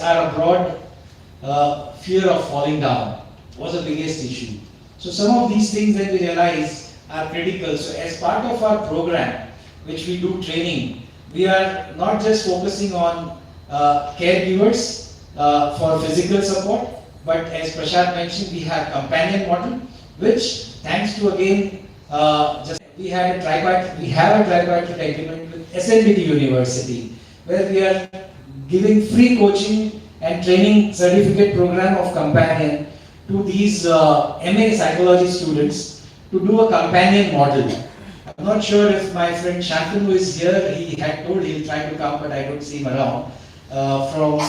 are abroad, fear of falling down was the biggest issue. So some of these things that we realize are critical. So as part of our program, which we do training, we are not just focusing on caregivers for physical support, but as Prashad mentioned, we have companion model, which thanks to again just we have a tripartite agreement with SNBT University, where we are giving free coaching and training certificate program of companion to these MA psychology students to do a companion model. I'm not sure if my friend Shantanu is here. He had told he'll try to come, but I don't see him around. From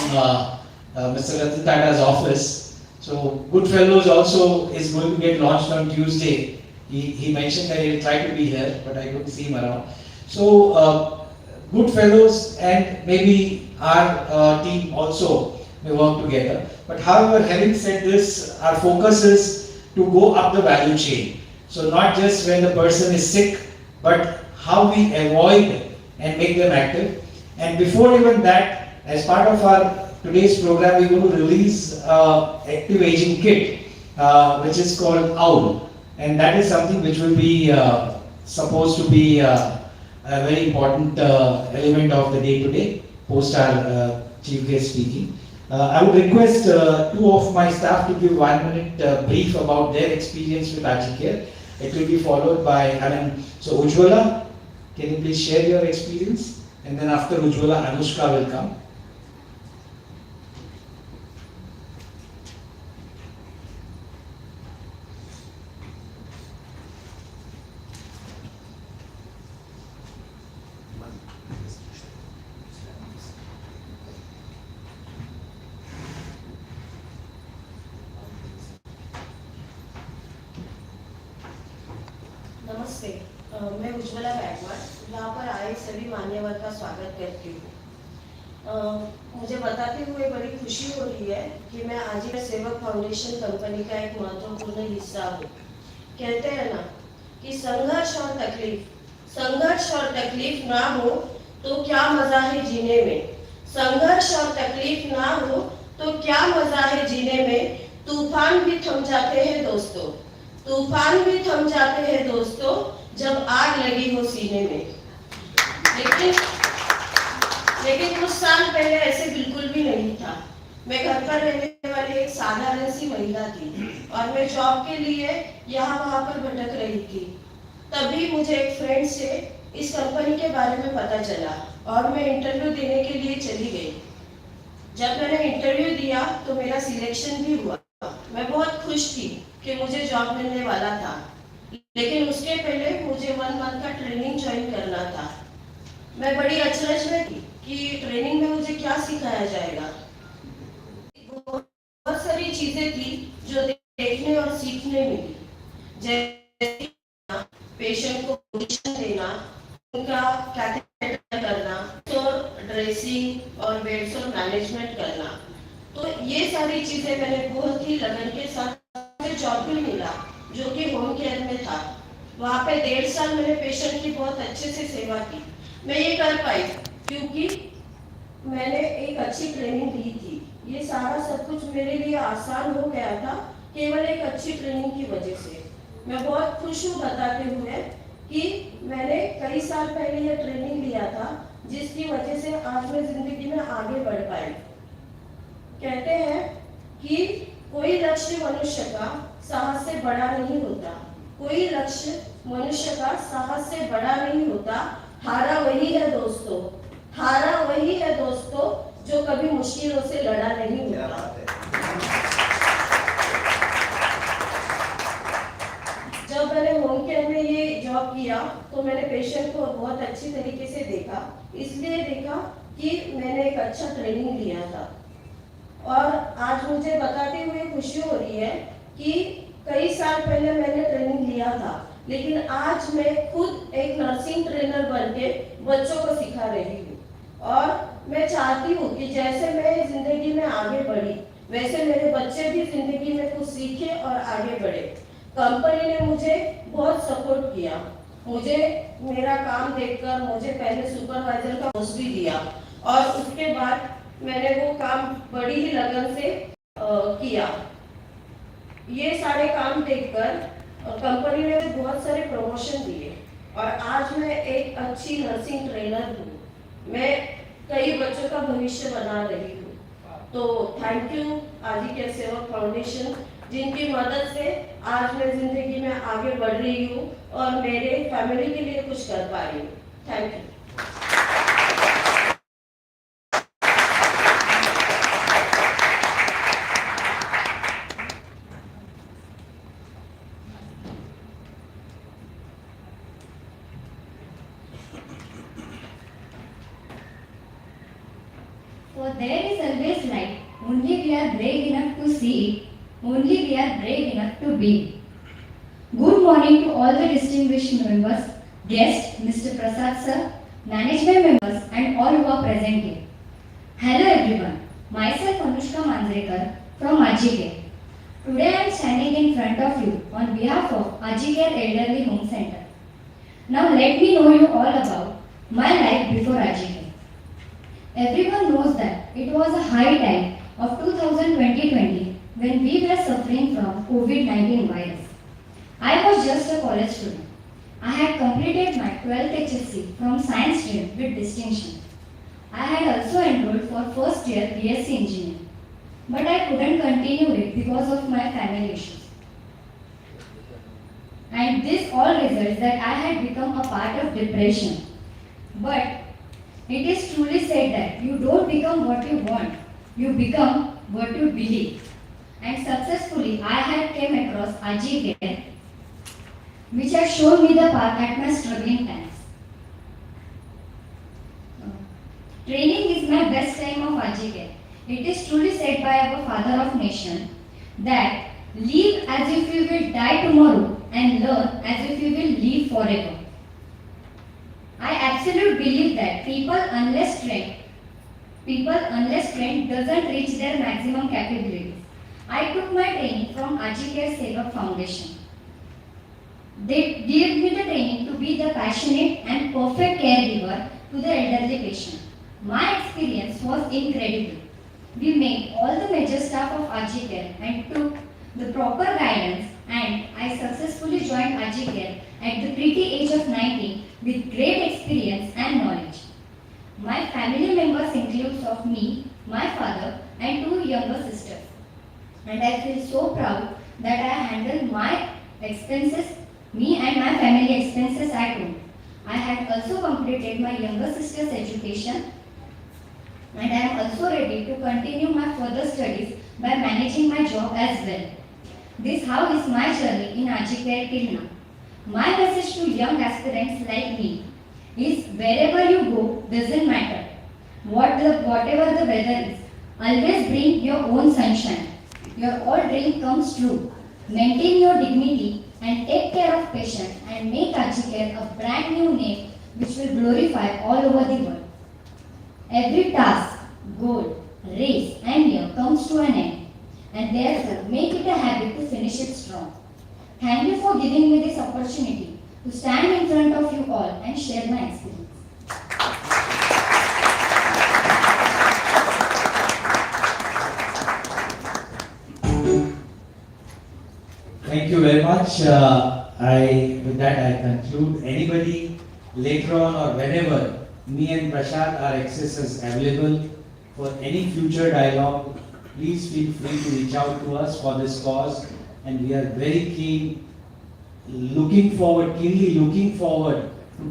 Mr. Ratan Tata's office. So Goodfellows also is going to get launched on Tuesday. He mentioned that he'll try to be here, but I don't see him around. So Goodfellows and maybe our team also may work together. But however, having said this, our focus is to go up the value chain. So not just when the person is sick, but how we avoid and make them active. And before even that, as part of our today's program, we're going to release active aging kit, which is called OWL. And that is something which will be supposed to be a very important element of the day-to-day, post our chief guest speaking. I would request two of my staff to give 1 minute brief about their experience with Care. It will be followed by, so Ujjwala, can you please share your experience? And then after Ujjwala, Anushka will come. नमस्ते, मैं उज्ज्वला गायकवाड़ यहाँ पर आए सभी मान्यवर का स्वागत करती हूँ। मुझे बताते हुए बड़ी खुशी हो रही है कि मैं आजीवन सेवक फाउंडेशन कंपनी का एक महत्वपूर्ण हिस्सा हूँ। कहते हैं ना कि संघर्ष और तकलीफ ना हो तो क्या मजा है जीने में। संघर्ष और तकलीफ ना हो तो क्या मजा है जीने में। तूफान भी थम जाते हैं दोस्तों, तूफान भी थम जाते हैं दोस्तों, जब आग लगी हो सीने में। लेकिन कुछ साल पहले ऐसे बिल्कुल भी नहीं था। मैं घर पर रहने वाली एक साधारण सी महिला थी और मैं जॉब के लिए यहाँ वहाँ पर भटक रही थी। तभी मुझे एक फ्रेंड से इस कंपनी के बारे में पता चला और मैं इंटरव्यू देने के लिए चली गई। जब मैंने इंटरव्यू दिया तो मेरा सिलेक्शन भी हुआ। मैं बहुत खुश थी कि मुझे जॉब मिलने वाला था, लेकिन उसके पहले मुझे 1 मंथ का ट्रेनिंग ज्वाइन करना था। मैं बड़ी अचरज में थी कि ट्रेनिंग में मुझे क्या सिखाया जाएगा। बहुत सारी चीजें थी जो देखने और सीखने मिली, जैसे पेशेंट को पोजीशन देना, उनका कैथेटर करना, और ड्रेसिंग और बेड्स और मैनेजमेंट करना। तो ये सारी चीजें मैंने बहुत ही लगन के साथ जॉब भी मिला जो कि होम केयर में था। वहाँ पे 1.5 साल मैंने पेशेंट की बहुत अच्छे से सेवा की। मैं ये कर पाई क्योंकि मैंने एक अच्छी ट्रेनिंग दी थी। ये सारा सब कुछ मेरे लिए आसान हो गया था केवल एक अच्छी ट्रेनिंग की वजह से। मैं बहुत खुश हूँ बताते हुए कि मैंने कई साल पहले ये ट्रेनिंग लिया था, जिसकी वजह से आज मैं जिंदगी में आगे बढ़ पाई। कहते हैं कि कोई लक्ष्य मनुष्य का साहस से बड़ा नहीं होता, कोई लक्ष्य मनुष्य का साहस से बड़ा नहीं होता। हारा वही है दोस्तों, हारा वही है दोस्तों जो कभी मुश्किलों से लड़ा नहीं होता। जब मैंने होम केयर में ये जॉब किया तो मैंने पेशेंट को बहुत अच्छी तरीके से देखा, इसलिए देखा कि मैंने एक अच्छा ट्रेनिंग लिया था। और आज मुझे बताते हुए खुशी हो रही है कि कई साल पहले मैंने ट्रेनिंग लिया था, लेकिन आज मैं खुद एक नर्सिंग ट्रेनर बनके बच्चों को सिखा रही हूँ। और मैं चाहती हूँ कि जैसे मैं जिंदगी में आगे बढ़ी, वैसे मेरे बच्चे भी जिंदगी में कुछ सीखे और आगे बढ़े। कंपनी ने मुझे बहुत सपोर्ट किया। मुझे मेरा काम देखकर मुझे पहले सुपरवाइजर का पोस्ट भी दिया और उसके बाद मैंने वो काम बड़ी ही लगन से किया। ये सारे काम देखकर कंपनी ने बहुत सारे प्रमोशन दिए और आज मैं एक अच्छी नर्सिंग ट्रेनर हूँ। मैं कई बच्चों का भविष्य बना रही हूँ। तो थैंक यू आदि केयर सेवक फाउंडेशन, जिनकी मदद से आज मैं जिंदगी में आगे बढ़ रही हूँ और मेरे फैमिली के लिए कुछ कर पा रही हूँ। Thank you. For there is always light, only we are brave enough to see it, only we are brave enough to be it. Good morning to all the distinguished members, guests, Mr. Prasad sir, management members and all who are present here. Hello everyone, myself Anushka Manjrekar from Ajike. Today I am standing in front of you on behalf of Ajike Elderly Home Center. Now let me know you all about my life before Ajike. Everyone knows that it was a high time of 2020 when we were suffering from COVID-19 virus. I was just a college student. I had completed my 12th HSC from science stream with distinction. I had also enrolled for first year BSc engineering, but I couldn't continue it because of my family issues. And this all results that I had become a part of depression. But it is truly said that you don't become what you want, you become what you believe. And successfully, I had came across Ajike, which has shown me the path at my struggling times. Training is my best time of Ajike. It is truly said by our father of nation that live as if you will die tomorrow and learn as if you will live forever. I absolutely believe that people unless trained doesn't reach their maximum capabilities. I took my training from Ajike Sevak Foundation. They gave me the training to be the passionate and perfect caregiver to the elderly patient. My experience was incredible. We made all the major staff of Ajike and took the proper guidance, and I successfully joined Ajike at the pretty age of 19 with great experience and knowledge. My family members includes of me, my father and two younger sisters. And I feel so proud that I handle my expenses, me and my family expenses at home. I had also completed my younger sister's education and I am also ready to continue my further studies by managing my job as well. This how is my journey in Ajike till now. My message to young aspirants like me is wherever you go doesn't matter. Whatever the weather is, always bring your own sunshine. Your all dream comes true. Maintain your dignity and take care of patients and make Ajike a brand new name which will glorify all over the world. Every task, goal, race and year comes to an end, and therefore make it a habit to finish it strong. Thank you for giving me this opportunity to stand in front of you all and share my experience. Thank you very much. With that I conclude. Anybody later on or whenever, me and Prashad are accesses available for any future dialogue. Please feel free to reach out to us for this cause, and we are very keenly looking forward to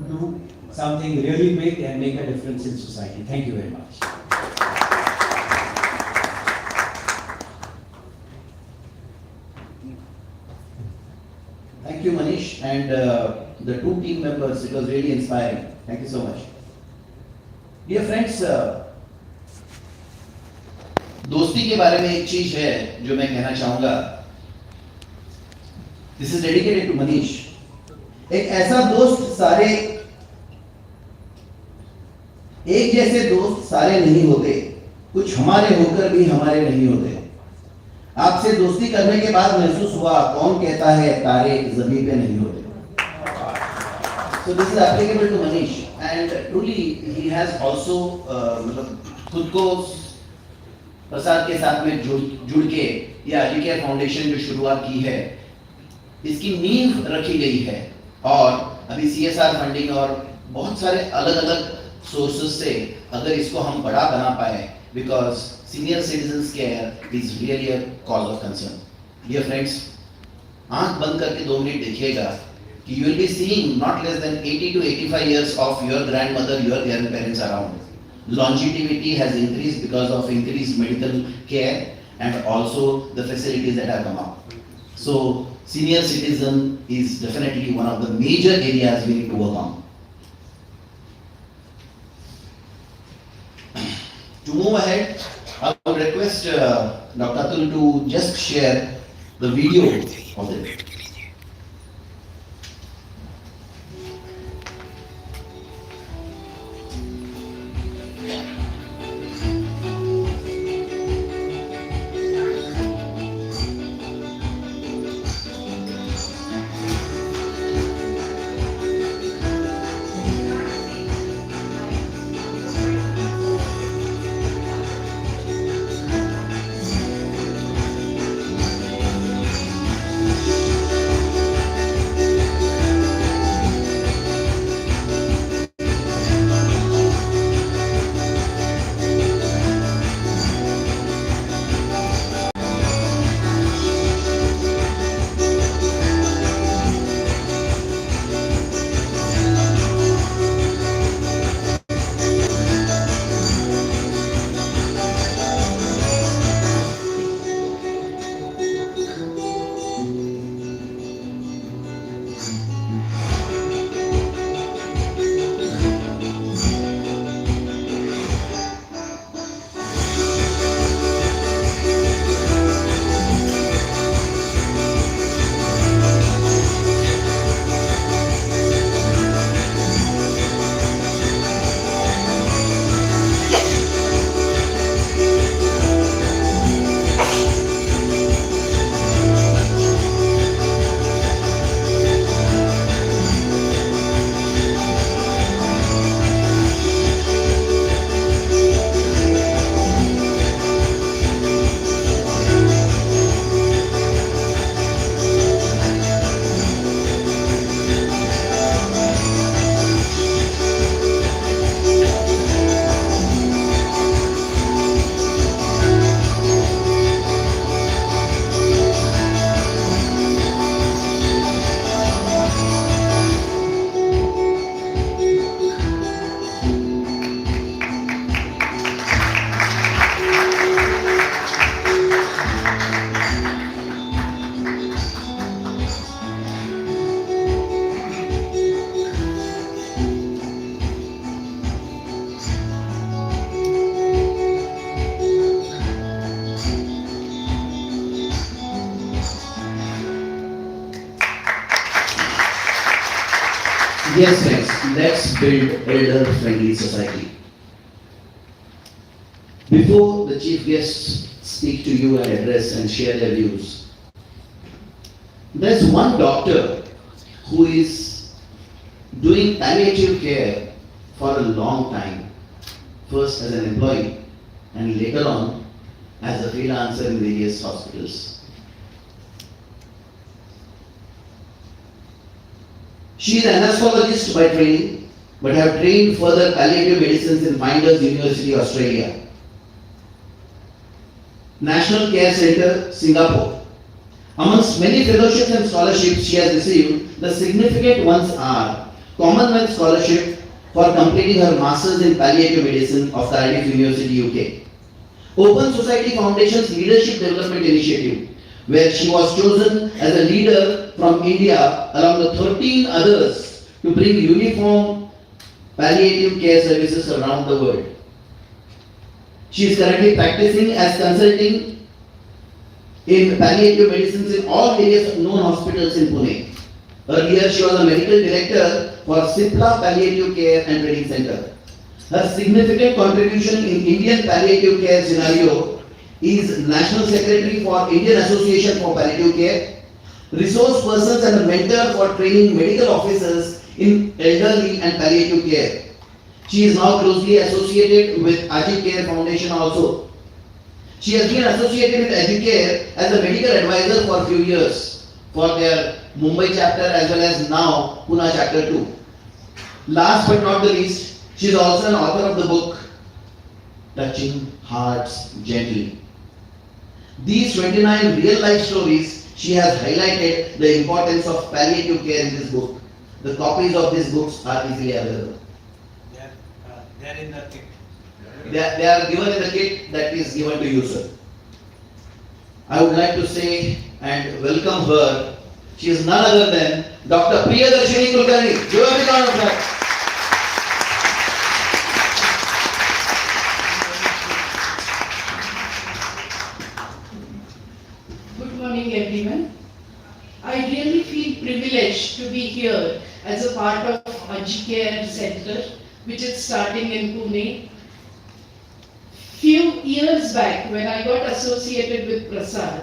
do something really big and make a difference in society. Thank you very much. Thank you, Manish, and the two team members. It was really inspiring. Thank you so much. Dear friends, दोस्ती के बारे में एक चीज है जो मैं कहना चाहूंगा. This is dedicated to Manish. एक ऐसा दोस्त सारे एक जैसे दोस्त सारे नहीं होते, कुछ हमारे होकर भी हमारे नहीं होते. आपसे दोस्ती करने के बाद महसूस हुआ, कौन कहता है तारे जमीन पे नहीं होते. So this is applicable to Manish, and truly he has also मतलब खुद को प्रसाद के साथ में जुड़ के ये आजी केयर फाउंडेशन जो शुरुआत की है, इसकी नींव रखी गई है। और अभी CSR फंडिंग और बहुत सारे अलग अलग सोर्सेस से अगर इसको हम बड़ा बना पाए, because senior citizens care is really a cause of concern. Dear friends, आंख बंद करके 2 मिनट देखिएगा कि you will be seeing not less than 80 to 85 years of your grandmother, your grandparents around. Longevity has increased because of increased medical care and also the facilities that have come up. So senior citizen is definitely one of the major areas we need to work on. To move ahead, I would request Dr. Atul to just share the video of it. Yes, friends, let's build elder-friendly society. Before the chief guests speak to you and address and share their views, there's one doctor who is doing palliative care for a long time, first as an employee and later on as a freelancer in various hospitals. She is an anesthesiologist by training, but have trained further palliative medicines in Minders University, Australia. National Care Center, Singapore. Amongst many fellowships and scholarships she has received, the significant ones are Commonwealth Scholarship for completing her Masters in Palliative Medicine of Cardiff University, UK. Open Society Foundation's Leadership Development Initiative, where she was chosen as a leader from India along with 13 others to bring uniform palliative care services around the world. She is currently practicing as consulting in palliative medicines in all various known hospitals in Pune. Earlier, she was a medical director for Cipla Palliative Care and Training Center. Her significant contribution in Indian palliative care scenario is National Secretary for Indian Association for Palliative Care, resource persons and a mentor for training medical officers in elderly and palliative care. She is now closely associated with Ajit Care Foundation also. She has been associated with Educare as a medical advisor for a few years for their Mumbai chapter as well as now Pune chapter 2. Last but not the least, she is also an author of the book Touching Hearts Gently. These 29 real life stories, she has highlighted the importance of palliative care in this book. The copies of these books are easily available. They are in the kit. They are given in the kit that is given to you, sir. I would like to say and welcome her. She is none other than Dr. Priyadarshini Kulkarni. Give a big round of applause. Good morning, everyone. I really feel privileged to be here as a part of Ajicare Center, which is starting in Pune. Few years back, when I got associated with Prasad,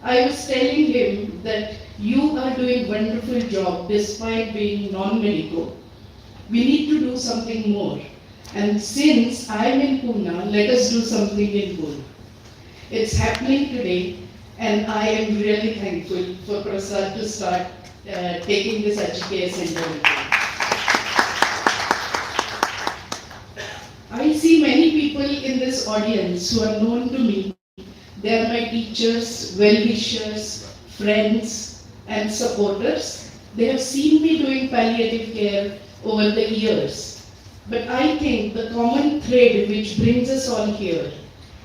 I was telling him that you are doing wonderful job despite being non-medical. We need to do something more. And since I am in Pune, let us do something in Pune. It's happening today, and I am really thankful for Prasad to start taking this Ajicare Center in Pune. I see many people in this audience who are known to me. They are my teachers, well-wishers, friends, and supporters. They have seen me doing palliative care over the years. But I think the common thread which brings us all here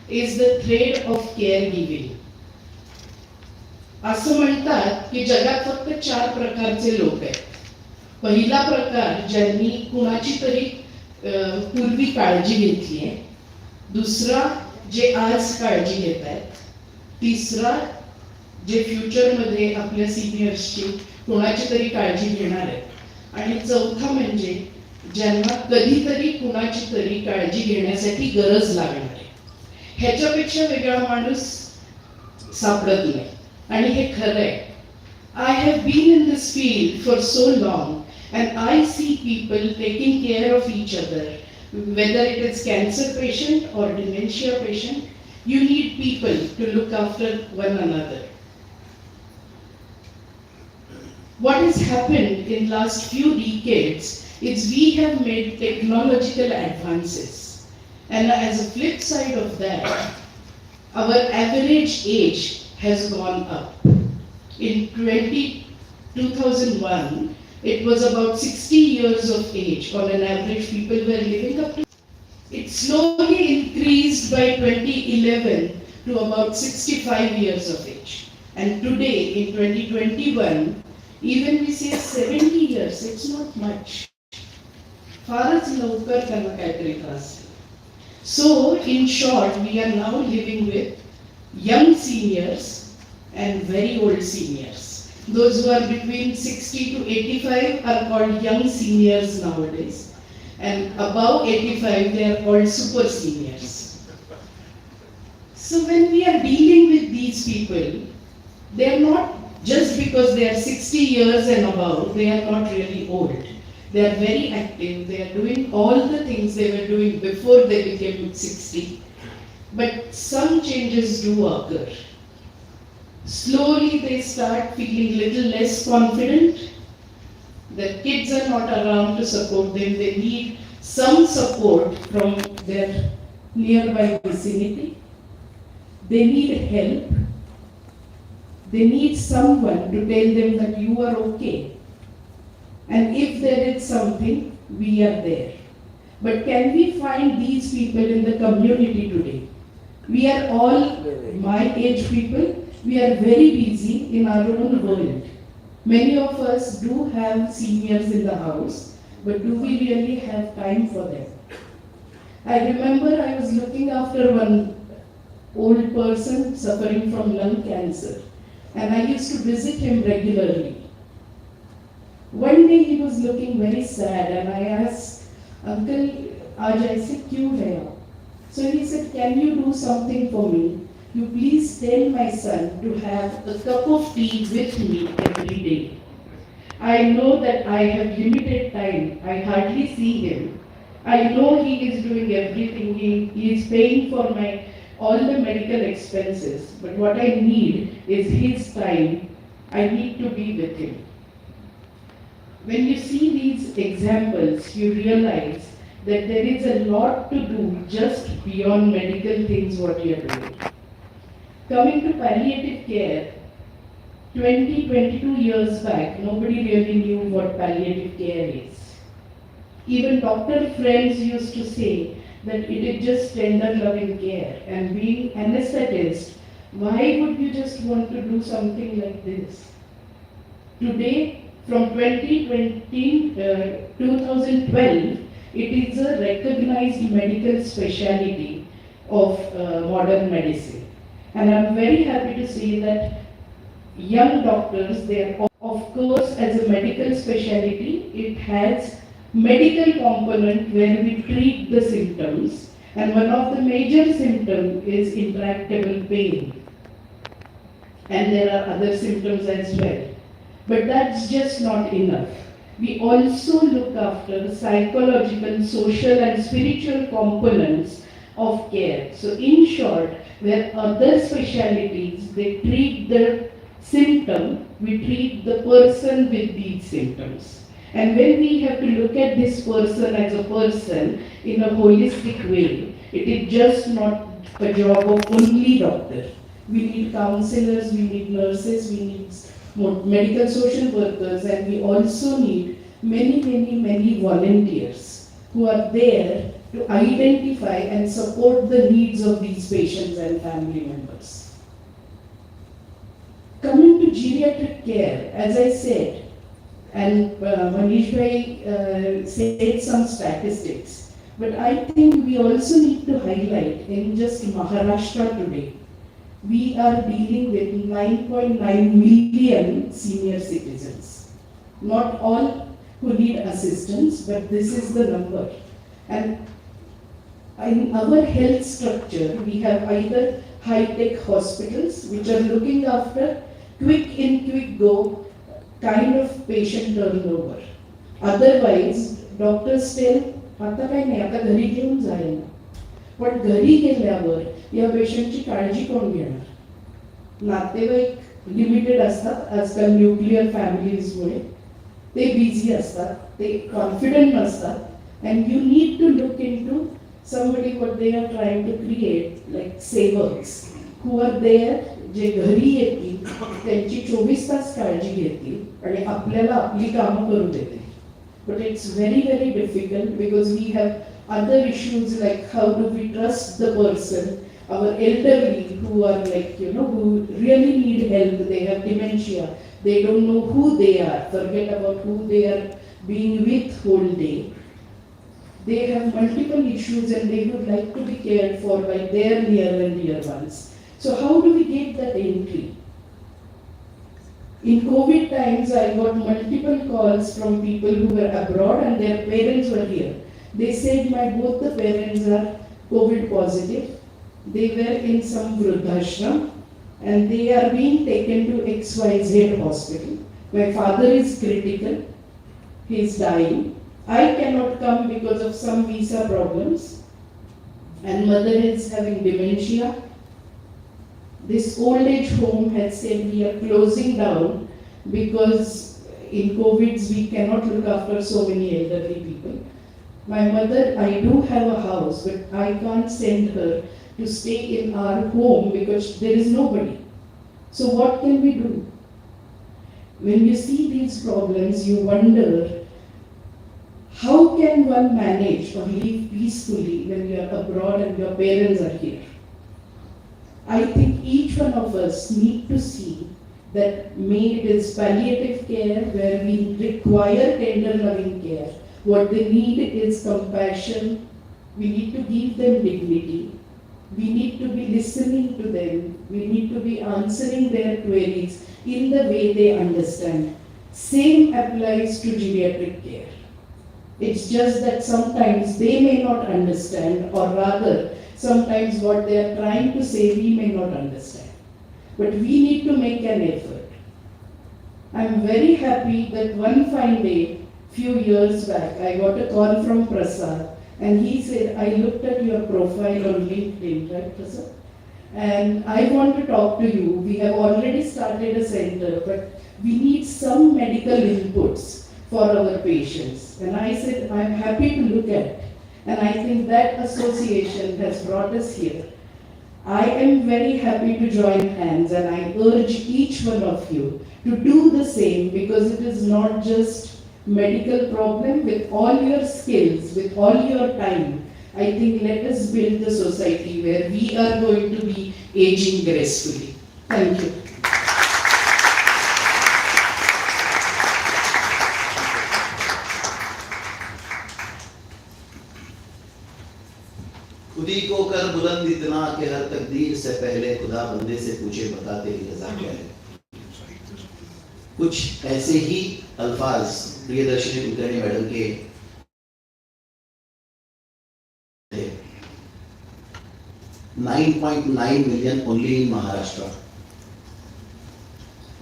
is the thread of caregiving. असं म्हणतात की जगात फक्त 4 प्रकारचे लोक आहेत. पहिला प्रकार ज्यांनी कुणाची तरी पूर्वी काळजी घेतली आहे. दुसरा जे आज काळजी घेत आहेत. तिसरा जे फ्युचरमध्ये आपल्या सिनियर्सची कुणाची तरी काळजी घेणार आहेत. आणि चौथा म्हणजे ज्यांना कधीतरी कुणाची तरी काळजी घेण्यासाठी गरज लागणार आहे. ह्याच्यापेक्षा वेगळा माणूस सापडत नाही. आणि हे खरं आहे. I have been in this field for so long and I see people taking care of each other, whether it is cancer patient or dementia patient. You need people to look after one another. What has happened in last few decades is we have made technological advances, and as a flip side of that, our average age has gone up. In 2001, it was about 60 years of age. On an average, people were living up to. It slowly increased by 2011 to about 65 years of age. And today, in 2021, even we say 70 years, it's not much. फारच लवकर त्यांना काहीतरी त्रास. So, in short, we are now living with young seniors and very old seniors. Those who are between 60 to 85 are called young seniors nowadays, and above 85 they are called super seniors. So when we are dealing with these people, they are not just because they are 60 years and above, they are not really old. They are very active, they are doing all the things they were doing before they became 60. But some changes do occur. Slowly they start feeling little less confident. Their kids are not around to support them. They need some support from their nearby vicinity. They need help. They need someone to tell them that you are okay. And if there is something, we are there. But can we find these people in the community today? We are all my age people. We are very busy in our own world. Many of us do have seniors in the house, but do we really have time for them? I remember I was looking after one old person suffering from lung cancer, and I used to visit him regularly. One day he was looking very sad, and I asked, "Uncle, aaj aise kyun hai aap?" So he said, "Can you do something for me? You please tell my son to have a cup of tea with me every day. I know that I have limited time. I hardly see him. I know he is doing everything. He is paying for my all the medical expenses, but what I need is his time. I need to be with him. When you see these examples, you realize that there is a lot to do just beyond medical things what you are doing. Coming to palliative care, 20, 22 years back, nobody really knew what palliative care is. Even doctor friends used to say that it is just tender loving care, and being anesthetist, why would you just want to do something like this? Today, from 2012, it is a recognized medical specialty of modern medicine. And I'm very happy to say that young doctors, they are, of course, as a medical specialty, it has medical component where we treat the symptoms, and one of the major symptoms is intractable pain. And there are other symptoms as well. But that's just not enough. We also look after psychological, social and spiritual components of care. So in short, where other specialties, they treat the symptom, we treat the person with these symptoms. And when we have to look at this person as a person in a holistic way, it is just not a job of only doctor. We need counselors, we need nurses, we need medical social workers, and we also need many volunteers who are there to identify and support the needs of these patients and family members. Coming to geriatric care, as I said, and Manish bhai said some statistics, but I think we also need to highlight in just Maharashtra today, we are dealing with 9.9 million senior citizens. Not all who need assistance, but this is the number. And in our health structure, we have either high-tech hospitals, which are looking after quick in, quick go kind of patient turnover. Otherwise, doctors tell, आता काय नाही, आता घरी घेऊन जाईल. पण घरी गेल्यावर या पेशंटची काळजी कोण घेणार? नातेवाईक लिमिटेड असतात आजकाल न्यूक्लिअर फॅमिलीजमुळे. ते बिझी असतात, ते कॉन्फिडंट नसतात, and you need to look into somebody what they are trying to create, like savers, who are there, जे घरी येतील, त्यांची 24 तास काळजी घेतील आणि आपल्याला आपली कामं करू देतील. But it's very difficult because we have other issues like how do we trust the person, our elderly who are like, who really need help, they have dementia, they don't know who they are, forget about who they are being with whole day. They have multiple issues and they would like to be cared for by their near and dear ones. So how do we get that entry? In COVID times, I got multiple calls from people who were abroad and their parents were here. They said both the parents are COVID positive. They were in some vruddhashram and they are being taken to XYZ hospital. My father is critical. He is dying. I cannot come because of some visa problems. And mother is having dementia. This old age home has said we are closing down because in COVID we cannot look after so many elderly people. My mother, I do have a house, but I can't send her to stay in our home because there is nobody. So what can we do? When you see these problems, you wonder, how can one manage or live peacefully when you are abroad and your parents are here? I think each one of us need to see that may it is palliative care where we require tender loving care. What they need is compassion. We need to give them dignity. We need to be listening to them. We need to be answering their queries in the way they understand. Same applies to geriatric care. It's just that sometimes they may not understand, or rather, sometimes what they are trying to say we may not understand. But we need to make an effort. I'm very happy that one fine day, few years back, I got a call from Prasad and he said, I looked at your profile on LinkedIn, right Prasad? And I want to talk to you. We have already started a center, but we need some medical inputs for our patients. And I said, I'm happy to look at. And I think that association has brought us here. I am very happy to join hands, and I urge each one of you to do the same, because it is not just medical problem. With all your skills, with all your time, I think let us build the society where we are going to be aging gracefully. Thank you. खुदी को कर बुलंद इतना कि हर तकदीर से पहले खुदा बंदे से पूछे बता तेरी रजा क्या है। कुछ ऐसे ही अल्फाज प्रियदर्शनी कुलकर्णी मैडम के 9.9 million only in महाराष्ट्र।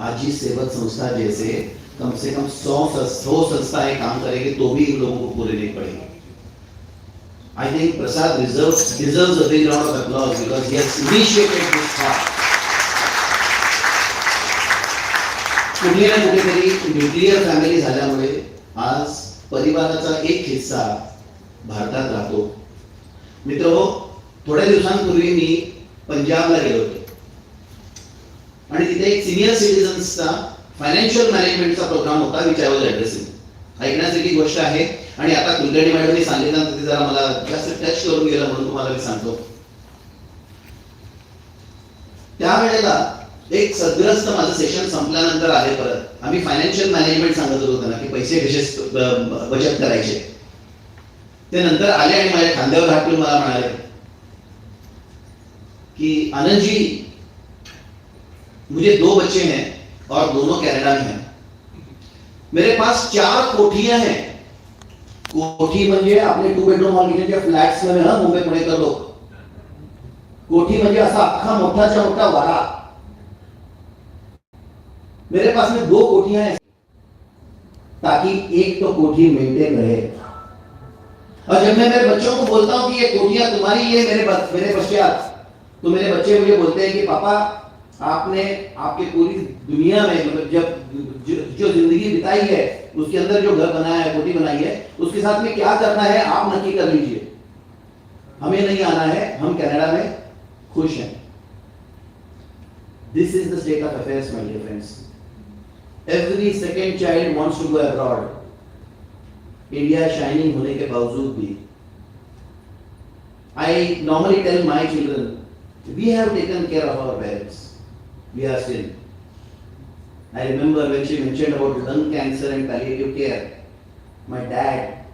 आजी सेवक संस्था जैसे कम से कम 100 संस्थाएं काम करेंगे तो भी इन लोगों को पूरे नहीं पड़ेंगे। I think Prasad deserves a big round of applause because he has initiated this thought. कुठे ना कुठेतरी न्यूक्लियर फॅमिली झाल्यामुळे आज परिवाराचा एक हिस्सा भारतात राहतो। मित्रहो, थोड्या दिवसांपूर्वी मी पंजाबला गेलो होतो आणि तिथे एक सिनियर सिटीजन्सचा फायनान्शियल मॅनेजमेंटचा प्रोग्राम होता, विच आय वॉज ॲड्रेसिंग। ऐकण्यासारखी गोष्ट आहे आणि आता कुलकर्णी मॅडमनी सांगितलं ते जरा मला जास्त टच करून गेलं म्हणून तुम्हाला मी सांगतो। त्यावेळेला एक सद्ग्रस्त माझं सेशन संपल्यानंतर आले परत। आम्ही फायनान्शियल मॅनेजमेंट सांगत होतो त्यांना की पैसे कसे बचत करायचे। ते नंतर आले आणि माझ्या खांद्यावर हात ठेवून मला म्हणाले कि आनंद जी, मुझे 2 बच्चे हैं और दोनों कनाडा में हैं। मेरे पास 4 कोठियां हैं। कोठी म्हणजे आपले 2 बेडरूम हॉल किचनच्या फ्लॅट्स मध्ये ना मुंबई पुणेकर लोक। कोठी म्हणजे असा अख्खा मोठाच्या मोठा वाडा। मेरे पास में 2 कोठियां हैं ताकि एक तो कोठी मेंटेन रहे। और जब मैं मेरे बच्चों को बोलता हूं कि ये कोठियां तुम्हारी, ये मेरे पश्चात, तो मेरे बच्चे मुझे बोलते हैं कि पापा आपने आपके पूरी दुनिया में मतलब जब जो जिंदगी बिताई है उसके अंदर जो घर बनाया है, कोठी बनाई है, उसके साथ में क्या करना है आप नक्की कर लीजिए। हमें नहीं आना है, हम कनाडा में खुश हैं। This is the state of affairs, my dear friends. Every second child wants to go abroad. India shining होने के बावजूद भी I normally tell my children, we have taken care of our parents. We are still. I remember when she mentioned about lung cancer and palliative care, my dad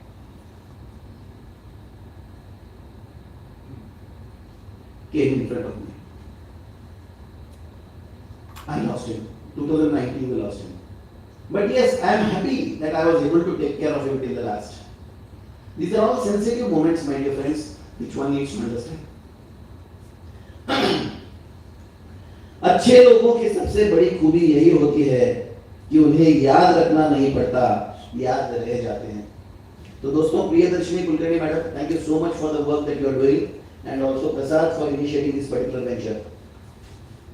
came in front of me. I lost him. 2019 we lost him. But yes, I am happy that I was able to take care of him till the last. These are all sensitive moments, my dear friends, which one needs to understand. अच्छे लोगों की सबसे बड़ी खूबी यही होती है कि उन्हें याद रखना नहीं पड़ता, याद रह जाते हैं। तो दोस्तों, Priyadarshini Kulkarni madam, thank you so much for the work that you are doing and also Prasad for initiating this particular venture.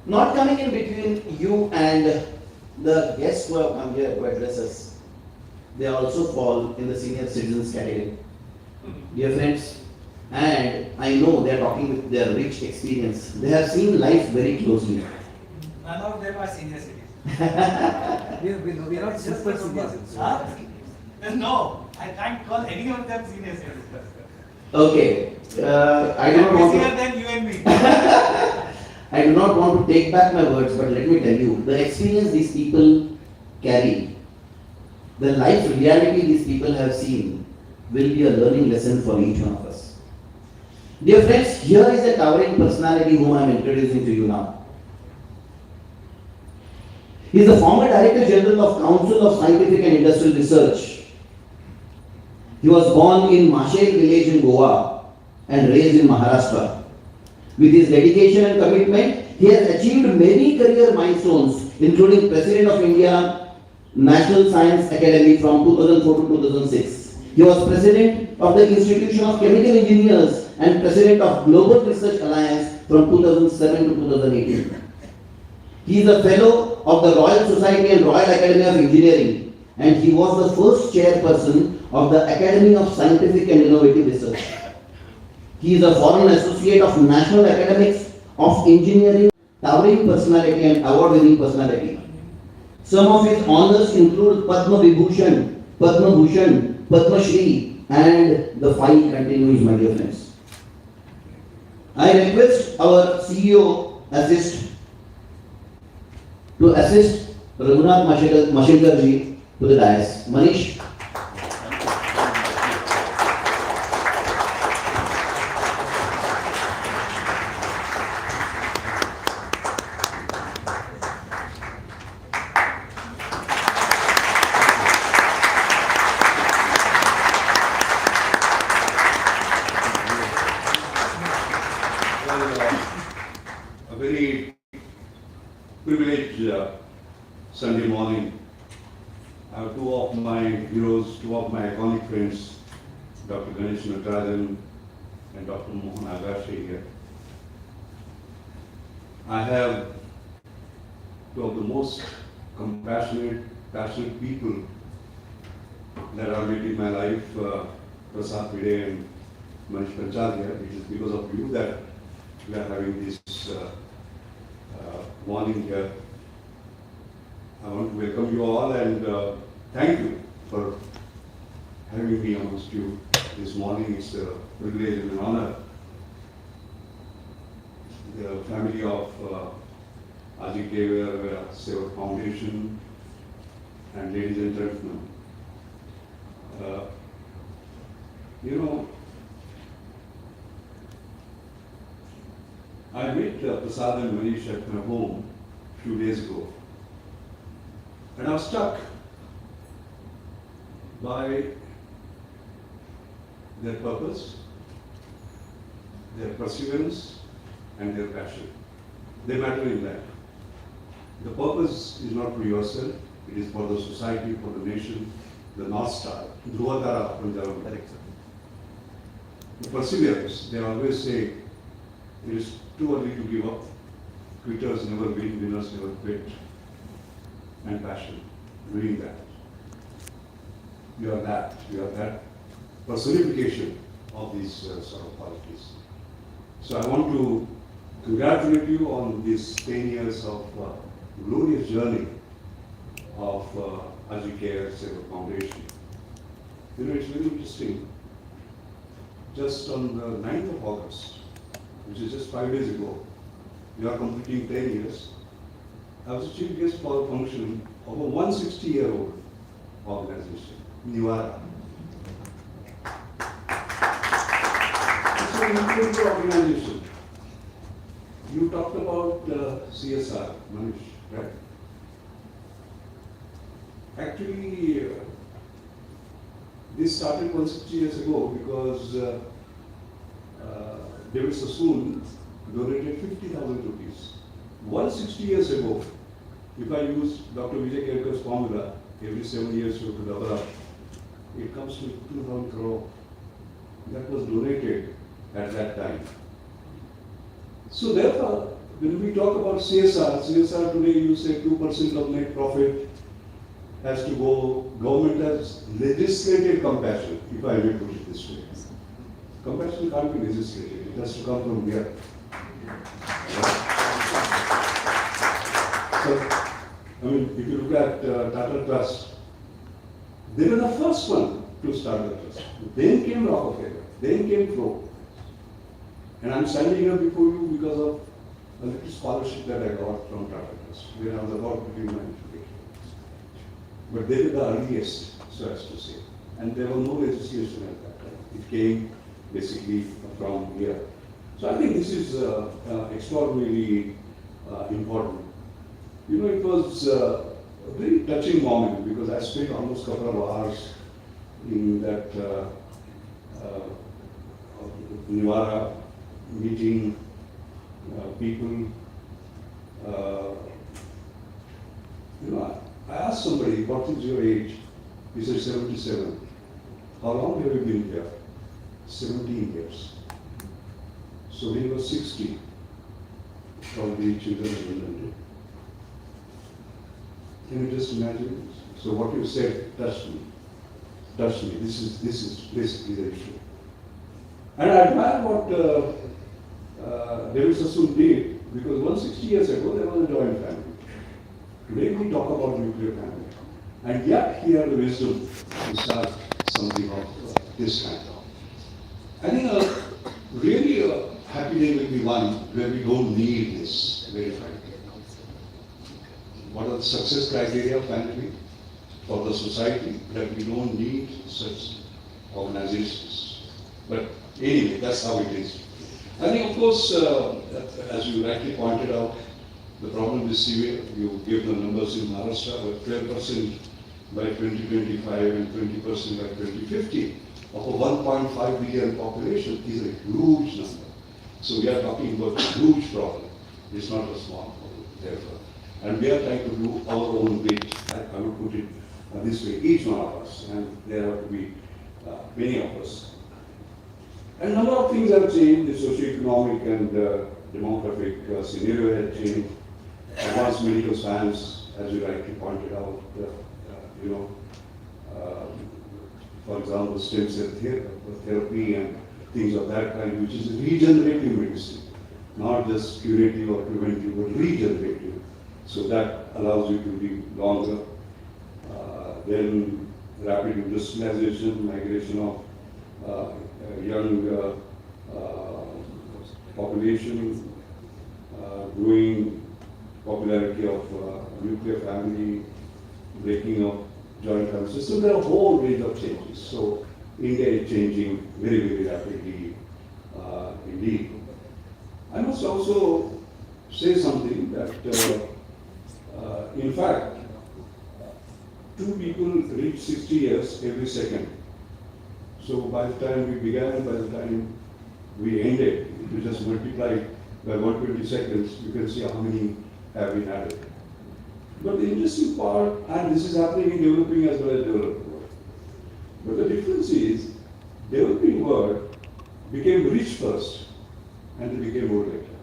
Not coming in between you and the guests who have come here to address us, they also fall in the senior citizens category. Dear friends, and I know they are talking with their rich experience. They have seen life very closely. None of them are senior citizens. We are not super senior citizens. Huh? No, I can't call any of them senior citizens. Okay, I do not want Busier to. than you and me. I do not want to take back my words, but let me tell you, the experience these people carry, the life reality these people have seen, will be a learning lesson for each one of us. Dear friends, here is a towering personality whom I am introducing to you now. He is the former Director General of Council of Scientific and Industrial Research. He was born in Mashel village in Goa and raised in Maharashtra. With his dedication and commitment, he has achieved many career milestones, including President of India National Science Academy from 2004 to 2006. He was President of the Institution of Chemical Engineers and President of Global Research Alliance from 2007 to 2018. He is a fellow of the Royal Society and Royal Academy of Engineering, and he was the first chairperson of the Academy of Scientific and Innovative Research. He is a foreign associate of National Academics of Engineering, towering personality and award-winning personality. Some of his honors include Padma Vibhushan, Padma Bhushan, Padma Shri, and the file continues, my dear friends. I request our CEO to assist Raghunath Mashekar ji to the dais. Manish. A very privileged Sunday morning. I have two of my heroes, two of my iconic friends, Dr. Ganesh Natarajan and Dr. Mohan Agashi here. I have two of the most compassionate, passionate people that I've met in my life, Prasad Pide and Manish Panchal here. It is because of you that we are having this morning here. I want to welcome you all and thank you for having me amongst you this morning. It's a privilege and an honor. The family of Ajikeya Seva Foundation and ladies and gentlemen, I met Prasad and Manish at my home a few days ago, and I was struck by their purpose, their perseverance, and their passion. They matter in life. The purpose is not for yourself, it is for the society, for the nation, the North Star. Dhruvatara Punjab. The perseverance, they always say, it is too early to give up. Quitters never win, winners never quit. And passion, doing that. You are that personification of these sort of qualities. So I want to congratulate you on this 10 years of glorious journey of Ajikeya Seva Foundation. It's very interesting. Just on the 9th of August, which is just 5 days ago, we are completing 10 years. I was a chief guest for a function of a 160-year-old organization, Nivara. It's an incredible organization. You talked about CSR, Manish, right? Actually, this started 160 years ago because David Sassoon donated 50,000 rupees. 160 years ago, if I use Dr. Vijay Kerkar's formula, every 7 years you have to double up, it comes to 2,000 crore. That was donated at that time. So therefore, when we talk about CSR today you say 2% of net profit has to go, government has legislated compassion, if I may put it this way. Compassion can't be legislated, it has to come from here. So, if you look at Tata Trust, they were the first one to start the trust. Then came Rockefeller, then came Fro. And I'm standing here before you because of a little scholarship that I got from Tata Trust, when I was about to begin my education. But they were the earliest, so as to say. And there was no legislation at that time. It came basically from here. So I think this is extraordinarily important. It was a very touching moment because I spent almost a couple of hours in that Nivara meeting people. I asked somebody, what is your age? He said 77. How long have you been here? 17 years. So when he was 60, probably children in London. Can you just imagine? So what you said touched me. Touched me. This is basically the issue. And I admire what David Sassoon did, because 160 years ago there was a joint family. Today we talk about nuclear family. And yet he had the wisdom to start something of this kind. I think really a happy day will be one where we don't need this, very frankly. What are the success criteria of family for the society, that we don't need such organizations? But anyway, that's how it is. I think, of course, as you rightly pointed out, the problem is severe. You gave the numbers in Maharashtra, but 12% by 2025 and 20% by 2050 of a 1.5 billion population is a huge number. So we are talking about a huge problem. It's not a small problem, therefore. And we are trying to do our own bit. I would put it this way, each one of us, and there have to be many of us. A number of things have changed. The socio-economic and demographic scenario has changed. Advanced medical science, as you rightly pointed out, for example, stem cell therapy and things of that kind, which is regenerative medicine, not just curative or preventive, but regenerative. So that allows you to live longer. Then rapid industrialization, migration of young population, growing popularity of nuclear family, breaking of joint family system. There are a whole range of changes. So India is changing very, very rapidly indeed. I must also say something that, in fact, two people reach 60 years every second. So by the time we began, by the time we ended, if you just multiply by 120 seconds, you can see how many have been added. But the interesting part, and this is happening in developing as well as developing world. But the difference is, developing world became rich first, and they became old later.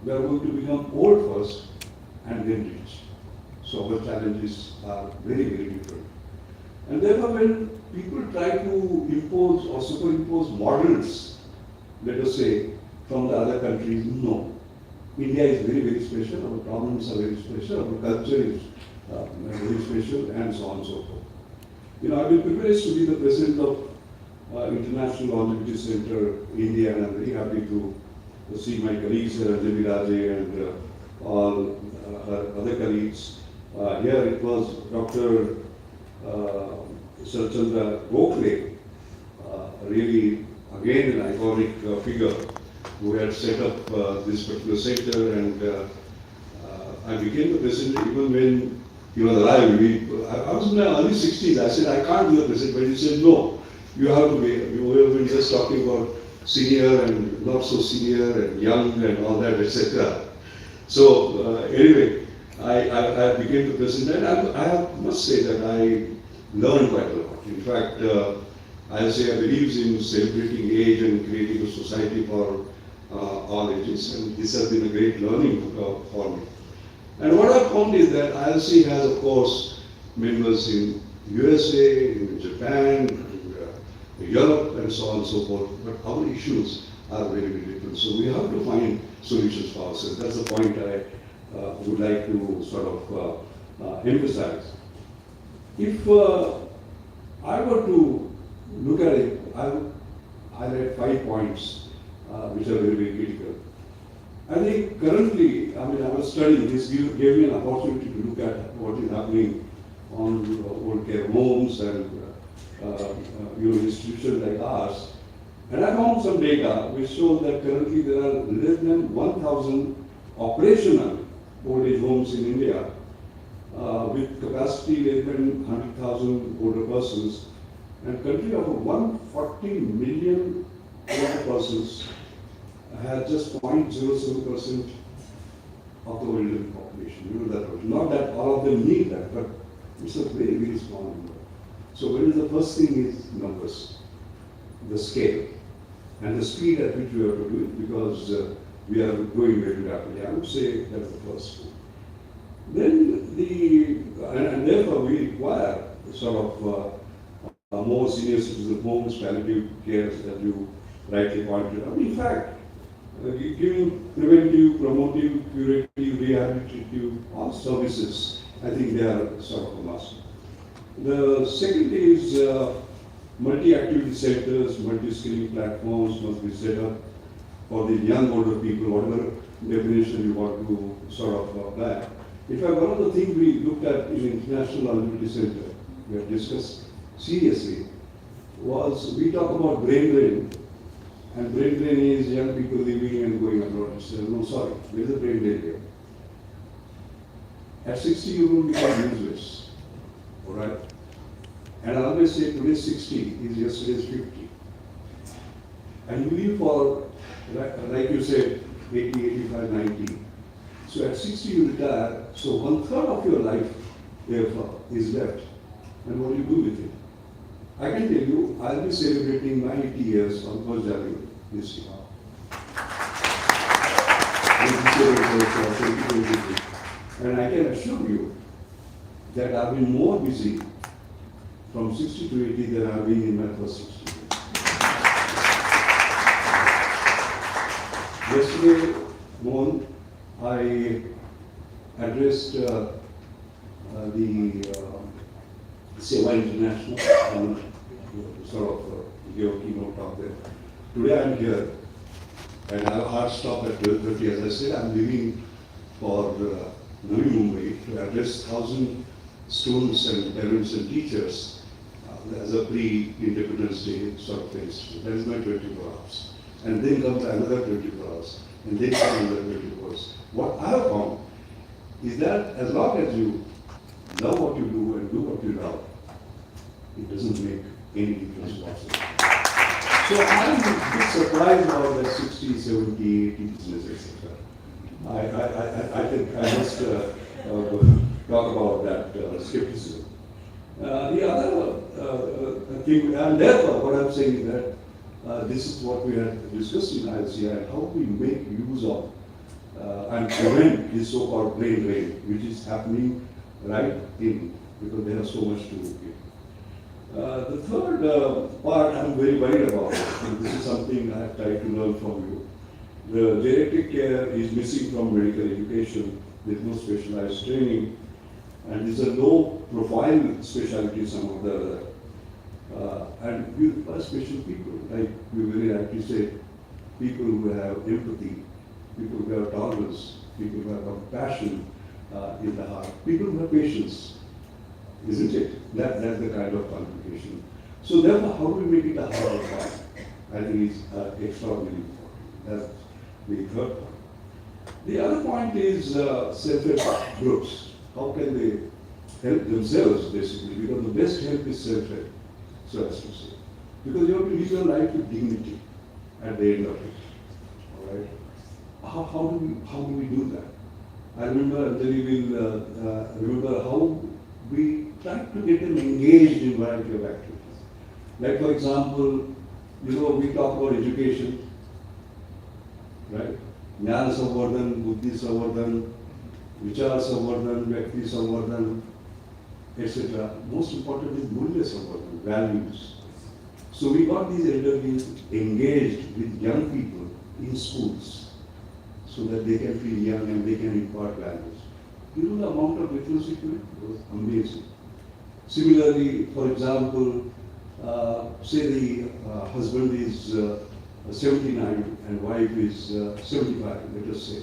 We are going to become old first, and then rich. So our challenges are very, very different. And therefore, when people try to impose or superimpose models, let us say, from the other countries, no. India is very, very special, our problems are very special, our culture is very special, and so on and so forth. I've been privileged to be the president of International Longevity Center, India, and I'm very happy to see my colleagues here, Anjali Raje and all other colleagues. Here it was Dr. Sarchandra Gokhale, really again an iconic figure who had set up this particular center, and I became the president even when he was alive. I was in my early 60s. I said, I can't be the president, but he said, no, you have to be. We have been just talking about senior and not so senior and young and all that, etc. So anyway, I became the president, and I must say that I learned quite a lot. In fact, I'll say I believe in celebrating age and creating a society for all ages, and this has been a great learning for me. And what I found is that ILC has, of course, members in USA, in Japan, in Europe, and so on and so forth, but our issues are very, very different. So we have to find solutions for ourselves. That's the point I would like to sort of emphasize. If I were to look at it, I would highlight 5 points which are very, very critical. I think currently, I was studying this, gave me an opportunity to look at what is happening on old care homes and institutions like ours. And I found some data which shows that currently there are less than 1,000 operational old age homes in India with capacity less than 100,000 older persons, and country of 140 million older persons has just 0.07% of the older population. That not that all of them need that, but it's a very, very small number. So what is the first thing is numbers, the scale, and the speed at which we have to do it, because we are growing very rapidly. I would say that's the first one. Then and therefore we require sort of more senior citizen homes, palliative care that you rightly pointed out. In fact, giving preventive, promotive, curative, rehabilitative, all services, I think they are sort of a must. The second is multi-activity centers, multi-skilling platforms must be set up for the young older people, whatever definition you want to sort of apply. In fact, one of the things we looked at in International Longevity Center, we have discussed seriously, was we talk about brain drain, and brain drain is young people living and going abroad. So, no, sorry, there is a brain drain here. At 60, you will become useless, all right? And I always say today's 60 is yesterday's 50. And you live for, like you said, 80, 85, 90. So at 60 you retire, so 1/3 of your life, therefore, is left. And what do you do with it? I can tell you, I'll be celebrating my 80 years on 1st January this year. And I can assure you that I've been more busy from 60 to 80 than I've been in my first 60 years. Yesterday morning, I addressed the Seva International, sort of gave a keynote talk there. Today I'm here, and I'll hard stop at 12:30. As I said, I'm leaving for Navi Mumbai to address 1,000 students and parents and teachers as a pre-Independence Day sort of place. That is my 24 hours. And then comes another 24 hours, and then comes another 24 hours. What I have found is that as long as you love what you do and do what you love, it doesn't make any difference whatsoever. So I'm a bit surprised about that 60, 70, 80 business, etc. I think I must talk about that skepticism. The other thing, and therefore what I'm saying is that this is what we had discussed in ILCI, and how we make use of and prevent this so-called brain drain, which is happening right in, because they have so much to give. The third part I'm very worried about, and this is something I have tried to learn from you. The geriatric care is missing from medical education. There is no specialized training, and these are low profile specialties, some of the other. And we require special people, like you very rightly said, people who have empathy, people who have tolerance, people who have compassion in the heart, people who have patience, isn't it? That's the kind of qualification. So therefore, how do we make it a harder part? I think it's extraordinarily important. That's the third point. The other point is self-help groups. How can they help themselves, basically? Because the best help is self-help, so as to say. Because you have to live your life with dignity at the end of it. All right? How do we do that? I remember, Anjali will remember how we try to get them engaged in a variety of activities. Like for example, we talk about education, right? Jnana Samvardhan, Buddhi Samvardhan, Vichar Samvardhan, Vyakti Samvardhan, etc. Most important is Mulya Samvardhan, values. So we got these elderly engaged with young people in schools so that they can feel young and they can impart values. You know the amount of difference it made? It was amazing. Similarly, for example, say the husband is 79 and wife is 75, let us say,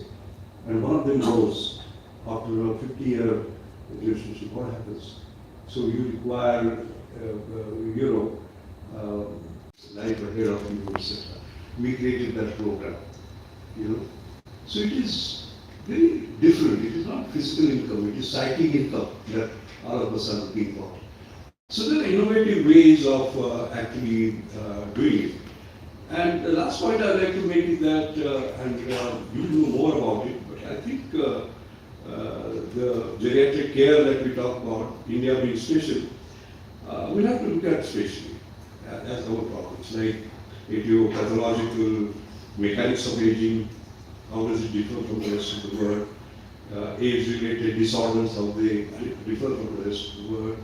and one of them goes after a 50-year relationship, what happens? So you require, life ahead of you, etc. We created that program, So it is very different. It is not physical income, it is psychic income that all of us are looking for. So there are innovative ways of actually doing it. And the last point I'd like to make is that, you know more about it, but I think the geriatric care that we talk about, India being special, we'll have to look at spatially as our problems, like etiopathological, mechanics of aging, how does it differ from the rest of the world? Age-related disorders, how they differ from the rest of the world.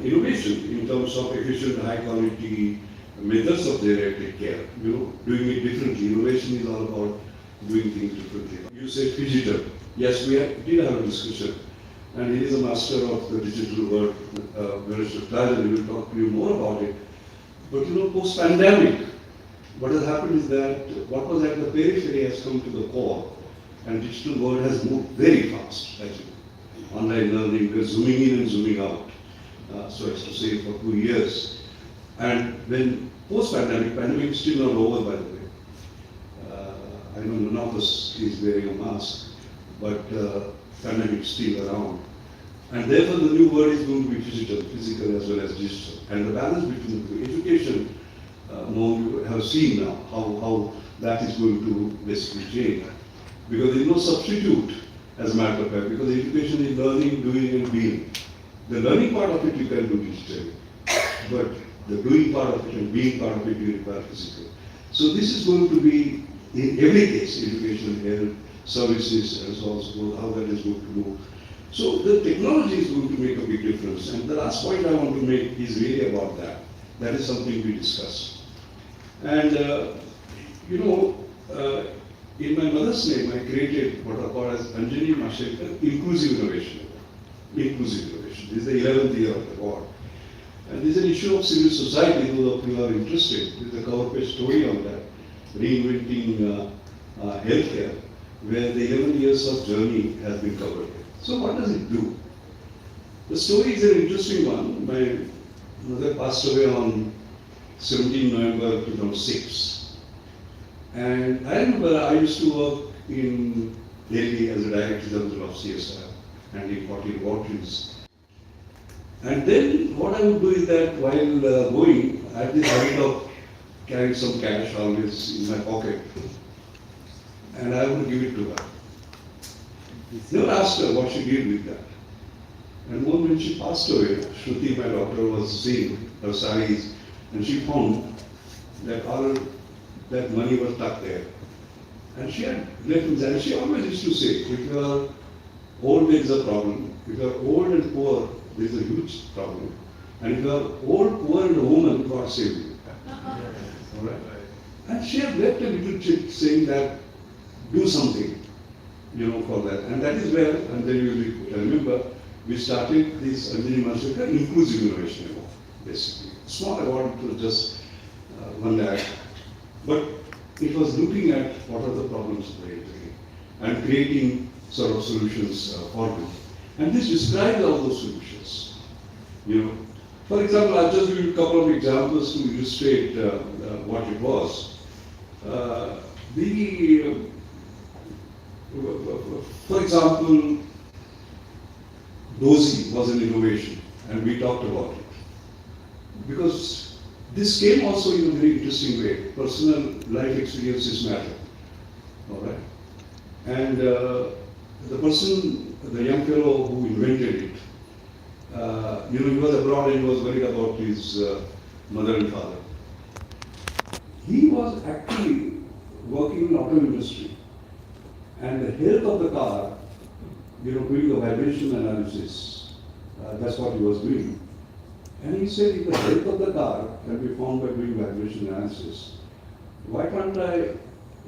Innovation in terms of efficient, high-quality methods of geriatric care. Doing it differently. Innovation is all about doing things differently. You said digital. Yes, did have a discussion. And he is a master of the digital world, Geriatric, and we will talk to you more about it. But post-pandemic, what has happened is that what was at the periphery has come to the core, and digital world has moved very fast, actually. Online learning, we're zooming in and zooming out, so as to say, for 2 years. And when post-pandemic, pandemic is still not over, by the way. I know none of us is wearing a mask, but pandemic is still around. And therefore the new word is going to be physical as well as digital. And the balance between the two, education, more you have seen now how that is going to basically change. Because there is no substitute, as a matter of fact, because education is learning, doing and being. The learning part of it you can do digitally, but the doing part of it and being part of it you require physical. So this is going to be, in every case, education, health, services, and so on and so forth, how that is going to move. So the technology is going to make a big difference. And the last point I want to make is really about that. That is something we discussed. And, in my mother's name, I created what I call as Anjani Mashekar Inclusive Innovation. Inclusive Innovation. This is the 11th year of the award. And this is an issue of civil society, those of you who are interested. There is a cover page story on that, reinventing healthcare, where the 11 years of journey has been covered. So what does it do? The story is an interesting one. My mother passed away on 17 November 2006. And I remember I used to work in Delhi as a director general of CSR and in 40 laboratories. And then what I would do is that while going, I had this habit of carrying some cash always in my pocket. And I would give it to her. Never asked her what she did with that. And one when she passed away, Shruti, my daughter, was seeing her saris, and she found that all that money was tucked there. And she had left me there. And she always used to say, if you are old, there is a problem. If you are old and poor, there is a huge problem. And if you are old, poor, and a woman, God save you. All right? And she had left a little chip saying that, do something, for that. And that is where, and then you remember, we started this Anjani Mashekar Inclusive Innovation Award, basically. Small award, it was just 1 lakh. But it was looking at what are the problems of the elderly and creating sort of solutions for them. And this describes all those solutions. For example, I'll just give you a couple of examples to illustrate what it was. For example, DOSI was an innovation, and we talked about it. Because this came also in a very interesting way. Personal life experiences matter. All right? And the person, the young fellow who invented it, he was abroad and he was worried about his mother and father. He was actually working in the auto industry. And the health of the car, doing the vibration analysis, that's what he was doing. And he said, if the health of the car can be found by doing vibration analysis, why can't I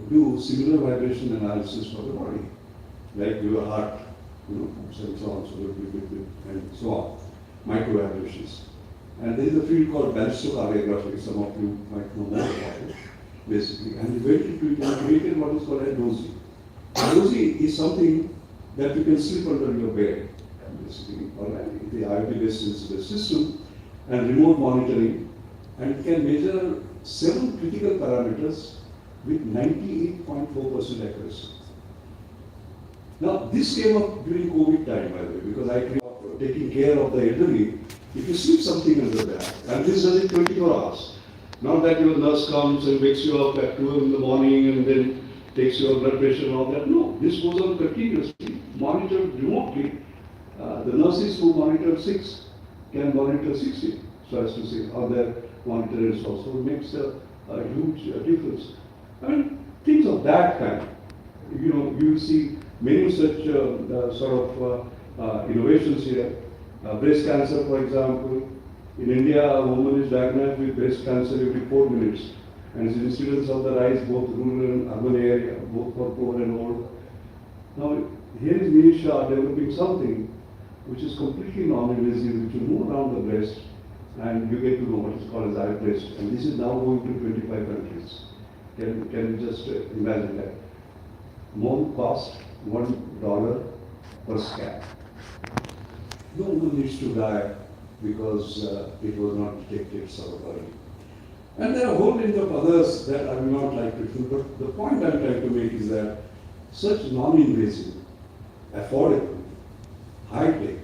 do similar vibration analysis for the body? Like your heart, sensors, and so on, micro vibrations. And there is a field called ballistocardiography, some of you might know more about it, basically. And he went into it and created what is called a DOSI. DOSI is something that you can sleep under your bed, basically, all right, the IoT-based system, and remote monitoring, and it can measure 7 critical parameters with 98.4% accuracy. Now, this came up during COVID time, by the way, because I came up taking care of the elderly. If you sleep something under that, and this does it 24 hours, not that your nurse comes and wakes you up at 2 in the morning and then takes your blood pressure and all that. No, this goes on continuously, monitored remotely. The nurses who monitor 6 can monitor 60, so as to say, on their monitors also makes a huge difference. I mean, things of that kind. You know, you will see many such innovations here. Breast cancer, for example. In India, a woman is diagnosed with breast cancer every 4 minutes. And the incidence of the rise both rural and urban area, both for poor and old. Now, here is Nisha developing something which is completely non-invasive, which will move around the breast, and you get to know what is called as iBreast. And this is now going to 25 countries. Can you just imagine that? More cost, $1 per scan. No one needs to die because it was not detected so early. And there are a whole range of others that I will not like to do, but the point I'm trying to make is that such non-invasive, affordable, high-tech,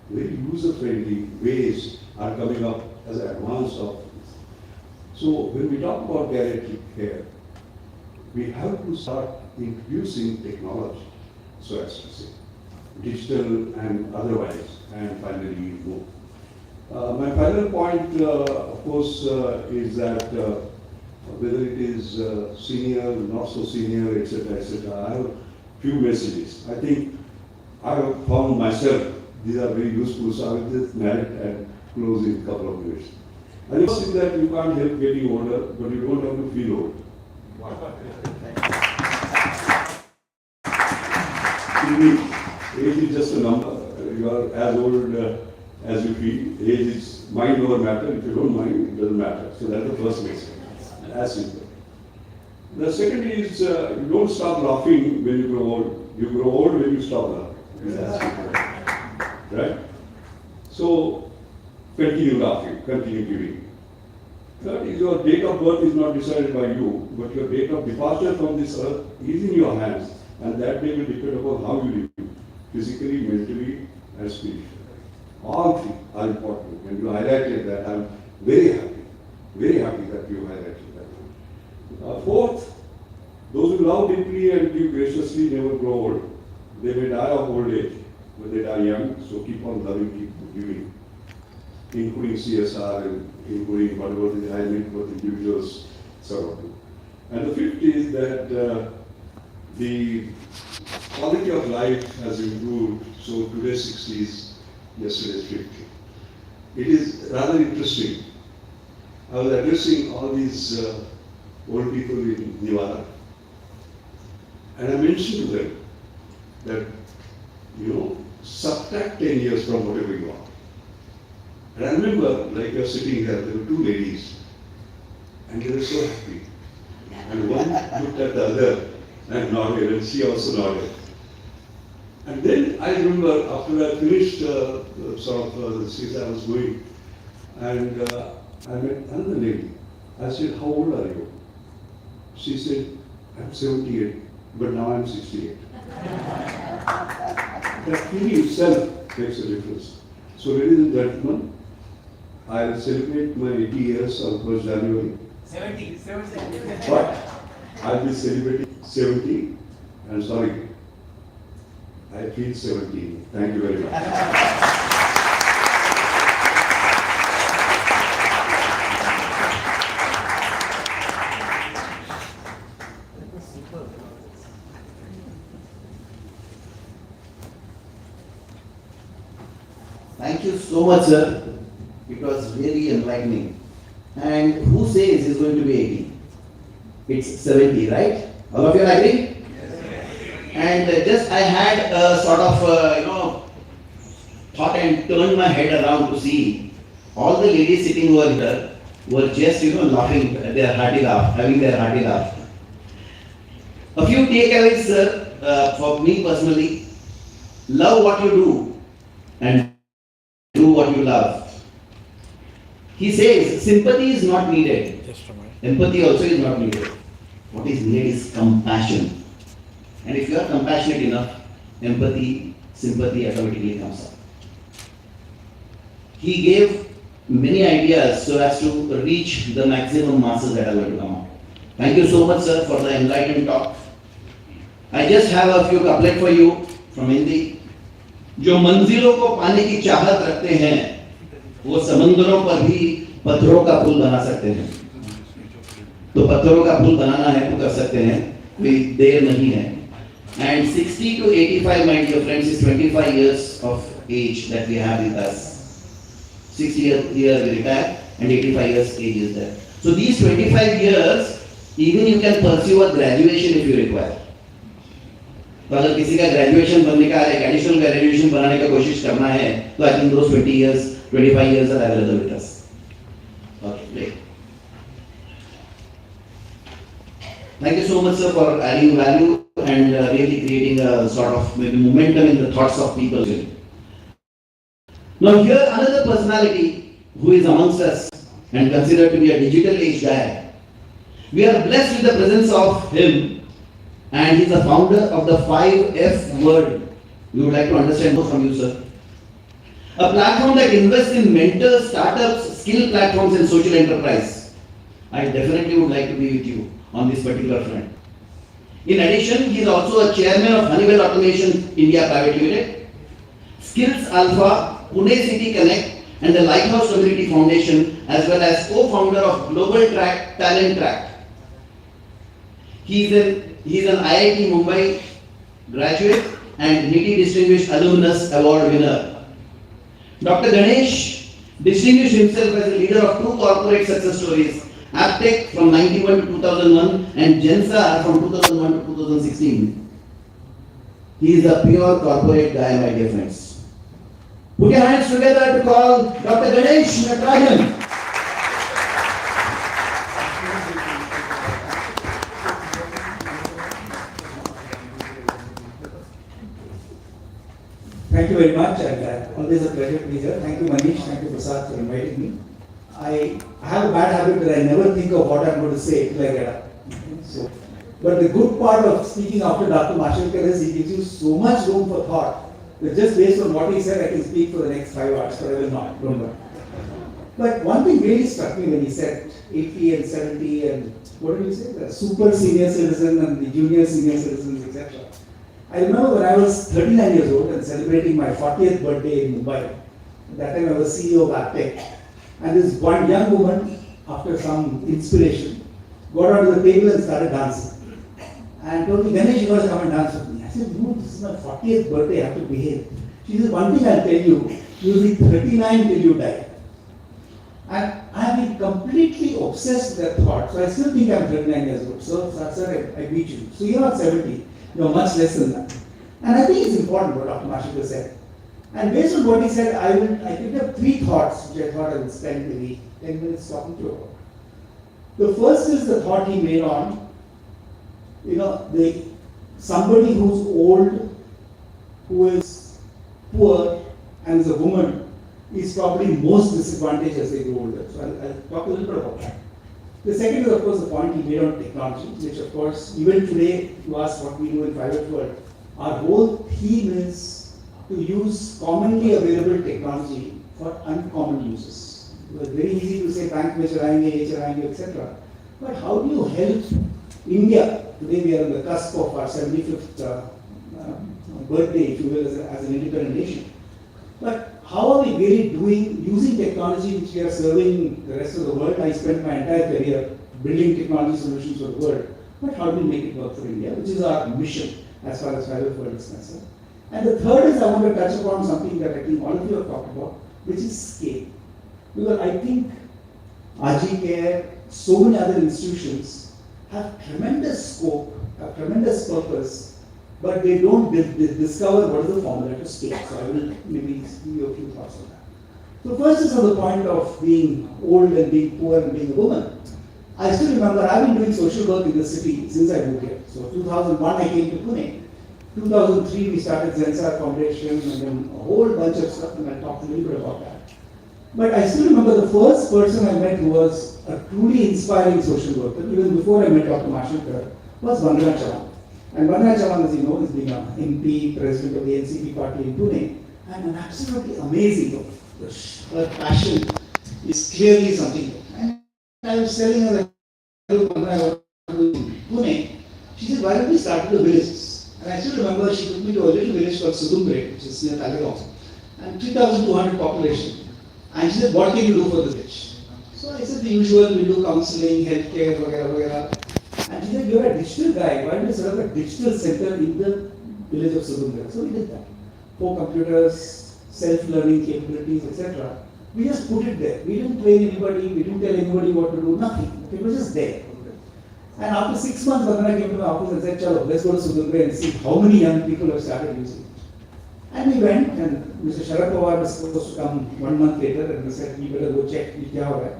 very user-friendly ways are coming up as advanced offerings. So when we talk about geriatric care, we have to start introducing technology, so as to say, digital and otherwise, and finally more. My final point, of course, is that whether it is senior, not so senior, etc., etc., I have a few messages. I think I have found myself, these are very useful, so I will just narrate and close in a couple of minutes. I think first is that you can't help getting older, but you don't have to feel old. Age is just a number. You are as old as you feel. Age is mind over matter. If you don't mind, it doesn't matter. So that's the first message. As simple. The second is you don't stop laughing when you grow old. You grow old when you stop laughing. That's simple. Right? So continue laughing, continue giving. Third is your date of birth is not decided by you, but your date of departure from this earth is in your hands, and that day will depend upon how you live, physically, mentally, and spiritually. All three are important. When you highlighted that, I'm very happy that you highlighted that. Fourth, those who love deeply and give graciously never grow old. They may die of old age, but they die young, so keep on loving, keep giving, including CSR and including whatever the high net worth individuals sort of do. And the fifth is that the quality of life has improved, so today's 60s, yesterday's 50. It is rather interesting. I was addressing all these old people in Nevada, and I mentioned to them that, subtract 10 years from whatever you are. And I remember, like you're sitting here, there were two ladies, and they were so happy. And one looked at the other and nodded, and she also nodded. And then I remember, after I finished the seat I was going, and I met another lady. I said, how old are you? She said, I'm 78, but now I'm 68. That feeling itself makes a difference. So ladies and gentlemen, I'll celebrate my 80 years on 1st January. 70. But I'll be celebrating 70, and sorry, I feel 17. Thank you very much. Thank you so much, sir. It was very enlightening. And who says he's going to be 80? It's 70, right? All of you are agree? And just I had a sort of, thought and turned my head around to see all the ladies sitting over here were just, laughing, their hearty laugh, having their hearty laugh. A few takeaways, sir, for me personally. Love what you do and do what you love. He says sympathy is not needed. Empathy also is not needed. What is needed is compassion. And if you are compassionate enough, empathy, sympathy automatically comes up. He gave many ideas so as to reach the maximum masses that are going to come out. Thank you so much, sir, for the enlightened talk. I just have a few couplets for you from Hindi. जो मंजिलों को पाने की चाहत रखते हैं, वो समंदरों पर भी पत्थरों का पुल बना सकते हैं. तो पत्थरों का पुल बनाना है तो कर सकते हैं. कोई देर नहीं है. And 60 to 85, my dear friends, is 25 years of age that we have with us. 60 years we retire and 85 years age is there. So these 25 years, even you can pursue a graduation if you require. तो अगर किसी का graduation बनने का एक additional graduation बनाने का कोशिश करना है तो I think those 20 years 25 years are available with us. Okay, great. Thank you so much, sir, for adding value and really creating a sort of maybe momentum in the thoughts of people. Now here another personality who is amongst us and considered to be a digital age guy. We are blessed with the presence of him, and he is the founder of the 5F word. We would like to understand more from you, sir. A platform that invests in mentors, startups, skill platforms and social enterprise. I definitely would like to be with you on this particular front. In addition, he is also a chairman of Honeywell Automation India Private Limited, Skills Alpha, Pune City Connect and the Lighthouse Community Foundation, as well as co-founder of Global Track Talent Track. He is an IIT Mumbai graduate and NITI Distinguished Alumnus Award winner. Dr. Ganesh distinguished himself as a leader of two corporate success stories, Aptech from 91 to 2001 and Gensar from 2001 to 2016. He is a pure corporate guy, my dear friends. Put your hands together to call Dr. Ganesh Natarajan. Thank you very much, and always a pleasure to be here. Thank you, Manish. Thank you, Prasad, for inviting me. I have a bad habit that I never think of what I'm going to say till I get up. So, but the good part of speaking after Dr. Mashelkar is he gives you so much room for thought that just based on what he said, I can speak for the next 5 hours, but I will not. Don't worry. But one thing really struck me when he said 80 and 70 and what did he say? The super senior citizen and the junior senior citizens, etc. I remember when I was 39 years old and celebrating my 40th birthday in Mumbai. At that time I was CEO of Aptech. And this one young woman, after some inspiration, got onto the table and started dancing. And told me, Ganesh, you got to come and dance with me. I said, no, this is my 40th birthday, I have to behave. She said, one thing I'll tell you, you'll be 39 till you die. And I have been completely obsessed with that thought. So I still think I'm 39 years old. So, sir, I beat you. So you're not 70. You're much less than that. And I think it's important what Dr. Mashelkar said. And based on what he said, I picked up 3 thoughts which I thought I would spend maybe 10 minutes talking to you about. The first is the thought he made on, somebody who's old, who is poor, and is a woman, is probably most disadvantaged as they grow older. So I'll talk a little bit about that. The second is, of course, the point he made on technology, which, of course, even today, you ask what we do in private world, our whole theme is to use commonly available technology for uncommon uses. It was very easy to say bank mein chalaenge, ye chalaenge, etc. But how do you help India? Today we are on the cusp of our 75th birthday, if you will, as an independent nation. But how are we really using technology which we are serving the rest of the world? I spent my entire career building technology solutions for the world. But how do we make it work for India, which is our mission as far as private world is concerned. And the third is I want to touch upon something that I think all of you have talked about, which is scale. Because I think RG Care, so many other institutions have tremendous scope, have tremendous purpose, but they don't discover what is the formula to scale. So I will maybe give you a few thoughts on that. So first is on the point of being old and being poor and being a woman. I still remember I've been doing social work in the city since I moved here. So 2001 I came to Pune. 2003 we started Zensar Foundation and then a whole bunch of stuff, and I'll talk a little bit about that. But I still remember the first person I met who was a truly inspiring social worker, even before I met Dr. Mashelkar, was Vandana Chavan. And Vandana Chavan, as you know, is being an MP, president of the NCP party in Pune, and an absolutely amazing, her passion is clearly something. And I was telling her that when I was in Pune, she said, why don't we start with the villages? And I still remember she took me to a little village called Sudumbre, which is near Talegaon, and 3,200 population. And she said, what can you do for the village? So I said, the usual, we do counseling, healthcare, whatever. And she said, you're a digital guy, why don't you set up a digital center in the village of Sudhundra? So we did that. 4 computers, self-learning capabilities, etc. We just put it there. We didn't train anybody, we didn't tell anybody what to do, nothing. It was just there. And after 6 months, Vandana came to my office and said, Chalo, let's go to Sudhundra and see how many young people have started using it. And we went, and Mr. Sharad Pawar was supposed to come 1 month later, and we said, you better go check kya ho raha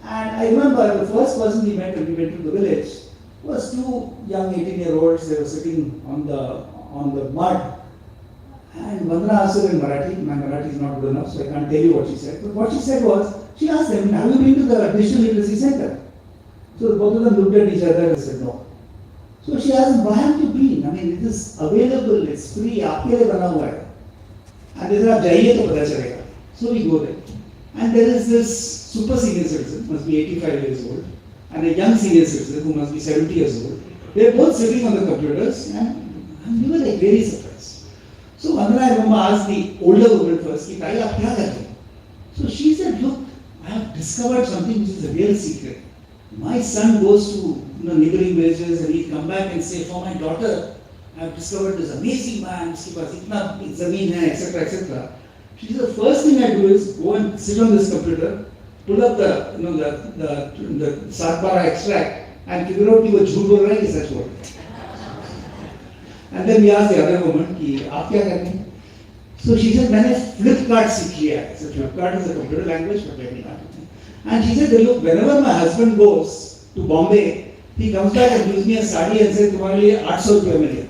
hai. And I remember the first person we met when we went to the village was 2 young 18-year-olds. They were sitting on the mud. And Vandana asked her in Marathi. My Marathi is not good enough, so I can't tell you what she said. But what she said was, she asked them, have you been to the digital literacy center? So both of them looked at each other and said, no. So she asked them, why haven't you been? I mean, it is available, it's free, आपके लिए बना हुआ है. And they said, आप जाइए तो पता चलेगा. So we go there. And there is this super senior citizen, must be 85 years old, and a young senior citizen who must be 70 years old. They are both sitting on the computers, and we were like very surprised. So Vandana, I remember, asked the older woman first, कि ताई आप क्या कर रहे हो? So she said, look, I have discovered something which is a real secret. My son goes to neighboring villages and he'll come back and say, for my daughter, I have discovered this amazing man, उसके पास इतना ज़मीन है, etc., etc. She said, the first thing I do is go and sit on this computer, pull up the Satpara extract and figure out कि वो झूठ बोल रहा है कि सच बोल रहा है. And then we asked the other woman कि आप क्या कर रही हैं? So she said, मैंने Flipkart सीख लिया है. So Flipkart is a computer language, but let me not. And she said, look, whenever my husband goes to Bombay, he comes back and gives me a sari and says, तुम्हारे लिए 800 रुपये मिले.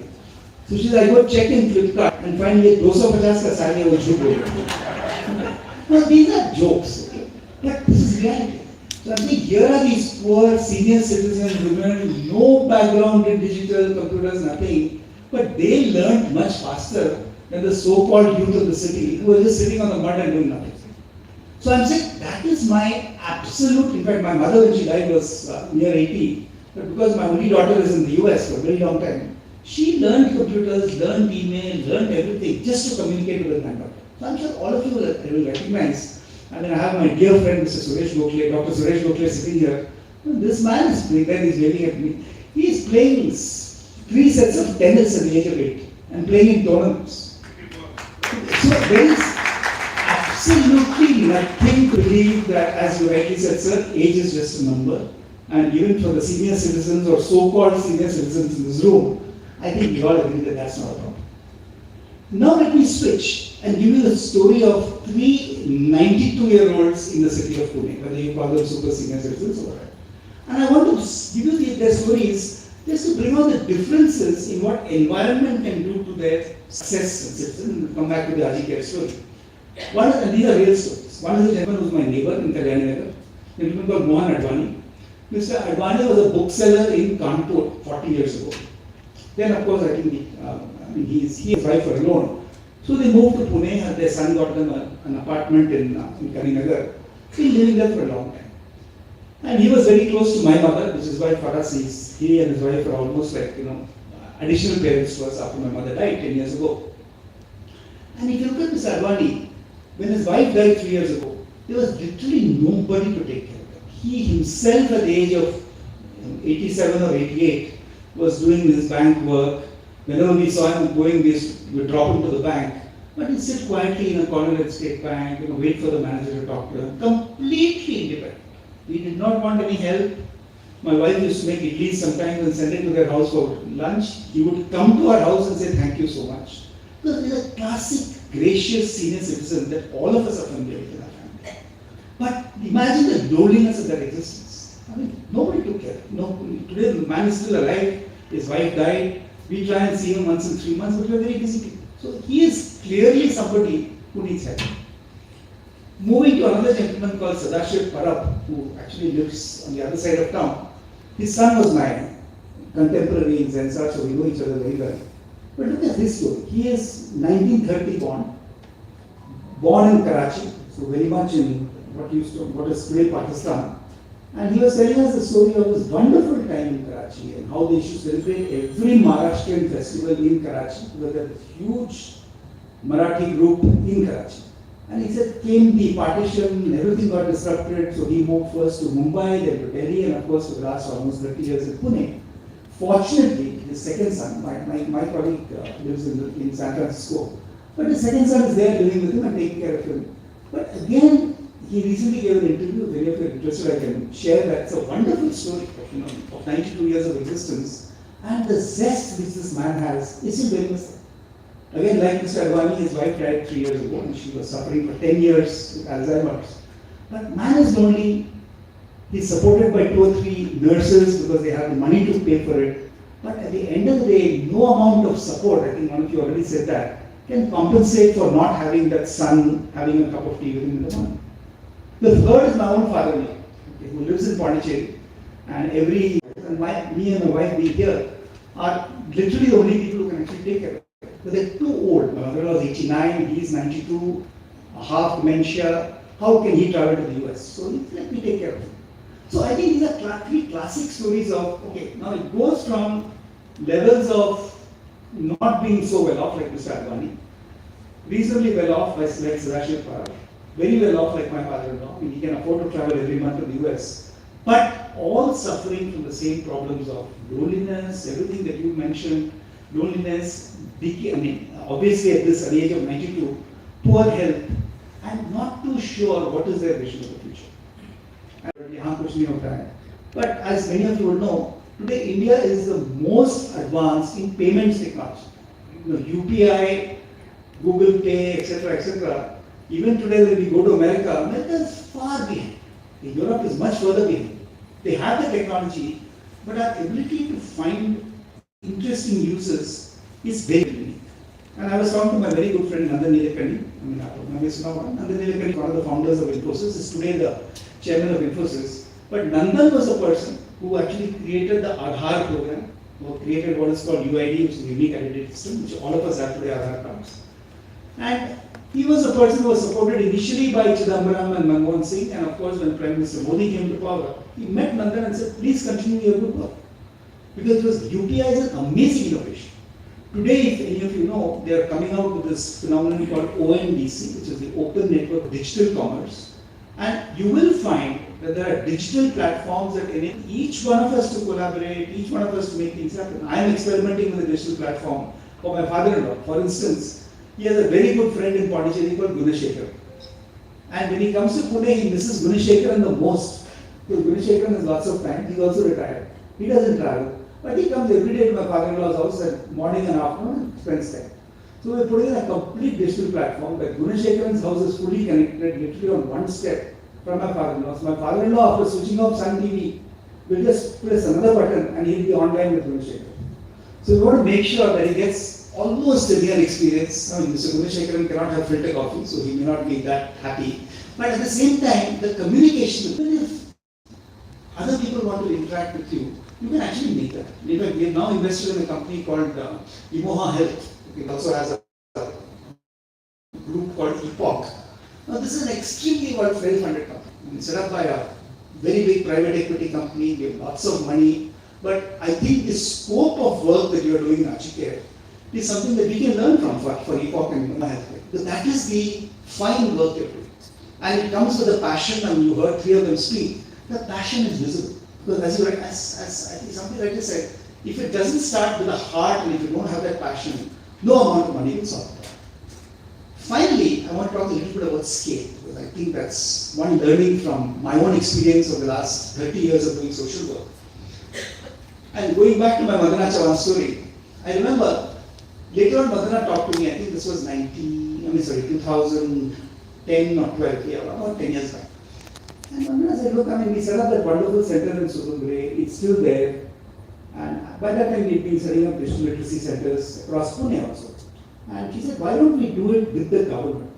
So she said, I go check in Flipkart and find ये 250 का साड़ी है वो झूठ बोल रहा है. Now these are jokes, okay? But this is reality. So I think here are these poor senior citizens, women, no background in digital computers, nothing, but they learned much faster than the so-called youth of the city who are just sitting on the mud and doing nothing. So I'm saying that is my absolute, in fact my mother when she died was near 80, but because my only daughter is in the US for a very long time, she learned computers, learned email, learned everything just to communicate with my daughter. So I'm sure all of you will recognize. I mean, I have my dear friend Mr. Suresh Gokhale, Dr. Suresh Gokhale sitting here. This man is playing, then he's waving at me. He is playing 3 sets of tennis at the age of 8 and playing in tournaments. So there is absolutely nothing to believe that, as you rightly said, sir, age is just a number. And even for the senior citizens or so-called senior citizens in this room, I think we all agree that that's not a problem. Now let me switch and give you the story of 3 92-year-olds in the city of Pune, whether you call them super senior citizens or whatever. And I want to give you their stories just to bring out the differences in what environment can do to their success. And come back to the Ajikere story. And these are real stories. One is a gentleman who was my neighbor in Kalyani, a gentleman called Mohan Advani. Mr. Advani was a bookseller in Kanpur 40 years ago. Then, of course, I think he and his wife were alone. So they moved to Pune and their son got them an apartment in Karinagar. Been living there for a long time. And he was very close to my mother, which is why for us, he and his wife are almost like, additional parents to us after my mother died 10 years ago. And if you look at Mr. Advani, when his wife died 3 years ago, there was literally nobody to take care of him. He himself at the age of 87 or 88 was doing his bank work. Whenever we saw him going, we would drop him to the bank. But he'd sit quietly in a corner at State Bank, wait for the manager to talk to him. Completely independent. We did not want any help. My wife used to make idlis sometimes and send it to their house for lunch. He would come to our house and say, thank you so much. Because he's a classic, gracious senior citizen that all of us are familiar with in our family. But imagine the loneliness of their existence. I mean, nobody took care. Today the man is still alive, his wife died. We try and see him once in 3 months, but we are very busy people. So he is clearly somebody who needs help. Moving to another gentleman called Sadashiv Parab, who actually lives on the other side of town. His son was my contemporary in Zensar, so we know each other very well. But look at this story. He is 1930 born in Karachi, so very much in what is today Pakistan. And he was telling us the story of his wonderful time in Karachi and how they used to celebrate every Maharashtrian festival in Karachi. There was a huge Marathi group in Karachi. And he said, came the partition, everything got disrupted, so he moved first to Mumbai, then to Delhi, and of course for the last almost 30 years in Pune. Fortunately, his second son, my colleague lives in San Francisco, but his second son is there living with him and taking care of him. But again, he recently gave an interview, if any of you are interested, I can share that. It's a wonderful story of 92 years of existence, and the zest which this man has is still very much there. Again, like Mr. Advani, his wife died 3 years ago and she was suffering for 10 years with Alzheimer's. But man is lonely. He's supported by 2 or 3 nurses because they have the money to pay for it. But at the end of the day, no amount of support, I think one of you already said that, can compensate for not having that son having a cup of tea with him in the morning. The third is my own father-in-law, who lives in Pondicherry, and me and my wife being here are literally the only people who can actually take care of it. But they're too old. My mother-in-law is 89, he's 92, half dementia. How can he travel to the US? So let me take care of him. So I think these are 3 classic stories of, okay, now it goes from levels of not being so well off like Mr. Advani, reasonably well off like Geriatric, very well off like my father-in-law. I mean, he can afford to travel every month to the US, but all suffering from the same problems of loneliness, everything that you mentioned, loneliness, decay, I mean, obviously at this age of 92, poor health, and not too sure what is their vision of the future. But as many of you will know, today India is the most advanced in payments technology. UPI, Google Pay, etc. Even today when we go to America, America is far behind. Europe is much further behind. They have the technology, but our ability to find interesting uses is very unique. And I was talking to my very good friend Nandan Nilekani. Nandan Nilekani, one of the founders of Infosys, is today the chairman of Infosys. But Nandan was a person who actually created the Aadhaar program, or created what is called UID, which is a unique identity system, which all of us have today, Aadhaar cards. And he was a person who was supported initially by Chidambaram and Manmohan Singh, and of course when Prime Minister Modi came to power, he met Nandan and said, please continue your good work. Because UPI is an amazing innovation. Today, if any of you know, they are coming out with this phenomenon called ONDC, which is the Open Network of Digital Commerce. And you will find that there are digital platforms that enable each one of us to collaborate, each one of us to make things happen. I am experimenting with a digital platform for my father-in-law. For instance, he has a very good friend in Pondicherry called Gunashekar. And when he comes to Pune, he misses Gunashekaran the most. Because Gunashekaran has lots of time, he's also retired. He doesn't travel. But he comes every day to my father-in-law's house at morning and afternoon and spends time. So we're putting in a complete digital platform that Gunashekaran's house is fully connected literally on one step from my father-in-law. So my father-in-law, after switching off Sun TV, will just press another button and he'll be online with Gunashekaran. So we want to make sure that he gets almost a real experience. I mean, Mr. Gunashekaran cannot have filter coffee, so he may not be that happy. But at the same time, the communication, even if other people want to interact with you, you can actually make that. In fact, we have now invested in a company called Imoha Health. It also has a group called Epoch. Now, this is an extremely well-funded company. It's set up by a very big private equity company. We have lots of money. But I think the scope of work that you are doing in Achikere is something that we can learn from for Epoch and Imoha Health. Because that is the fine work you're doing. And it comes with a passion, and you heard 3 of them speak. The passion is visible. Because as I think something like you said, if it doesn't start with a heart and if you don't have that passion, no amount of money will solve it. Finally, I want to talk a little bit about scale, because I think that's one learning from my own experience of the last 30 years of doing social work. And going back to my Madana Chavan story, I remember later on Madana talked to me, I think this was 2010 or 12, yeah, about 10 years back. And Vandana said, look, I mean, we set up that wonderful center in Surundure, it's still there. And by that time, we'd been setting up digital literacy centers across Pune also. And she said, why don't we do it with the government?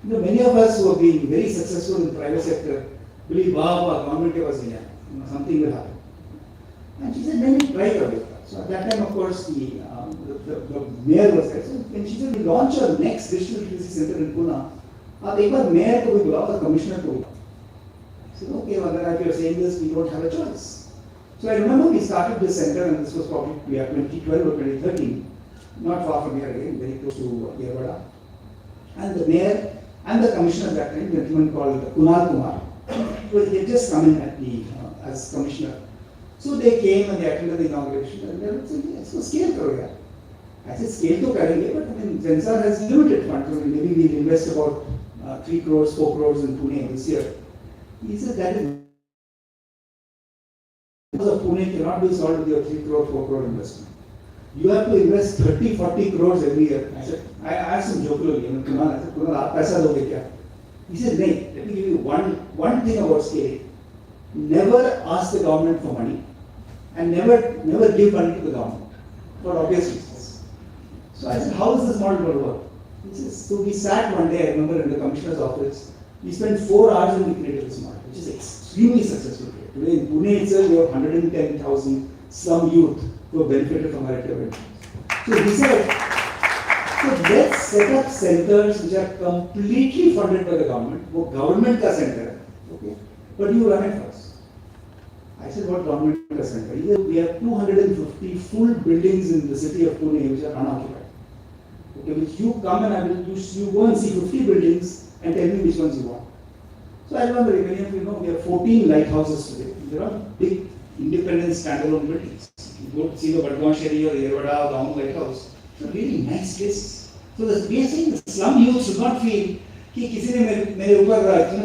You know, many of us who have been very successful in the private sector believe, wow, our government was here, something will happen. And she said, then we try it away. So at that time, of course, the mayor was there. So when she said, we launch our next digital literacy center in Pune, एक बार mayor को भी बुलाओ और commissioner को भी. I said, okay, Vandana, if you're saying this, we don't have a choice. So I remember we started this center, and this was probably 2012 or 2013, not far from here again, very close to Yerwada. And the mayor and the commissioner at that time, a gentleman called Kunal Kumar, he had just come in at the, as commissioner. So they came and they attended the inauguration and they were saying, yes, so scale karo yaar. I said, scale to karenge, but I mean, Zensar has limited funds. So maybe we'll invest about 3 crores, 4 crores in Pune this year. He said, that is because of Pune cannot be solved with your 3 crore, 4 crore investment. You have to invest 30, 40 crores every year. I said, I asked him jokingly, Kunal, I said, Kunal, aap paisa doge kya? He said, nahi, let me give you one thing about scaling. Never ask the government for money and never give money to the government for obvious reasons. So I said, how is this model going to work? He says, so we sat one day, I remember in the commissioner's office, we spent 4 hours and we created this model, which is extremely successful. Today in Pune itself, we have 110,000 slum youth who have benefited from our interventions. So he said, so let's set up centers which are completely funded by the government, wo government ka center, okay? But you run it first. I said, what government ka center? He said, we have 250 full buildings in the city of Pune which are unoccupied. Okay, which you come and I will, you go and see 50 buildings and tell me which ones you want. So I remember, many of you know, we have 14 lighthouses today. There are big independent standalone buildings. You go to see the Badgaon Sheri or Yerwada or Gaon lighthouse. So really nice places. So we are saying the slum youth should not feel कि किसी ने मेरे ऊपर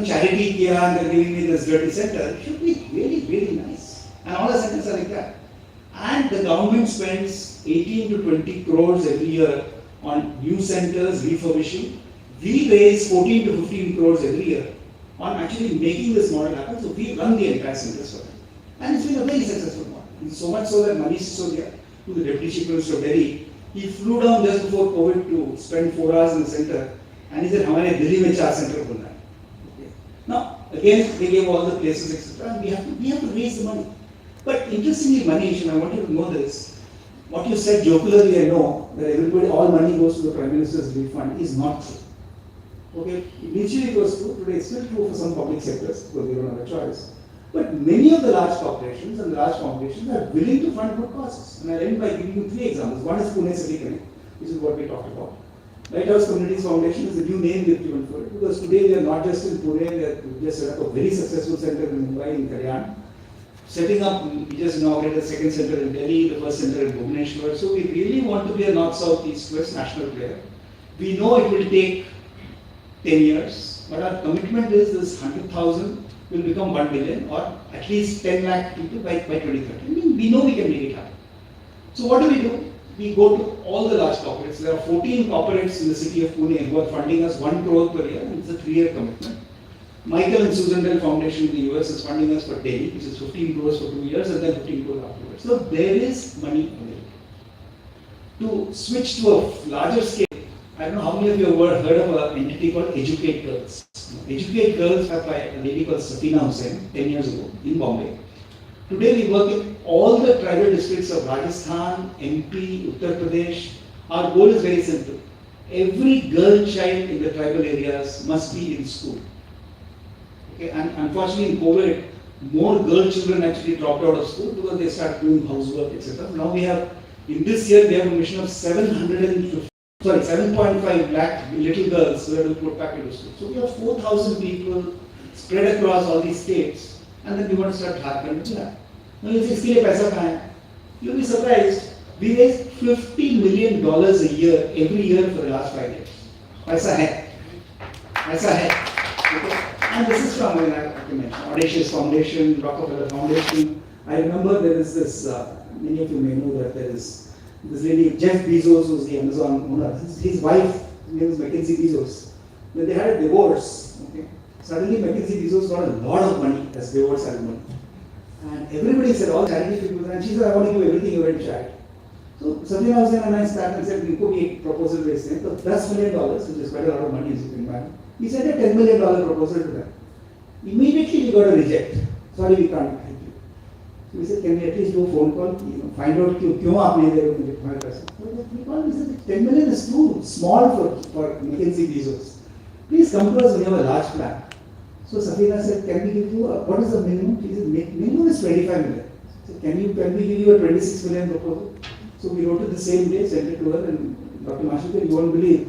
charity किया and they're giving me this dirty center. It should be really, really nice. And all the centers are like that. And the government spends 18 to 20 crores every year on new centers, refurbishing. We raise 14 to 15 crores every year on actually making this model happen. So we run the entire centers for them. And it's been a very successful model. It's so much so that Manish Sisodia, who is the Deputy Chief Minister of Delhi, he flew down just before COVID to spend 4 hours in the center. And he said, "Hamare Delhi mein 4 center khulna hai." Okay. Now, again, they gave all the places, etc. And we have to raise the money. But interestingly, Manish, and I want you to know this, what you said jocularly, I know, that everybody, all money goes to the Prime Minister's relief fund is not true. Okay, initially it was true, today it's still true for some public sectors because they don't have a choice. But many of the large corporations and large foundations are willing to fund good causes. And I'll end by giving you 3 examples. One is Pune City Connect, which is what we talked about. Lighthouse Communities Foundation is the new name we've given for it because today we are not just in Pune, we just set up a very successful center in Mumbai, in Kalyan. Setting up, we just inaugurated the second center in Delhi, the first center in Bhubaneswar. So we really want to be a north, south, east, west national player. We know it will take 10 years, but our commitment is this 100,000 will become 1 billion or at least 10 lakh people by 2030. I mean, we know we can make it happen. So what do? We go to all the large corporates. There are 14 corporates in the city of Pune who are funding us 1 crore per year, and it's a 3-year commitment. Michael and Susan Dell Foundation in the US is funding us for Delhi, which is 15 crores for 2 years and then 15 crores afterwards. So there is money available. To switch to a larger scale, I don't know how many of you have heard of an entity called Educate Girls. Educate Girls are by a lady called Safina Hussain 10 years ago in Bombay. Today we work in all the tribal districts of Rajasthan, MP, Uttar Pradesh. Our goal is very simple. Every girl child in the tribal areas must be in school. Okay, and unfortunately in COVID, more girl children actually dropped out of school because they started doing housework, etc. Now we have, in this year, we have a mission of 7.5 lakh little girls who are to be put back into school. So we have 4,000 people spread across all these states, and then we want to start targeting that. Now you say, "Iske liye paisa kahan hai?" You'll be surprised. We raise $50 million a year, every year for the last 5 years. Paisa hai. Paisa hai. Okay? And this is from, I mentioned, Audacious Foundation, Rockefeller Foundation. I remember there is this, many of you may know that there is this lady, Jeff Bezos, who's the Amazon owner. His wife, his name is Mackenzie Bezos. When they had a divorce, okay, suddenly Mackenzie Bezos got a lot of money as divorce settlement. And everybody said, all charity people, and she said, "I want to give everything away to charity." So Safina Hussain and I sat and said, "We could be a proposal based thing." So $10 million, which is quite a lot of money as you can imagine. We sent a $10 million proposal to them. Immediately we got a reject. "Sorry, we can't help you." So we said, "Can we at least do a phone call? Find out क्यों आप नहीं दे रहे हो मुझे तुम्हारे पैसे?" So we called. We said, "10 million is too small for Mackenzie Bezos. Please come to us when you have a large plan." So Safina said, "Can we give you what is the minimum?" She said, "Minimum is 25 million." So can we give you a 26 million proposal? So we wrote it the same day, sent it to her, and Dr. Mashikar, you won't believe,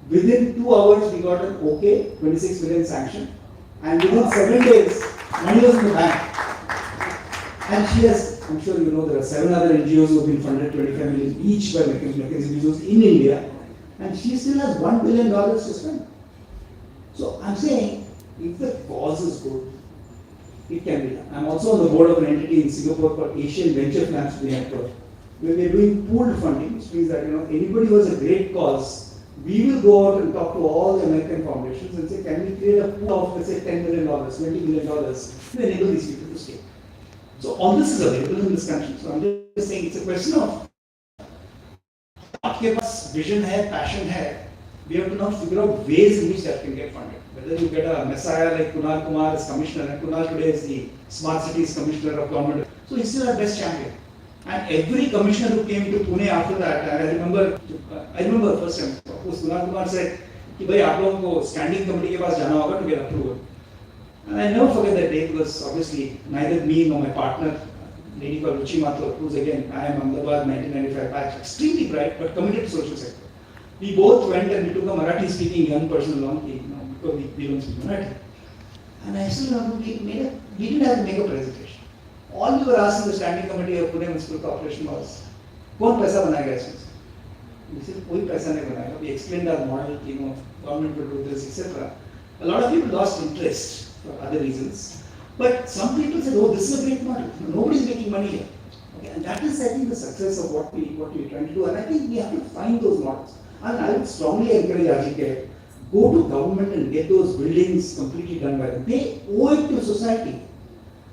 Within 2 hours, we got an okay, 26 million sanction, and within 7 days, money was in the bank. And she has, I'm sure you know, there are 7 other NGOs who have been funded 25 million each by McKinsey Bezos in India, and she still has $1 billion to spend. So I'm saying, if the cause is good, it can be done. I'm also on the board of an entity in Singapore called Asian Venture Finance Network, where we're doing pooled funding, which means that anybody who has a great cause, we will go out and talk to all the American foundations and say, can we create a pool of, let's say, $10 million, $20 million to enable these people to scale. So all this is available in this country. So I'm just saying it's a question of आपके पास vision है, passion है. We have to now figure out ways in which that can get funded. Whether you get a messiah like Kunal Kumar as commissioner, and Kunal today is the Smart Cities Commissioner of Government. So he's still our best champion. And every commissioner who came to Pune after that, and I remember first time, of course, Kunal Kumar said कि भाई आप लोगों को standing committee के पास जाना होगा to get approval. And I never forget that day because obviously neither me nor my partner, lady called Ruchi Mathur, who's again I am Ahmedabad 1995 batch, extremely bright but committed to social sector. We both went and we took a Marathi speaking young person along, because we don't speak Marathi. And I still remember we didn't have to make a presentation. All we were asking the standing committee of Pune Municipal Corporation was, कौन पैसा बनाएगा इसमें? We said कोई पैसा नहीं बनाएगा. We explained our model, government will do this, etc. A lot of people lost interest for other reasons. But some people said, oh, this is a great model. Nobody is making money here. Okay, and that is, I think, the success of what we're trying to do. And I think we have to find those models. And I would strongly encourage Ajit, go to government and get those buildings completely done by them. They owe it to society.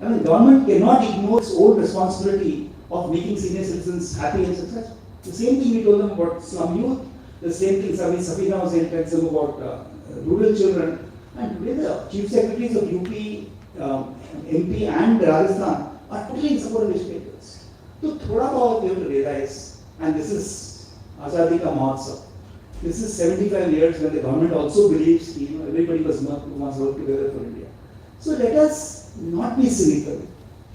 I mean, government cannot ignore its own responsibility of making senior citizens happy and successful. The same thing we told them about slum youth. The same thing Safina was saying them about rural children. And today the chief secretaries of UP, MP and Rajasthan are totally in support of educators. So thoda bahut we have to realize, and this is Azadi Ka Mahotsav. This is 75 years when the government also believes everybody wants to work together for India. So let us not be cynical.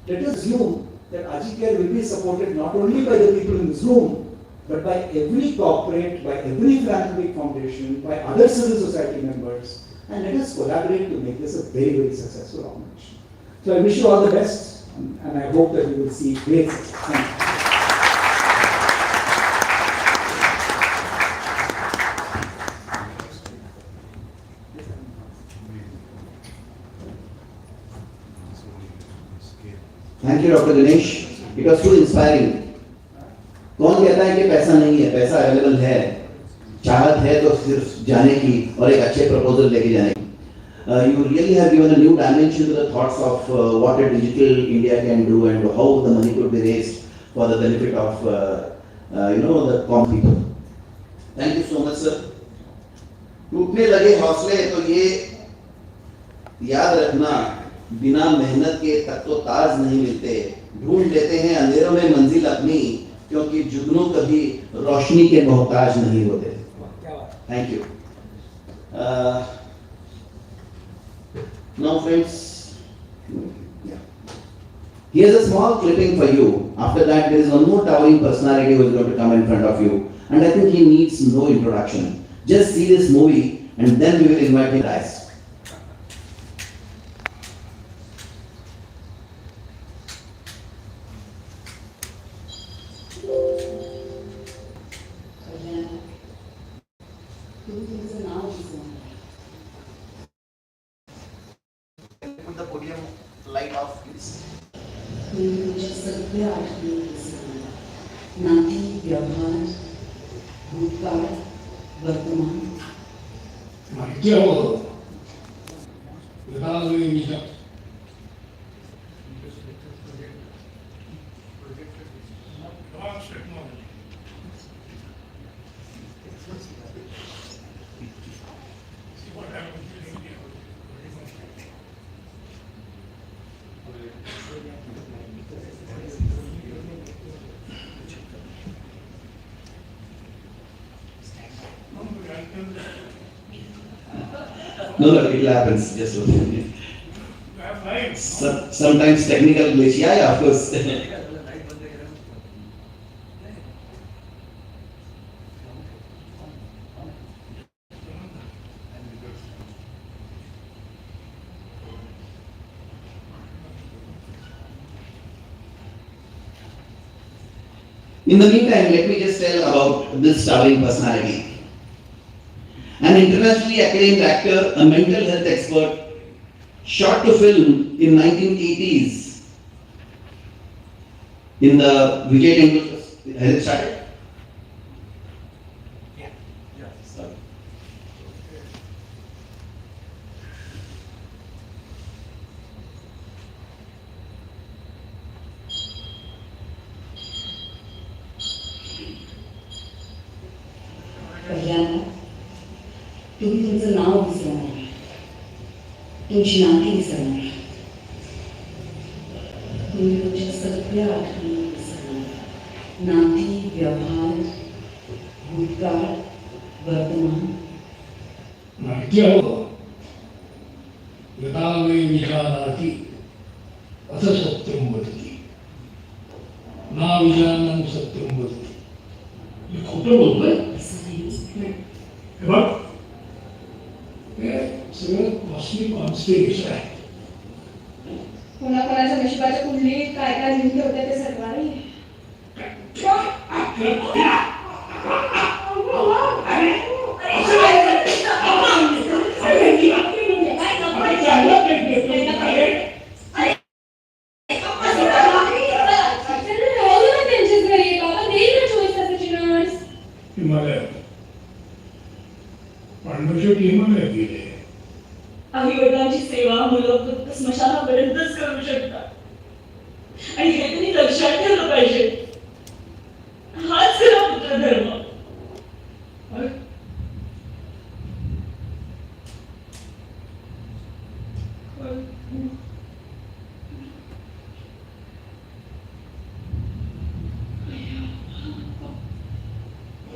Let us assume that Ajit will be supported not only by the people in this room, but by every corporate, by every philanthropic foundation, by other civil society members, and let us collaborate to make this a very, very successful organization. So I wish you all the best, and I hope that we will see great success. Thank you. Thank you, Dr. Dinesh. It was too inspiring. कौन कहता है कि पैसा नहीं है? पैसा available है. चाहत है तो सिर्फ जाने की और एक अच्छे प्रपोजल लेके जाने की. You really have given a new dimension to the thoughts of what a digital India can do and how the money could be raised for the benefit of the common people. Thank you so much, sir. टूटने लगे हौसले तो ये याद रखना, बिना मेहनत के तक तो ताज नहीं मिलते. ढूंढ लेते हैं अंधेरों में मंजिल अपनी, क्योंकि जुगनू कभी रोशनी के मोहताज नहीं होते. Thank you. Now friends, here's a small clipping for you. After that there is one more towering personality who is going to come in front of you, and I think he needs no introduction. Just see this movie and then we will invite him guys. Put the podium light off, please. तुझे सत्य आठवी नाती व्यवहार भूतकाळ वर्तमान No, it happens. Just sometimes technical glitch. Yeah, of course. In the meantime, let me just tell about this towering personality. An internationally acclaimed actor, a mental health expert, shot to film in 1980s in the Vijay Tendulkar. Has it started? Yeah. Sorry. पहिल्यांदा तुम्ही तुमचं नाव विसरणार, तुमची नाती विसरणार, तुम्ही तुमच्या सगळ्या आठवणी विसरणार. नाती, व्यवहार, भूतकाळ, वर्तमान. नाट्य यदा वै विजानाति अथ सत्यं वदति ना विजानं सत्यं वदति. मी खोटं बोलतोय? असं नाही. हे बघ, हे सगळं कॉस्मिक कॉन्स्पिरेशन आहे. कोणाकोणाच्या नशिबाच्या कुंडलीत काय काय लिहून ठेवते ते सर्व नाही. त्यांच्याच घरी बाबा देईल ना 24 तासाची नर्स. हिमालय पांडवच्या हिमालयात गेले. आई वडिलांची सेवा मुलं फक्त स्मशानापर्यंतच करू शकतात आणि हे त्यांनी लक्षात ठेवलं पाहिजे. हाच खरा पुत्रधर्म. अरे,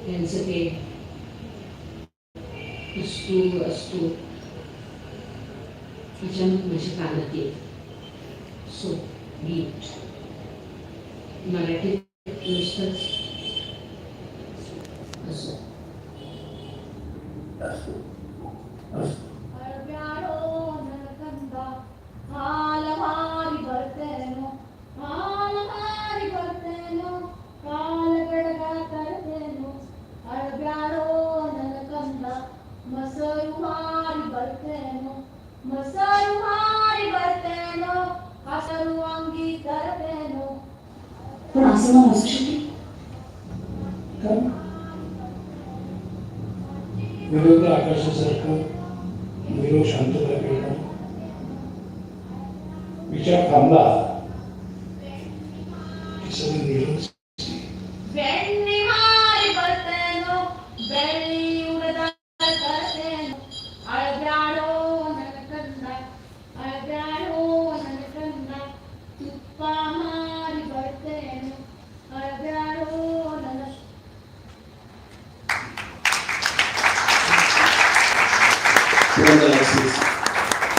त्यांचं ते असतो असतो अचानक माझ्या कानात येत. सो गीत मराठीत नुसतंच असो. पण असं मग असू शकते का? निरंतर आकाशासारखं निरो शांतता मिळणार. विचार थांबला की सगळं निरोच.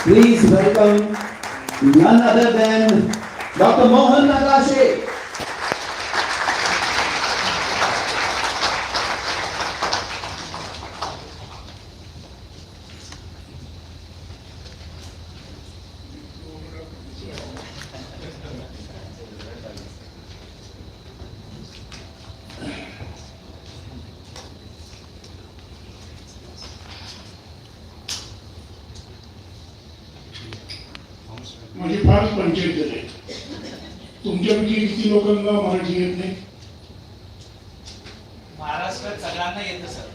Please welcome none other than Dr. Mohan Nagashe. माझी फारच पंचायत झाली. तुमच्यापैकी किती लोकांना मराठी येत नाही? महाराष्ट्रात सगळ्यांना येतं सर.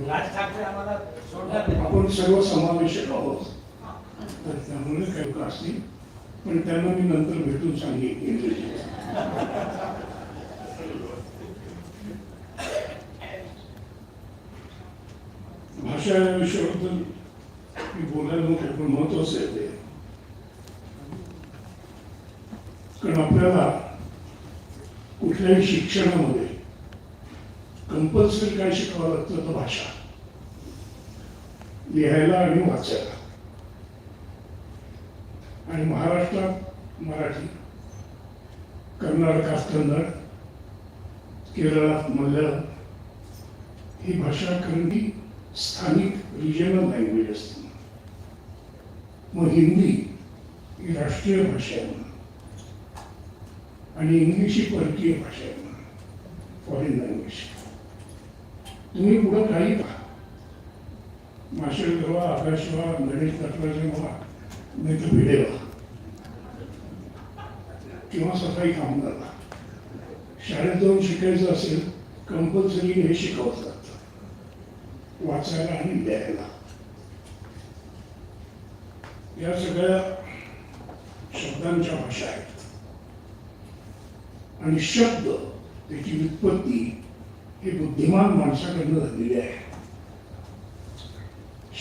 राज ठाकरे आम्हाला सोडणार नाही. आपण सर्व समावेशक आहोत, तर त्यामुळे काही त्रास नाही. पण त्यांना मी नंतर भेटून सांगेन. भाषा या विषयाबद्दल मी बोलायला नको, पण महत्वाचं आहे ते. कारण आपल्याला कुठल्याही शिक्षणामध्ये कंपल्सरी काय शिकावं लागतं तर भाषा, लिहायला आणि वाचायला. आणि महाराष्ट्रात मराठी, कर्नाटकात कन्नड, केरळात मल्याळम ही भाषा खरी स्थानिक रिजनल लँग्वेज असते. मग हिंदी ही राष्ट्रीय भाषा आहे. आणि इंग्लिश ही परकीय भाषा आहे, फॉरेन लँग्वेज. तुम्ही पुढं काही पहा, माशेल व्हा, आकाश व्हा, गणेश नटराजन व्हा, नाही तर भिडे व्हा किंवा सफाई कामगार व्हा. शाळेत जाऊन शिकायचं असेल कंपल्सरी हे शिकवत जातं, वाचायला आणि लिहायला. या सगळ्या शब्दांच्या भाषा आहेत आणि शब्द त्याची व्युत्पत्ती हे बुद्धिमान माणसाकडनं झालेली आहे.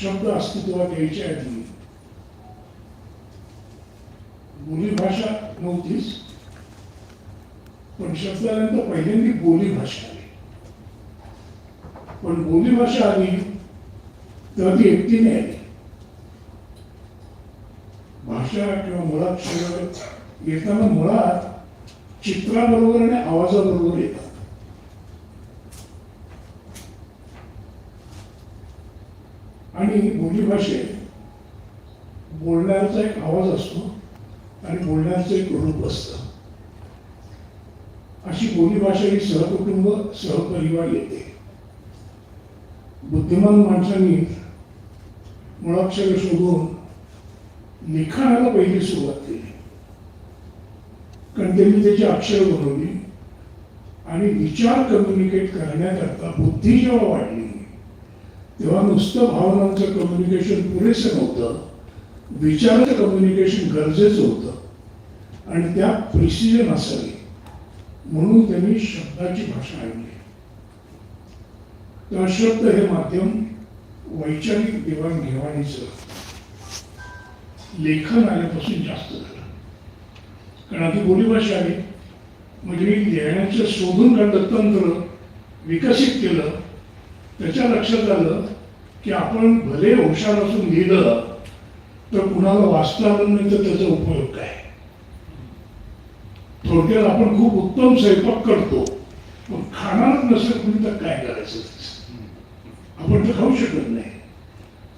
शब्द अस्तित्वात यायच्या आधी बोलीभाषा नव्हतीच, पण शब्दानंतर पहिल्यांदा बोलीभाषा आली. पण बोलीभाषा आली तेव्हा ती एकटीने आली. भाषा किंवा मुळाक्षर येताना मुळात चित्राबरोबर आणि आवाजाबरोबर येतात. आणि बोलीभाषेत बोलण्याचा एक आवाज असतो आणि बोलण्याचं एक रूप असतं. अशी बोलीभाषा ही सहकुटुंब सहपरिवार येते. बुद्धिमान माणसांनी मुळाक्षर शोधून लिखाणाला पहिली सुरुवात केली, कारण त्यांनी त्याची अक्षर बनवली आणि विचार कम्युनिकेट करण्याकरता बुद्धी जेव्हा वाढली तेव्हा नुसतं भावनांचं कम्युनिकेशन पुरेसं नव्हतं, विचाराचं कम्युनिकेशन गरजेचं होतं आणि त्यात प्रिसिजन असावी, म्हणून त्यांनी शब्दाची भाषा आणली. तेव्हा शब्द हे माध्यम वैचारिक देवाणघेवाणीचं लेखन आल्यापासून जास्त झालं. कारण आधी बोलीभाषा आली म्हणजे लिहिण्याचं शोधून काढलं तंत्र विकसित केलं. त्याच्या लक्षात आलं की आपण भले हुशार असून लिहिलं तर कुणाला वाचता आलं नाही तर त्याचा उपयोग काय. थोडक्यात आपण खूप उत्तम स्वयंपाक करतो पण खाणारच नसेल कुणी तर काय करायचं, आपण तर खाऊ शकत नाही.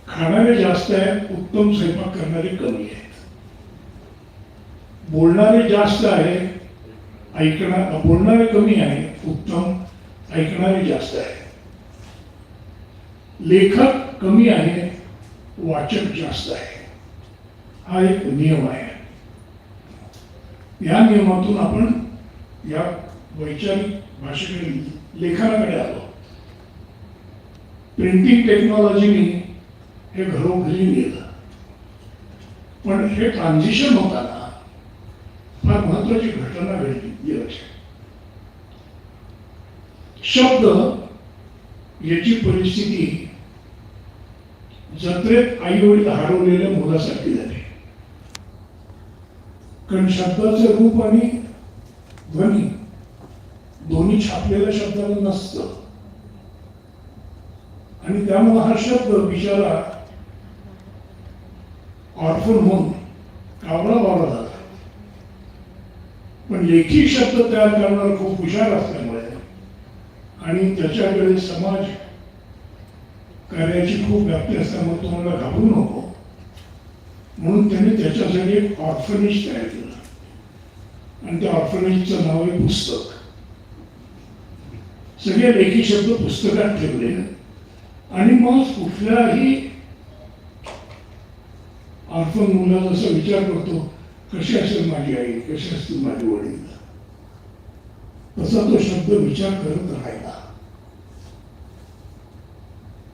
खाणारे जास्त आहेत, उत्तम स्वयंपाक करणारे कमी आहेत. बोलणारे जास्त आहेत, बोलणारे कमी आहेत, उत्तम ऐकणारे जास्त आहेत. लेखक कमी आहे, वाचक जास्त आहे. हा एक नियम आहे. या नियमातून आपण या वैचारिक भाषेकडे लेखनाकडे आलो. प्रिंटिंग टेक्नॉलॉजीने हे घरोघरी नेलं, पण हे ट्रान्झिशन होताना फार महत्वाची घटना घडली. शब्द याची परिस्थिती जत्रेत आई वडील हरवलेल्या मुलासारखी झाली. कारण शब्दाचं रूप आणि ध्वनी दोन्ही छापलेल्या शब्दाला नसतं आणि त्यामुळे हा शब्द बिचारा ऑर्फन होऊन कावळा बावळा झाला. पण लेखी शब्द तयार करणारा खूप हुशार असल्यामुळे आणि त्याच्याकडे समाज कार्याची खूप व्याप्ती असल्यामुळे तुम्हाला घाबरू नको म्हणून त्यांनी त्याच्यासाठी एक ऑर्फनेज तयार केलं आणि त्या ऑर्फनेजचं नाव आहे पुस्तक. सगळे लेखी शब्द पुस्तकात ठेवले आणि मग कुठल्याही ऑर्फन मुलाचा असा विचार करतो कशी असेल माझी आई, कशी असतील माझे वडील, तसा तो शब्द विचार करत राहिला.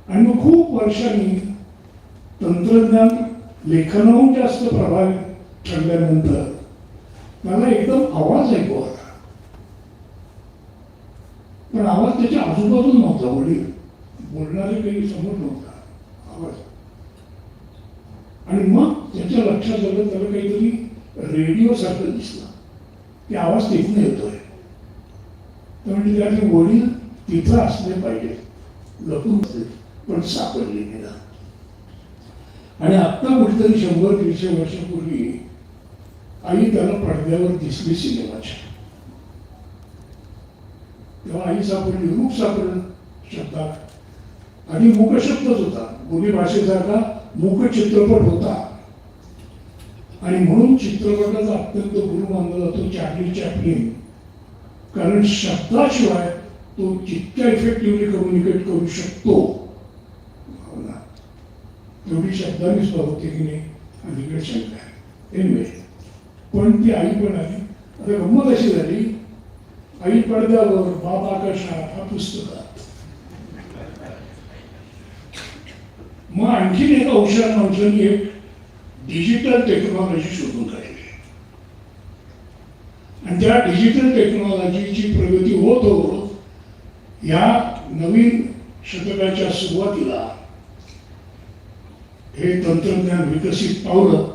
आणि मग खूप वर्षांनी तंत्रज्ञान लेखनाहून जास्त प्रभावी ठरल्यानंतर मला एकदम आवाज ऐकू आला. पण आवाज त्याच्या आजूबाजूला नव्हता, वडील बोलणारे काही समोर नव्हता आवाज. आणि मग त्याच्या लक्षात आलं त्याला काहीतरी रेडिओ सारखं दिसलं की आवाज तिथून येतोय. तर म्हणजे त्याचे वडील तिथं असले पाहिजे, लपून पण सापडले गेला. आणि आत्ता कुठेतरी 100-150 वर्षापूर्वी आई त्याला पडद्यावर दिसली सिनेमाच्या. तेव्हा आई सापडली, रूप सापडलं शब्दात आणि मूक शब्दच होता. बोली भाषेसारखा मूक चित्रपट होता आणि म्हणून चित्रपटाचा अत्यंत गुरु मानला जातो चार्ली चॅप्लिन कारण शब्दाशिवाय तो जितक्या इफेक्टिव्हली कम्युनिकेट करू शकतो भावना तेवढी शब्दानेच होते की नाही अलीकडे शंका आहे. एनिवे, पण ती आई पण आली. आता गंमत अशी झाली, आई पडद्यावर बाप आकाशात हा पुस्तकात. मग आणखीन एका हुशार माणसाने एक डिजिटल टेक्नॉलॉजी शोधून काढली आणि त्या डिजिटल टेक्नॉलॉजीची प्रगती होत होत या नवीन शतकाच्या सुरुवातीला हे तंत्रज्ञान विकसित पावलं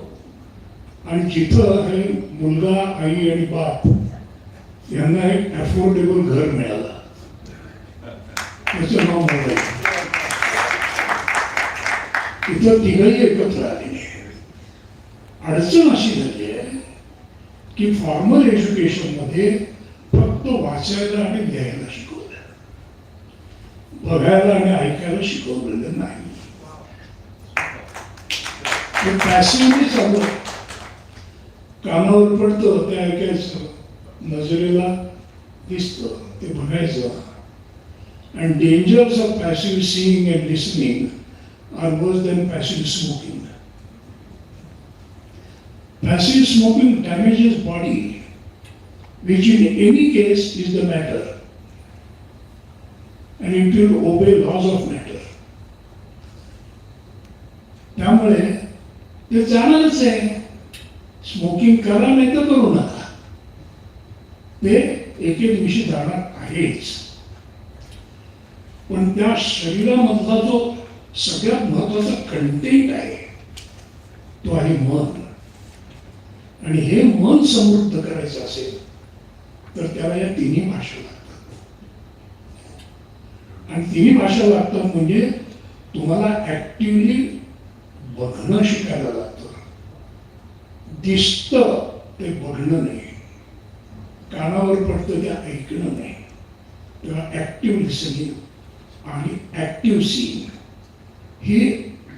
आणि जिथं हे मुलगा आई आणि बाप यांना एक अफोर्डेबल घर मिळालं, त्याचं नाव मोबाईल. इथं तिघही एकत्र आलेली आहे. अडचण अशी झाली आहे की फॉर्मल एज्युकेशन मध्ये फक्त वाचायला आणि लिहायला शिकवलं, बघायला आणि ऐकायला शिकवलेलं नाही. ते पॅसिव्हली चालू, कानावर पडतं ते ऐकायचं, नजरेला दिसतं ते बघायचं. and dangers of passive seeing and listening are worse than passive smoking. Passive smoking damages body, which in any case is the matter, and it will obey laws of matter. त्यामुळे ते जाणारच आहे, स्मोकिंग करा नाही तर करू नका, ते एके दिवशी जाणार आहेच. पण त्या शरीरामधला जो सगळ्यात महत्वाचा कंटेंट आहे तो आहे मन. आणि हे मन समृद्ध करायचं असेल तर त्याला या तिन्ही भाषा लागतात. आणि तिन्ही भाषा लागतात म्हणजे तुम्हाला ऍक्टिव्हली बघणं शिकायला लागतं. दिसतं ते बघणं नाही, कानावर पडतं ते ऐकणं नाही. तेव्हा ऍक्टिव्ह लिसनिंग आणि ऍक्टिव्ह सीइंग ही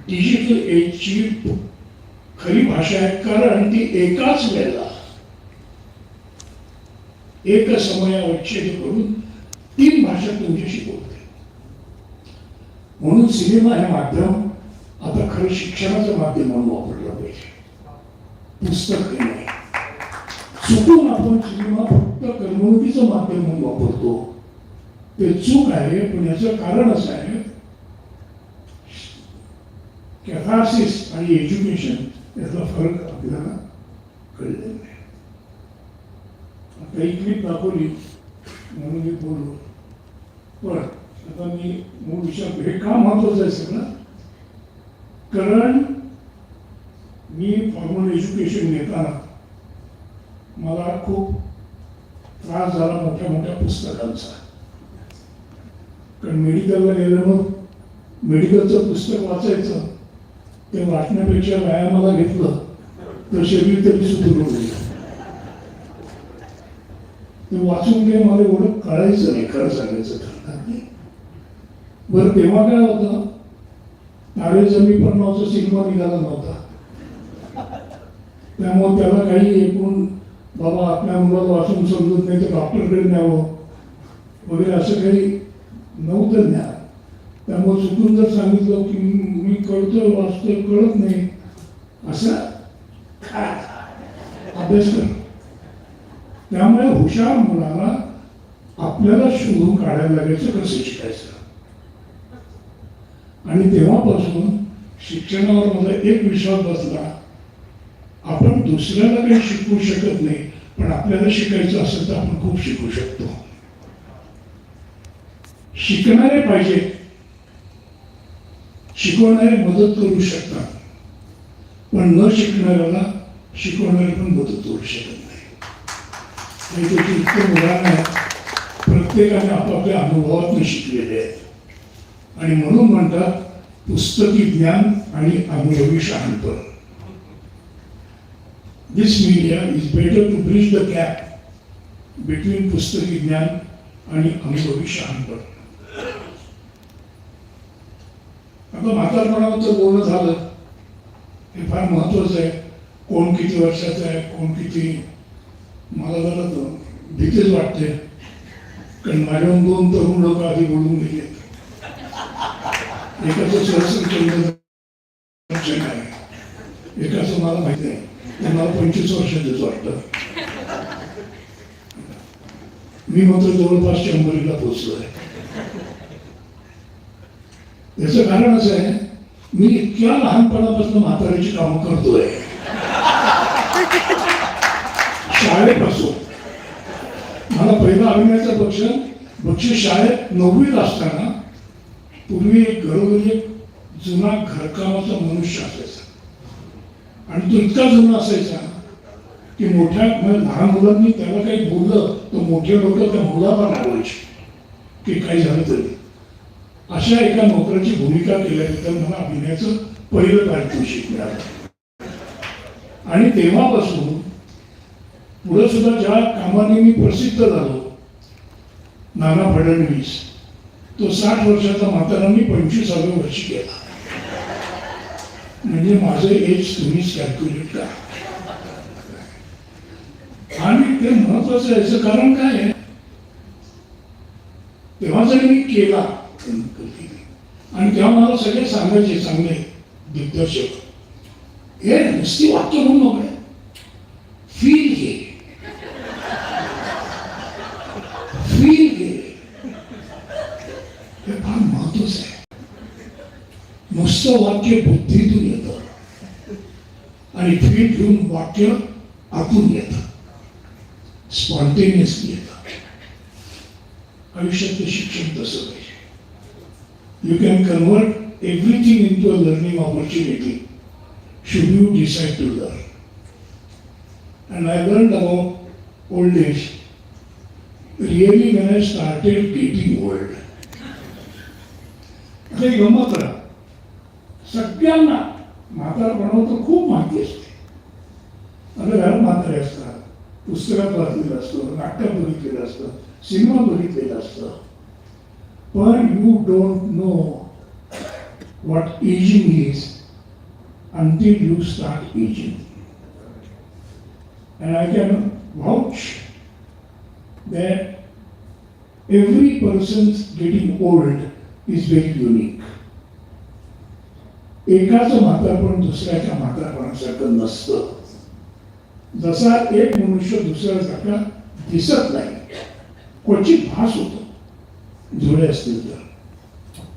डिजिटल एजची खरी भाषा आहे. कारण ती एकाच वेळेला एक समयावच्छेद करून तीन भाषा तुमच्याशी बोलते. म्हणून सिनेमा हे माध्यम आता खरं शिक्षणाचं माध्यम म्हणून वापरलं पाहिजे, पुस्तक नाही. चुकून आपण सिनेमा फक्त करमणुकीचं माध्यम म्हणून वापरतो, ते चूक आहे. पण याचं कारण असं आहे, कॅथार्सिस आणि एज्युकेशन याचा फरक आपल्याला कळलेला नाही. आता ही क्लिप दाखवली म्हणून मी बोललो, पण आता मी मूळ विचारतो हे का महत्वाचं आहे सगळं. कारण मी फॉर्मल एज्युकेशन घेताना मला खूप त्रास झाला मोठ्या मोठ्या पुस्तकांचा. कारण मेडिकलला गेलं मग मेडिकलचं पुस्तक वाचायचं, ते वाचण्यापेक्षा व्यायामाला घेतलं तर शरीर तरी सुदृढ होईल. ते वाचून काही मला एवढं कळायचं नाही, खरं सांगायचं ठरणार नाही. बरं तेव्हा काय होतं, तारे जमी पण नावाचा सिनेमा निघाला नव्हता. त्यामुळे त्याला काही एकूण बाबा आपल्या मुलाला वाचून समजत नाही तर डॉक्टरकडे न्यावं वगैरे असं काही नव्हतं ज्ञान. त्यामुळे चुकून जर सांगितलं की मी कळतोय वाचतोय कळत नाही असं अभ्यास कर. त्यामुळे हुशार मुलाला आपल्याला शोधून काढायला लागायचं कसं शिकायचं. आणि तेव्हापासून शिक्षणावर मला एक विश्वास बसला, आपण दुसऱ्याला काही शिकवू शकत नाही, पण आपल्याला शिकायचं असेल तर आपण खूप शिकू शकतो. शिकणारे पाहिजे, शिकवणारे मदत करू शकतात, पण न शिकणाऱ्याला शिकवणारे पण मदत करू शकत नाही. हे त्याची उत्तम उदाहरण आहे. प्रत्येकाने आपापल्या अनुभवातून शिकलेले आहेत. आणि म्हणून म्हणतात पुस्तकी ज्ञान आणि अनुभवी शहाणपण. This media is better to bridge the gap between पुस्तकी ज्ञान आणि अनुभवी शहाणपण. आता म्हातारपणाबद्दल बोलणं झालं, हे फार महत्वाचं आहे. कोण किती वर्षाचं आहे, कोण किती, मला जरा भीतीच वाटते. कारण माझ्याहून 2 तरुण लोक आधी बोलून गेले. एकाचं सहस्रचंद्र आहे, एकाचं मला माहित नाही, ते मला 25 वर्षाचंच वाटतं. मी मात्र जवळपास 100ला पोचलोय. याचं कारण असं आहे, मी इतक्या लहानपणापासून म्हाताऱ्याची कामं करतोय. शाळेपासून मला पहिला अभिनयाचं बक्षीस शाळेत 9वीत असताना. पूर्वी एक घरोघरी एक जुना घरकामाचा मनुष्य असायचा आणि तो इतका जुना असायचा की लहान मुलांनी त्याला काही बोललं तर मोठे लोक त्या मुलाला रागवायचे की काही झालं तरी. अशा एका नोकराची भूमिका केल्यानंतर मला अभिनयाचं पहिलं पारितोषिक मिळालं. आणि तेव्हापासून पुढे सुद्धा ज्या कामाने मी प्रसिद्ध झालो, नाना फडणवीस, तो 60 वर्षाचा म्हातारा मी 25व्या वर्षी केला. म्हणजे माझं एज तुम्हीच कॅल्क्युलेट करा. आणि ते महत्वाचं आहे. याचं कारण काय आहे, तेव्हा जरी मी केला आणि तेव्हा मला सगळे सांगायचे, चांगले दिग्दर्शक, हे नुसती वाक्य म्हणून नव्हे, फील घे, फील घे. हे फार महत्वाचं आहे. नुसतं वाक्य बुद्धीतून येतं आणि फील घेऊन वाक्य आतून येतं, स्पॉन्टेनियसली येतं. आयुष्यातलं शिक्षण तसं पाहिजे. You can convert everything into a learning opportunity should you decide to learn. And I learned about old age really when I started getting old. आता एक गंमत राहा, सगळ्यांना म्हातारपणावर तर खूप माहिती असते. आता घरात म्हातारे असतात, पुस्तकात वाचलेलं असतं, नाटक बघितलेलं असतं, सिनेमा बघितलेला असतं. पण you don't know what aging is until you start aging. And I can vouch that every person's getting old is very unique. एकाचं म्हातारपण दुसऱ्याच्या म्हातारपणासारखं नसतं. जसा एक मनुष्य दुसऱ्यासारखा दिसत नाही, क्वचित भास होतो जुळे असतील तर.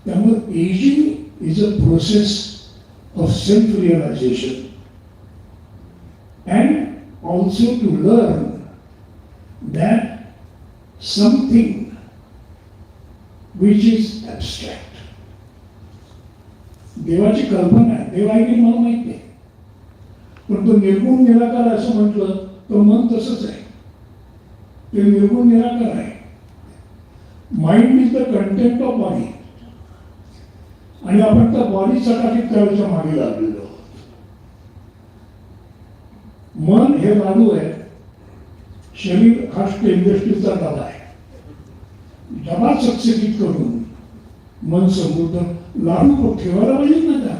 त्यामुळे ageing is a process of self realisation and also to learn that something which is abstract. देवाची कल्पना आहे, देव आहे की मला माहित नाही, पण तो निर्गुण निराकार असं म्हटलं तर मन तसंच आहे. ते निर्गुण निराकार आहे. Mind is the content of body आणि आपण त्या बॉडी चटाकीत करायच्या मागे लागलेलो आहोत. मन हे लाडू आहे, शरीर हा स्टेनलेस स्टीलचा डबा आहे. डबा चकचकीत करून मन समृद्ध लाडू ठेवायला पाहिजे ना. त्या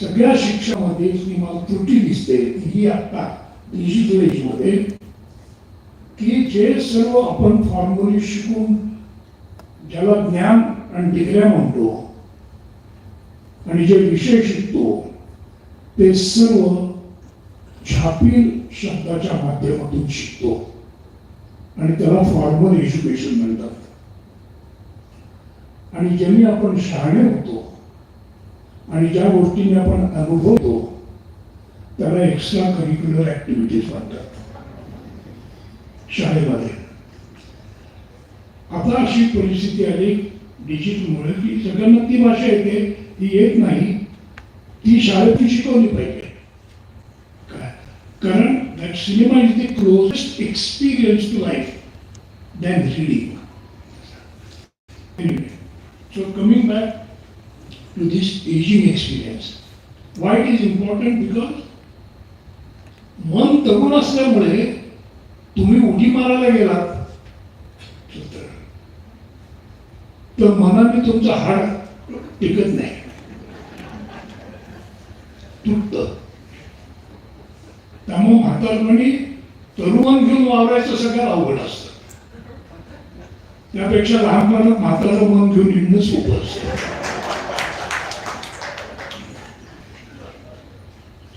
सगळ्या शिक्षणामध्ये जी मला त्रुटी दिसते ही आता डिजिटल एजमध्ये, की जे सर्व आपण फॉर्म्युली शिकून ज्याला ज्ञान आणि डिग्र्या म्हणतो आणि जे विषय शिकतो ते सर्व छापील शब्दाच्या माध्यमातून शिकतो आणि त्याला फॉर्मल एज्युकेशन म्हणतात. आणि ज्यांनी आपण शहाणे होतो आणि ज्या गोष्टींनी आपण अनुभवतो त्याला एक्स्ट्रा करिक्युलर ऍक्टिव्हिटीज म्हणतात शाळेमध्ये. आता अशी परिस्थिती आली डिजिटलमुळे की सगळ्यांना ती भाषा येते, ती येत नाही, ती शाळेत शिकवली पाहिजे. कारण that cinema is the closest experience to life than reading. Anyway, so coming back to this aging experience, why it is important? Because मन तरुण असल्यामुळे तुम्ही उडी मारायला गेलात तर मनाने तुमचं हाड टिकत नाही, तुटतं. त्यामुळे म्हातारपणी तरुण घेऊन वावरायचं सगळ्यात अवघड असतं. त्यापेक्षा लहानपणात म्हातारं मन घेऊन येणं सोपं असतं.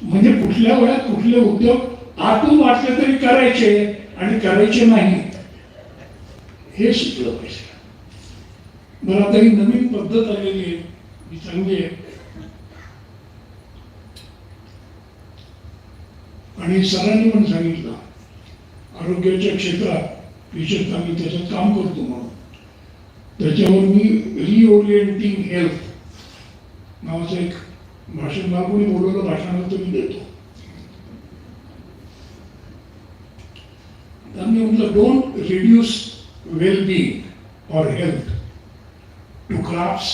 म्हणजे कुठल्या वेळात कुठले उद्योग आतून वाटले तरी करायचे आणि करायचे नाही हे शिकलं पाहिजे. बरं, आता ही नवीन पद्धत आलेली आहे, ही चांगली आहे. आणि सरांनी पण सांगितलं आरोग्याच्या क्षेत्रात विशेषतः मी त्याच्यात काम करतो म्हणून त्याच्यावर मी रिओरिएंटिंग हेल्थ नावाचं एक भाषण मला कोणी बोलवलं भाषणाला तर मी देतो. त्यांनी म्हटलं डोंट रिड्यूस वेल-बीइंग और health to crafts,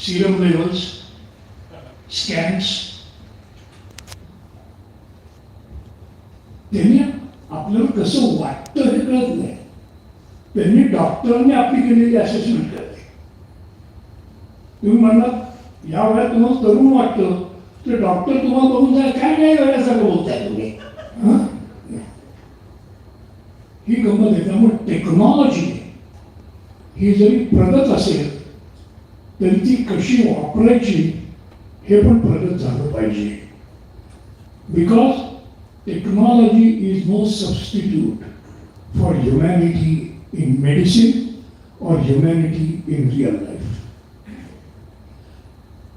serum levels, scans. त्यांनी आपल्याला कसं वाटतं हे कळत नाही. त्यांनी डॉक्टरांनी आपली केलेली असेसमेंट करते. तुम्ही म्हणलात या वयात तुम्हाला तरुण वाटतं तर डॉक्टर तुम्हाला बघून जाय काय काय वेळासारखं बोलताय तुम्ही. ही गंमत आहे. त्यामुळे टेक्नॉलॉजी ही जरी प्रगत असेल तरी ती कशी वापरायची हे पण प्रगत झालं पाहिजे. Because technology is no substitute for humanity in medicine और ह्युमॅनिटी इन रियल लाईफ.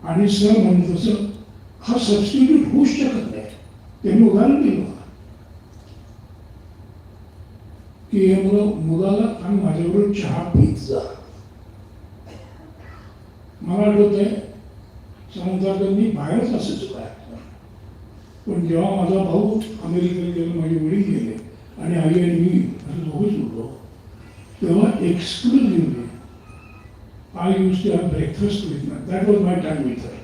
आणि सर म्हणजे तसं हा सबस्टिट्यूट होऊच शकत नाही. त्यांनी उदाहरण दिलं की हे मुलाला आणि माझ्याबरोबर चहा पीत जा. मला आठवत आहे सांगतात मी बाहेरच असायचो काय, पण जेव्हा माझा भाऊ अमेरिकेला गेला, माझे वडील गेले आणि आई आणि मी असं दोघंच उठलो, तेव्हा exclusively I used to have breakfast with her. That was my time with her.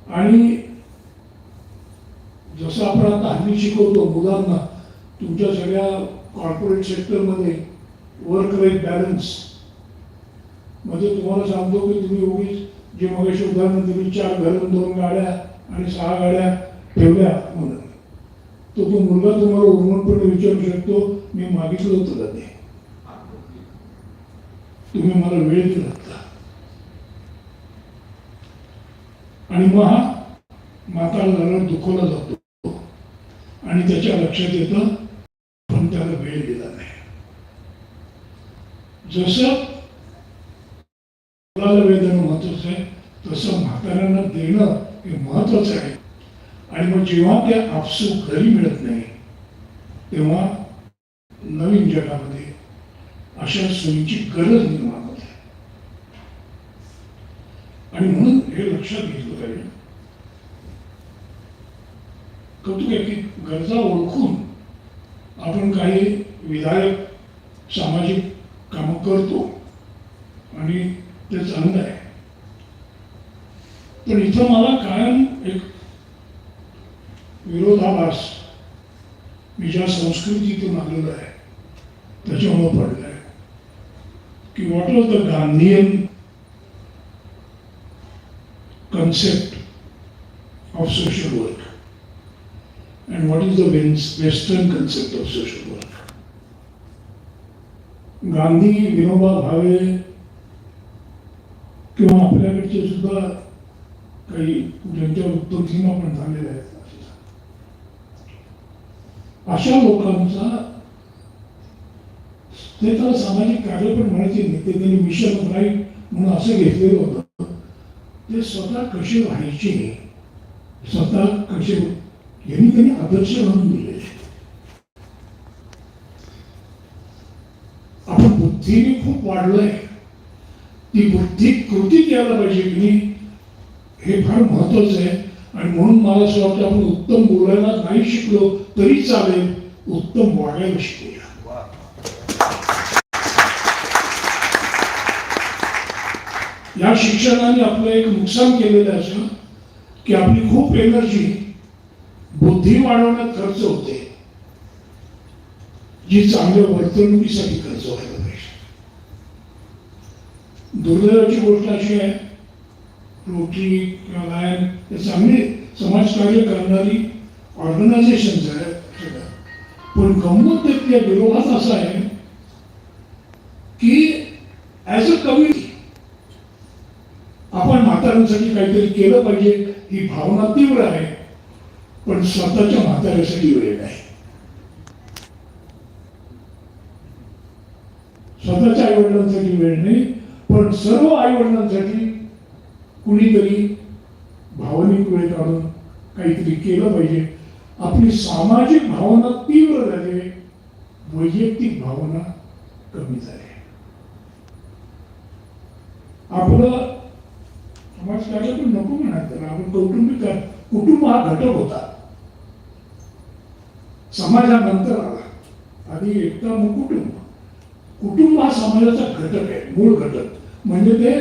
आणि जसं आपण आता हल्ली शिकवतो मुलांना तुमच्या सगळ्या कॉर्पोरेट सेक्टरमध्ये वर्क लाईफ बॅलन्स म्हणजे तुम्हाला सांगतो की तुम्ही उगीच जे मगाशी उदाहरण दिली 4 घरं 2 गाड्या आणि 6 गाड्या ठेवल्या म्हणून तो मुलगा तुम्हाला उर्मटपणे विचारू शकतो मी मागितलं होतं का ते, तुम्ही मला वेळ दिला का. आणि मग हा म्हातारा झाल्यावर दुखवला जातो आणि त्याच्या लक्षात येतं पण त्याला वेळ दिला नाही. जसं मुलाला वेळ देणं महत्वाचं आहे तसं म्हाताऱ्यांना देणं हे महत्वाचं आहे. आणि मग जेव्हा ते आपसूक घरी मिळत नाही तेव्हा नवीन जगामध्ये अशा सोयीची गरज निर्माण होते. आणि म्हणून हे लक्षात घेतलं पाहिजे कौतुक आहे की गरजा ओळखून आपण काही विधायक सामाजिक कामं करतो आणि ते चांगलं आहे. पण इथं मला कायम एक विरोधाभास मी ज्या संस्कृतीतून आलेलो आहे त्याच्यामुळे पडलं आहे की what was the Gandhian concept of social work and what is the Western concept of social work. Gandhi, Vinoba Bhave किंवा आपल्याकडचे सुद्धा काही ज्यांच्या उत्तरसीमा पण झालेल्या आहेत अशा लोकांचा ते त्याला सामाजिक कार्य पण म्हणायचे नाही, ते त्यांनी मिशन राईट म्हणून असं घेतलेलं होतं. ते स्वतः कसे राहायचे स्वतः कसे यांनी त्यांनी आदर्श म्हणून दिले. आपण बुद्धीने खूप वाढलोय, ती बुद्धी कृतीत यायला पाहिजे की नाही हे फार महत्वाचं आहे. आणि म्हणून मला असं वाटतं आपण उत्तम बोलायला नाही शिकलो तरी चालेल, उत्तम वागायला शिकूया. या शिक्षणाने आपलं एक नुकसान केलेलं असं की आपली खूप एनर्जी बुद्धी वाढवण्यात खर्च होते जी चांगल्या वर्तणुकीसाठी खर्च व्हायला पाहिजे. दुर्दैवाची गोष्ट अशी आहे रोटरी किंवा लायन हे चांगले समाजकार्य करणारी ऑर्गनायझेशन्स आहेत पण गंमत त्या विरोधात असा आहे की ॲज अ कम्युनिटी आपण म्हाताऱ्यांसाठी काहीतरी केलं पाहिजे ही भावना तीव्र आहे, पण स्वतःच्या म्हाताऱ्यासाठी वेळ नाही. स्वतःच्या आईवडिलांसाठी वेळ नाही, पण सर्व आईवडिलांसाठी कुणीतरी भावनिक वेळ काढून काहीतरी केलं पाहिजे. आपली सामाजिक भावना तीव्र झाली, वैयक्तिक भावना कमी झाली. आपलं समाजकार्य पण नको म्हणायचं, आपण कौटुंबिक कुटुंब हा घटक होता, समाजानंतर आला. आधी एकटा मग कुटुंब. कुटुंब हा समाजाचा घटक आहे, मूळ घटक, म्हणजे ते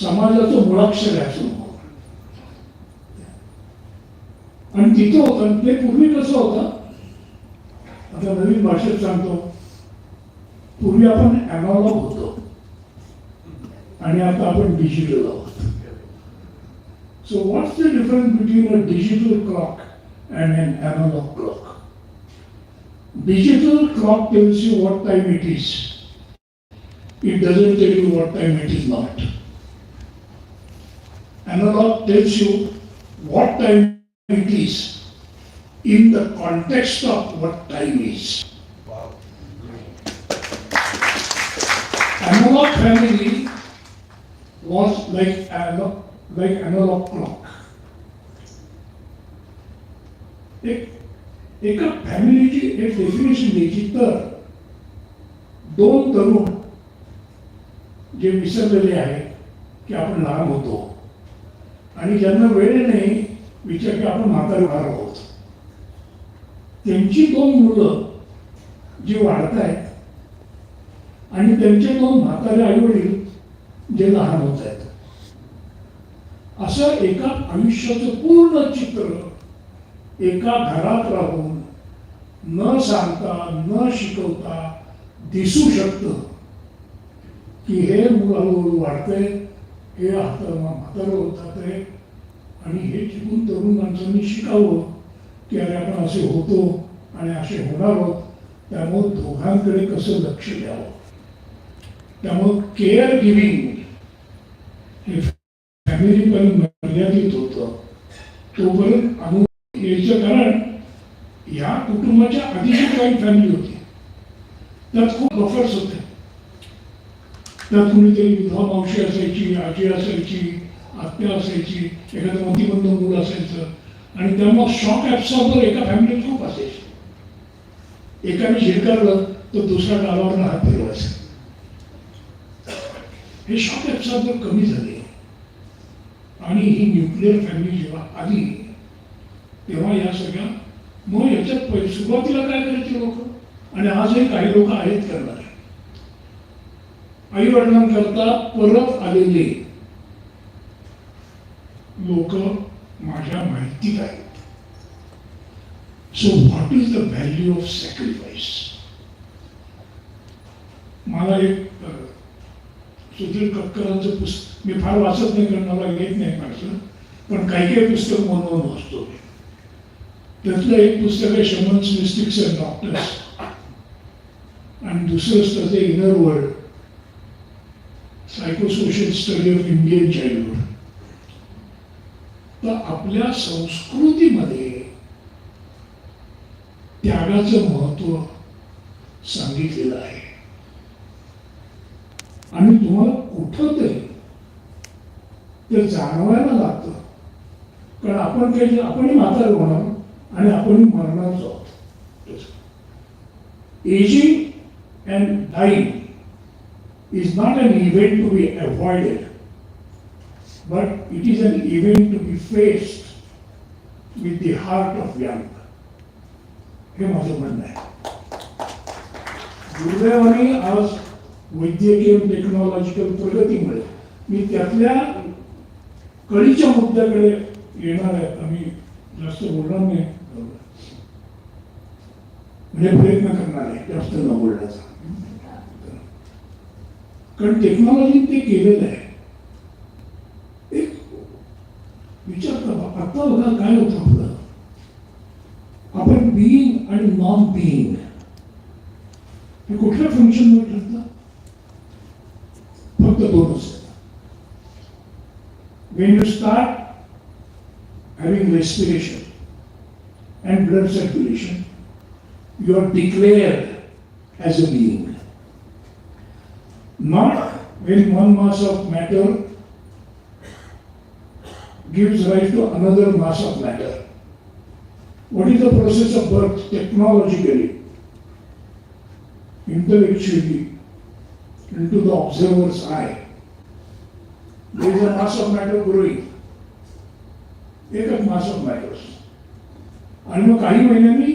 समाजाचं मुळाक्षर आहे असं. आणि तिथं होतं ते पूर्वी कसं होतं, आता नवीन भाषेत सांगतो, पूर्वी आपण ॲनालॉग होतो आणि आता आपण डिजिटल आहोत. So what's the difference between a digital clock and an analog clock? Digital clock tells you what time it is. It doesn't tell you what time it is not. Analog tells you what time it is in the context of what time is. Wow. Analog family was like analog clock. एका फॅमिलीची एक definition द्यायची तर दोन तरुण जे विसरलेले आहेत की आपण लहान होतो आणि ज्यांना वेळ नाही विचार की आपण म्हातारे व्हार आहोत, त्यांची दोन मुलं जी वाढत आहेत आणि त्यांचे दोन म्हातारे आईवडील जे लहान होत आहेत, असं एका आयुष्याचं पूर्ण चित्र एका घरात राहून न सांगता न शिकवता दिसू शकतं की हे मूल हळूहळू वाढतंय, हे म्हातारं होतात आहे. आणि हे शिकून तरुण माणसांनी शिकावं की अरे आपण असे होतो आणि असे होणार आहोत, त्यामुळं दोघांकडे कसं लक्ष द्यावं. त्यामुळं केअर गिव्हिंग हे फॅमिलीपर्यंत मर्यादित होतं. तोपर्यंत अनुभव याचं कारण या कुटुंबाच्या आधीची काही फॅमिली होती, त्यात खूप बफर्स होते. त्यात कुणीतरी विधवा मावशी असायची, आजी असायची, आत्या असायची, एखादं मतिमंद मूल असायचं, आणि त्यामुळे शॉक ॲब्सॉर्बर एका फॅमिलीत खूप असायचे. एकाने झिडकारलं तर दुसऱ्या गालावरनं हात फिरवायचा. हे शॉक ॲब्सॉर्बर कमी झाले आणि ही न्यूक्लिअर फॅमिली जेव्हा आली तेव्हा या सगळ्या, मग याच्यात सुरुवातीला काय करायचे लोक, आणि आजही काही लोक आहेत करणारे, आई वडिलांकरता परत आलेले लोक माझ्या माहितीत आहेत. So what is the value of sacrifice? मला एक सुधीर कक्करांचं पुस्तक, मी फार वाचत नाही कारण मला येत नाही फारसं, पण काही काही पुस्तक म्हणून वाचतो. त्यातलं एक पुस्तक आहे शमन्स, मिस्टिक्स अँड डॉक्टर्स, आणि दुसरं असतं ते inner world, psychosocial study of Indian childhood. तर आपल्या संस्कृतीमध्ये त्यागाचं महत्व सांगितलेलं आहे. आणि तुम्हाला कुठं तरी ते जाणवायला लागतं, कारण आपण काही आपणही म्हातारं होणार आणि आपण मरणार आहोत. Aging and dying is not an event to be avoided, but it is an event to be faced with the heart of young. हे माझं म्हणणं आहे. दुर्दैवाने आज वैद्यकीय टेक्नॉलॉजिकल प्रगतीमुळे मी त्यातल्या कळीच्या मुद्द्याकडे येणार आहे. आम्ही जास्त बोलणार नाही, म्हणजे प्रयत्न करणार आहे जास्त न बोलण्याचा, कारण टेक्नॉलॉजी ते केलेलं आहे. एक विचार करा, आता बघा काय होतं आपलं, आपण बिईंग आणि नॉन बिईंग कुठल्या फंक्शनवर ठरतं? फक्त दोन असतात. When you start having respiration and blood circulation, you are declared as a being. Not when one mass of matter gives rise to another mass of matter. What is the process of birth technologically, intellectually, into the observer's eye? There is a mass of matter growing. एकच mass of matter. आणि मग काही महिन्यांनी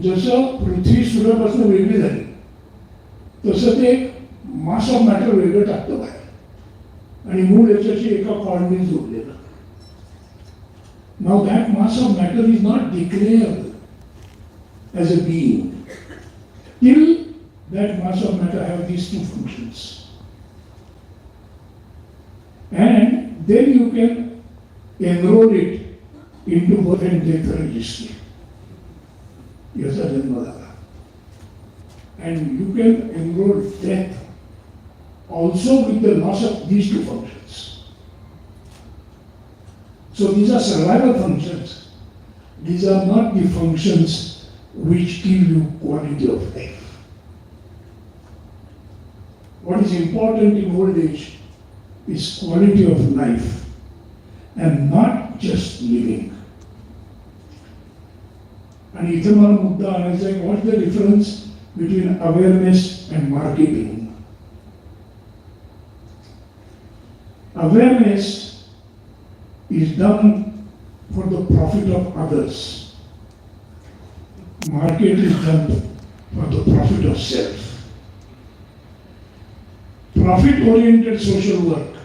जसं पृथ्वी सूर्यापासून वेगळी झाली तसं ते mass of matter वेगळं टाकतं बाहेर आणि मूळ याच्याशी एका कॉर्डने जोडलेलं. Now that mass of matter is not declared as a being till that mass of matter have these two functions. And then you can enroll it into birth and death registry. याचा जन्म झाला. And you can enroll death also with the loss of these two functions. So these are survival functions. These are not the functions which give you quality of life. What is important in old age is quality of life and not just living. And इथे मला मुद्दा आणायचा आहे, what is the difference between awareness and marketing? Awareness is done for the profit of others. Market is done for the profit of self. Profit-oriented social work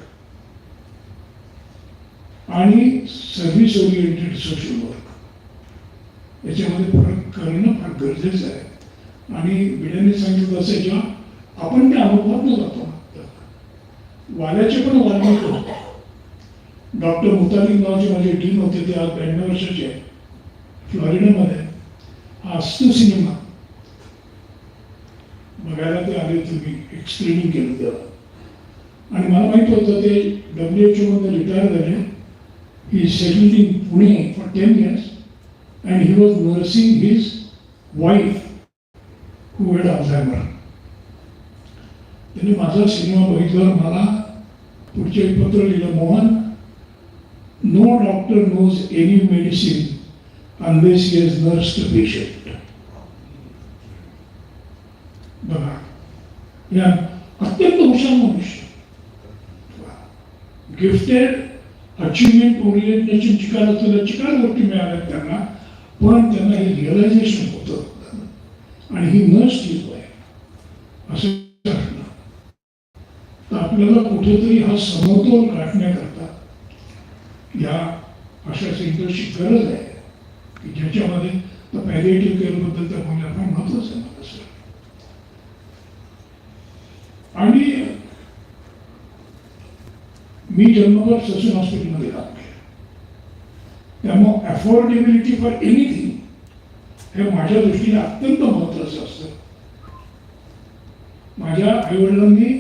आणि service oriented social work याच्यामध्ये फरक करणं फार गरजेचं आहे. आणि बिड्याने सांगितलं तसं जेव्हा आपण त्या अनुभवातून जातो, वाल्याचे पण वाल्मिक होते. डॉक्टर मुतालिक नावाचे माझे डीन होते, ते आज 92 वर्षाचे आहे. फ्लॉरिडामध्ये हा अस्तू सिनेमा बघायला ते आले होते. मी एक स्क्रीनिंग केलं तेव्हा आणि मला माहित होतं ते WHO मध्ये रिटायर झाले. He settled in Pune for 10 years and he was nursing his wife who had Alzheimer. त्यांनी माझा सिनेमा बघितल्यावर मला पुढचे एक पत्र लिहिलं, Mohan, no doctor knows any medicine unless he has nursed a patient. बघा, या अत्यंत हुशार मनुष्य, गिफ्टेड, अचिव्हमेंट ओरिएंटेशन चिकार असलेल्या चिकार गोष्टी मिळाल्या त्यांना, पण त्यांना हे रिअलायझेशन होतं आणि ही नर्स केलं आहे असं वाटलं. तर आपल्याला कुठेतरी हा समतोल गाठण्याकरता या अशा सेंटरची गरज आहे की ज्याच्यामध्ये तर पॅलिएटिव्ह केअरबद्दल तर मला फार महत्त्वाचं आहे मला सर. आणि मी जन्मभर ससून हॉस्पिटलमध्ये काम केलं, त्यामुळे अफोर्डेबिलिटी फॉर एनिथिंग हे माझ्या दृष्टीने अत्यंत महत्त्वाचं असतं. माझ्या आईवडिलांनी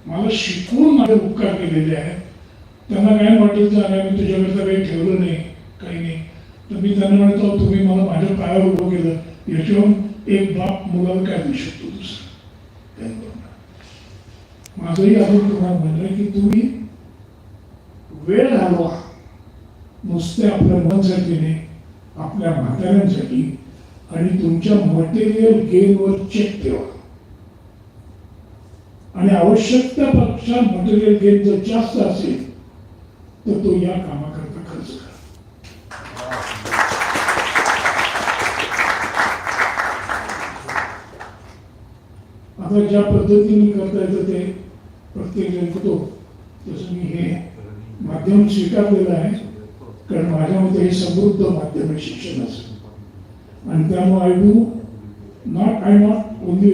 मला शिकवून माझे उपकार केलेले आहेत. त्यांना काय वाटेल तर मी तुझ्याकरता काही ठेवलं नाही, काही नाही, तर मी त्यांना म्हणतो तुम्ही मला माझ्या पायावर उभं केलं, याच्याहून एक बाप मुलाला काय देऊ शकतो दुसरं काय बरोबर. माझंही अजून तुम्हाला म्हणलं की तुम्ही वेळ घालवा नुसते आपल्या मुलांसाठी नाही, आपल्या म्हाताऱ्यांसाठी, आणि तुमच्या मटेरियल गेनवर चेक ठेवा. आणि आवश्यकतेपेक्षा मटेरियल गेन जर जास्त असेल तर तो या कामाकरता खर्च करा. आता ज्या पद्धतीने करता येतं ते प्रत्येक जण करतो, तसं मी हे माध्यम स्वीकारलेलं आहे, कारण माझ्या मते हे समृद्ध माध्यमिक शिक्षण असतं. आणि त्यामुळे I not only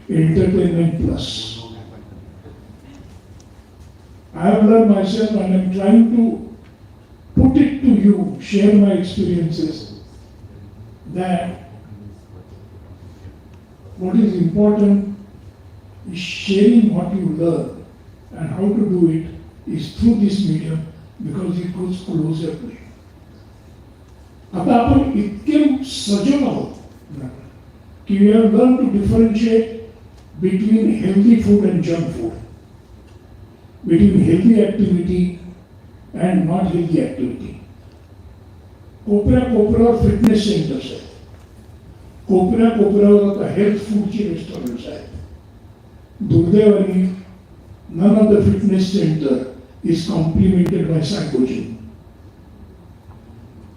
entertainment plus. I have learned myself and I am trying to put it to you, share my experiences, that what is important is sharing what you learn, and how to do it is through this medium because it goes closer to you. आता आपण इतके सजग आहोत की we have learn to differentiate between healthy food and junk food, between healthy activity and not healthy activity. कोपऱ्यावर fitness centres आहेत, कोपऱ्यावर आता हेल्थ फूडची रेस्टॉरंट्स आहेत. दुर्दैवाने none of the fitness center is complemented by psychology.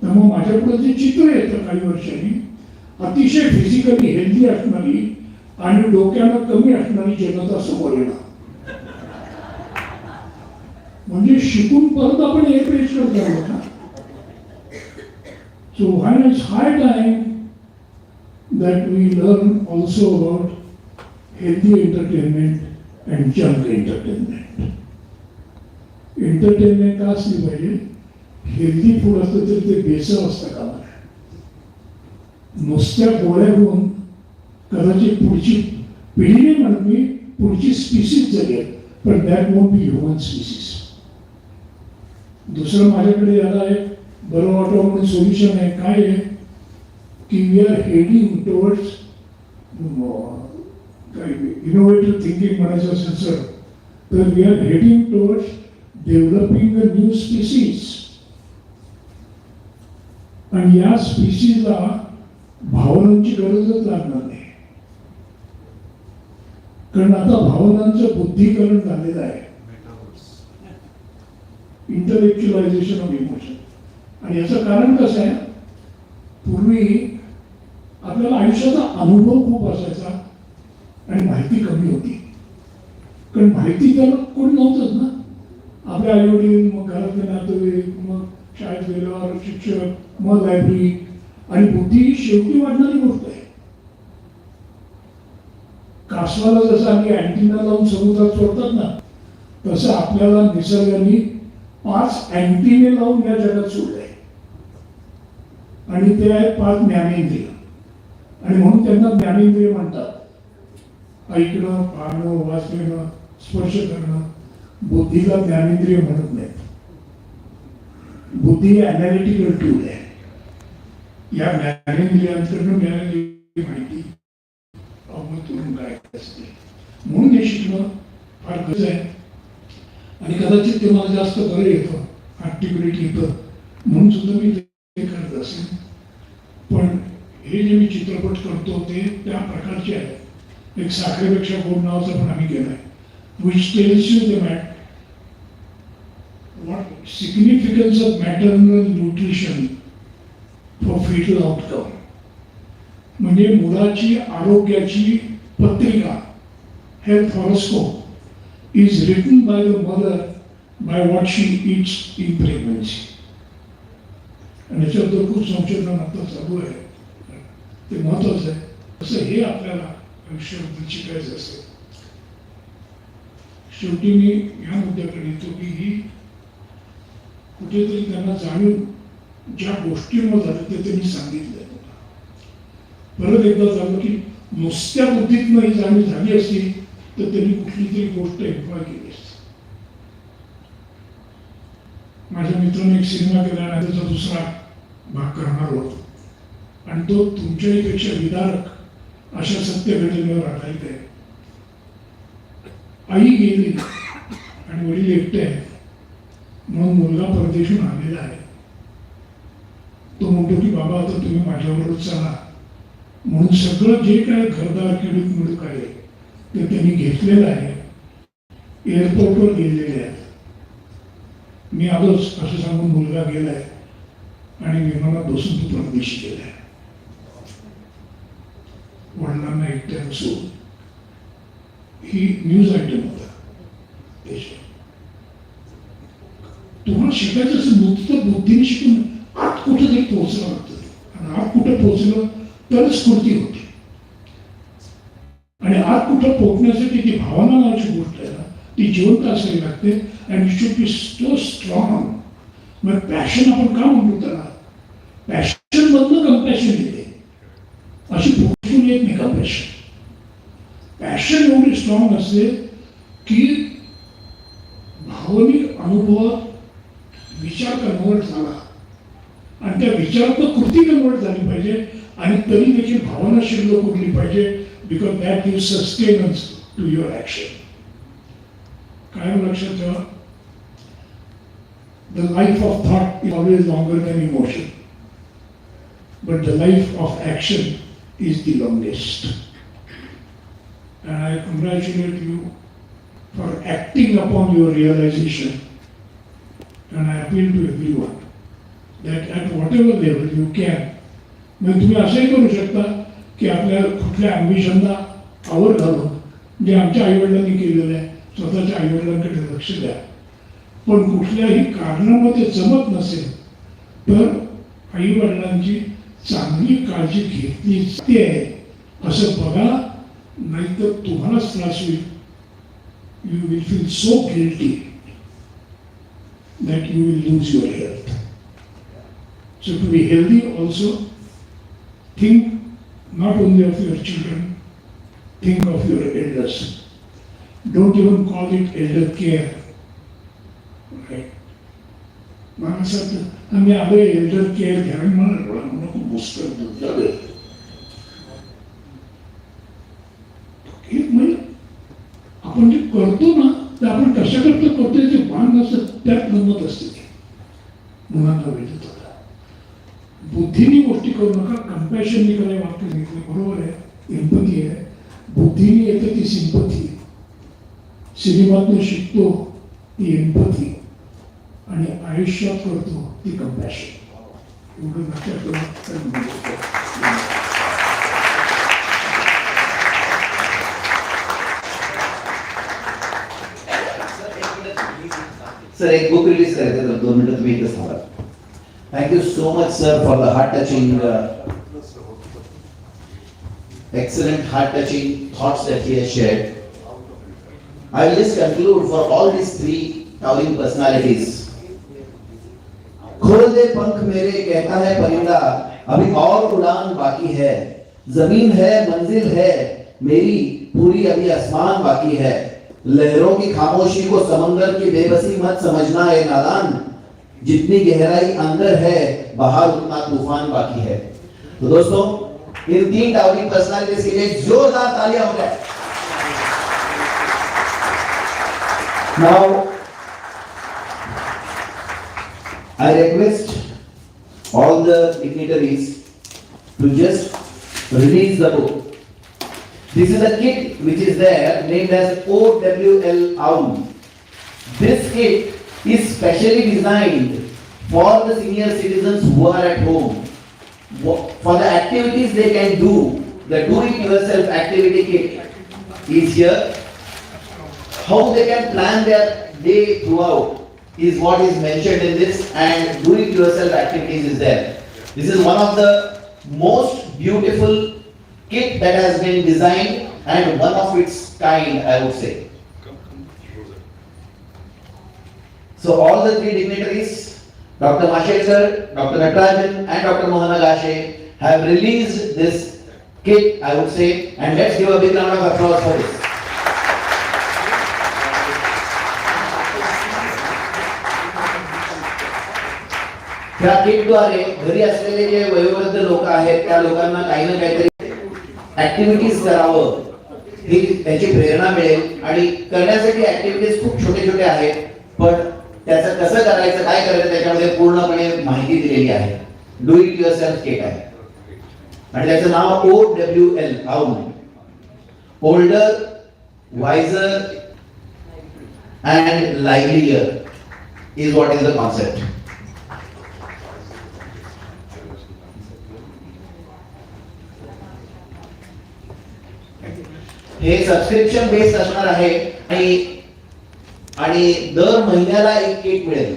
त्यामुळे माझ्यापुढे जे चित्र येतं काही वर्षांनी अतिशय फिजिकली हेल्दी असणारी आणि डोक्यानं कमी असणारी जनता समोर येणार. म्हणजे शिकून परत आपण एक रेस्ट करतो ना. So when it's high time that we learn also about healthy entertainment and junk entertainment. Entertainment का असली पाहिजे, हेल्दी फूड असतं तर ते बेसर असतं का नाही. नुसत्या गोळ्या घेऊन कदाचित पुढची पिढी नाही म्हणत मी, पुढची स्पीसीज जगेल, पण that won't be human species. दुसरं माझ्याकडे याला एक बरं वाटवा म्हणून सोल्युशन आहे. काय आहे की we are heading towards innovative thinking म्हणायचं असेल सर, तर we are heading towards developing a new species. आणि या स्पीसीजला भावनांची गरजच लागणार नाही, कारण आता भावनांचं बुद्धिकरण झालेलं आहे, इंटलेक्च्युअलायझेशन ऑफ इमोशन. आणि याचं कारण कसं आहे, पूर्वी आपल्याला आयुष्याचा अनुभव खूप असायचा आणि माहिती कमी होती, कारण माहिती त्याला कोणी नव्हतंच ना. आपले आई वडील, मग घरातले नातेवाईक, मग शाळेत गेल्यावर शिक्षक, मग लायब्ररी. आणि बुद्धी ही शेवटी वाढणारी गोष्ट आहे. कासवाला जसं आम्ही अँटिना लावून समुद्रात सोडतात ना, तसं आपल्याला निसर्गाने 5 अँटिने लावून या जगात सोडले आणि ते आहेत 5 ज्ञानेंद्रिय. आणि म्हणून त्यांना ज्ञानेंद्रिय म्हणतात. ऐकणं, पाहणं, वास घेणं, स्पर्श करणं. बुद्धीला ज्ञानेंद्रिय म्हणत नाहीत. बुद्धी ही अनालिटिकल टूल आहे. या ज्ञानेंद्रियांकडून मिळालेली माहिती अवगतून काय असते, म्हणून हे शिकणं फार गरज आहे. आणि कदाचित ते मला जास्त बरं येतं, ॲक्टिव्हिटी येतं, म्हणून सुद्धा मी ते करत असेल. पण हे जे मी चित्रपट करतो ते त्या प्रकारचे आहे. एक साखरेपेक्षा गोड नावाचा पण आम्ही केलाय, which tells you the what significance of maternal nutrition for fetal outcome. म्हणजे मुलाची आरोग्याची पत्रिका, health horoscope is written by the mother by what she eats in pregnancy. आणि याच्याबद्दल खूप संशोधन आता चालू आहे, ते महत्वाचं आहे. असं हे आपल्याला आयुष्याबद्दल शिकायचं असेल. शेवटी मी या मुद्द्याकडे येतो की ही कुठेतरी त्यांना जाणून ज्या गोष्टींवर झालं ते त्यांनी सांगितलं. परत एकदा झालं की नुसत्या बुद्धीतनं ही जाणीव झाली असती तर त्यांनी कुठली तरी गोष्ट एम्प्लॉय केली असती. माझ्या मित्राने एक सिनेमा केला आणि त्याचा दुसरा भाग करणार होतो, आणि तो तुमच्याहीपेक्षा विदारक अशा सत्य घटनेवर आधारित आहे. आई गेली आणि वडील एकटे आहेत, मग मुलगा परदेशून आलेला आहे. तो म्हणतो की बाबा आता तुम्ही माझ्याबरोबर चला, म्हणून सगळं जे काय घरदार किडूक मिळूक आहे ते त्यांनी घेतलेलं आहे. एअरपोर्टवर गेलेले आहेत. मी आलोच असं सांगून मुलगा गेलाय आणि विमानात बसून तो परदेशी गेलाय. वडिलांना एकट्यानं सोडून. ही न्यूज आयटम होता देशात. तुम्हाला शिकायचं असं नुसतं बुद्धीने शिकून आत कुठं तरी पोहोचलं लागतं, आणि आत कुठं पोहोचलं तरच स्फूर्ती होती. आणि आत कुठं पोहोचण्यासाठी ती भावना नावाची गोष्ट आहे ना, ती जिवंत असावी लागते. And it should be so strong. Mug passion आपण का म्हणतो त्याला, पॅशन मधनं कम्पॅशन येते. अशी भूकून येत नाही कम्पॅशन. ऍक्शन एवढी स्ट्रॉंग असते की भावनिक अनुभवात विचार कन्वर्ट झाला आणि त्या विचारात कृती कन्वर्ट झाली पाहिजे आणि तरी देखील भावना शिल्लक उरली पाहिजे because that give sustenance to your action. कायम लक्षात ठेवा, the life of thought is always longer than emotion, but the life of action is the longest. And I congratulate you for acting upon your realization. And I appeal to everyone that at whatever level you can, म्हणजे तुम्ही असंही करू शकता की आपल्या कुठल्या अम्बिशनला our घालून जे आमच्या आईवडिलांनी केलेलं आहे स्वतःच्या आईवडिलांकडे लक्ष द्या. पण कुठल्याही कारणामध्ये जमत नसेल तर आईवडिलांची चांगली काळजी घेतली जाते असं बघा, नाहीतर तुम्हालाच त्रास होईल. You will feel so guilty that you will lose your health. So to be healthy also, think not only of your children, think of your elders. Don't even call it elder care. Right? मला असं वाटतं आम्ही आलो Elder care घ्या, मला नको booster झाले एक महिना आपण जे करतो ना तर आपण कशा करतो करतोय ते भान नसतं, त्यात गंमत असते. मुलांना भेटत होता बुद्धीने गोष्टी करू नका, कंपॅशनने करायला वाक्य घेतलं बरोबर आहे. एम्पथी आहे, बुद्धीने येते ती सिंपथी, सिनेमातून शिकतो ती एम्पथी आणि आयुष्यात करतो ती कंपॅशन. एवढं लक्षात ठेवा. सर एक बुक रिलीज करायचं तर 2 मिनिटं तुम्ही इथं थांबा. Thank you so much sir for the heart-touching, excellent heart-touching thoughts that he has shared. I will just conclude for all these 3 towering personalities. खोल दे पंख मेरे कहता है परिंदा, अभी और उड़ान बाकी है, जमीन है मंजिल है मेरी पूरी अभी आसमान बाकी है, लहरों की खामोशी को समंदर की बेबसी मत समझना है नादान, जितनी गहराई अंदर है बाहर उतना तूफान बाकी है. तो दोस्तों इन 3 टावरिंग पर्सनालिटीज के लिए जोरदार तालियां हो जाए. Now I request all the dignitaries to just release the book. This is a kit which is there named as OWL OWL. This kit is specially designed for the senior citizens who are at home. For the activities they can do, the do-it-yourself activity kit is here. How they can plan their day throughout is what is mentioned in this, and do-it-yourself activities is there. This is one of the most beautiful kit that has been designed and one of its kind, I would say. So all the 3 dignitaries, Dr. Mashekar, Dr. Natarajan and Dr. Mohana Gashe have released this kit, I would say, and let's give a big round of applause for this. त्या किटद्वारे घरी असलेले जे वयोवृद्ध लोक आहेत त्या लोकांना काही ना काहीतरी ऍक्टिव्हिटीज करावं ही त्याची प्रेरणा मिळेल. आणि करण्यासाठी ऍक्टिव्हिटीज खूप छोटे छोटे आहेत, पण त्याचं कसं करायचं काय करायचं त्याच्यामध्ये पूर्णपणे माहिती दिलेली आहे. डू इट युअरसेल्फ किट आहे आणि त्याचं नाव OWL OWL, older wiser and livelier is what is the concept. हे सबस्क्रिप्शन बेस्ड असणार आहे आणि दर महिन्याला एक किट मिळेल.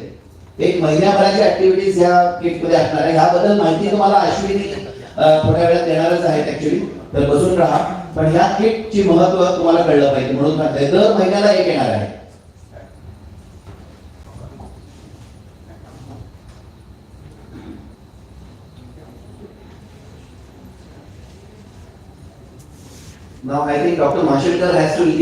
एक महिन्याभराची ऍक्टिव्हिटीज ह्या किट मध्ये असणार आहे. ह्याबद्दल माहिती तुम्हाला अश्विनी थोड्या वेळात देणारच आहेत ऍक्च्युली, तर बसून राहा. पण ह्या किटची महत्व तुम्हाला कळलं पाहिजे म्हणून सांगते दर महिन्याला एक येणार आहे. Now I think Dr. Mashelkar has to leave.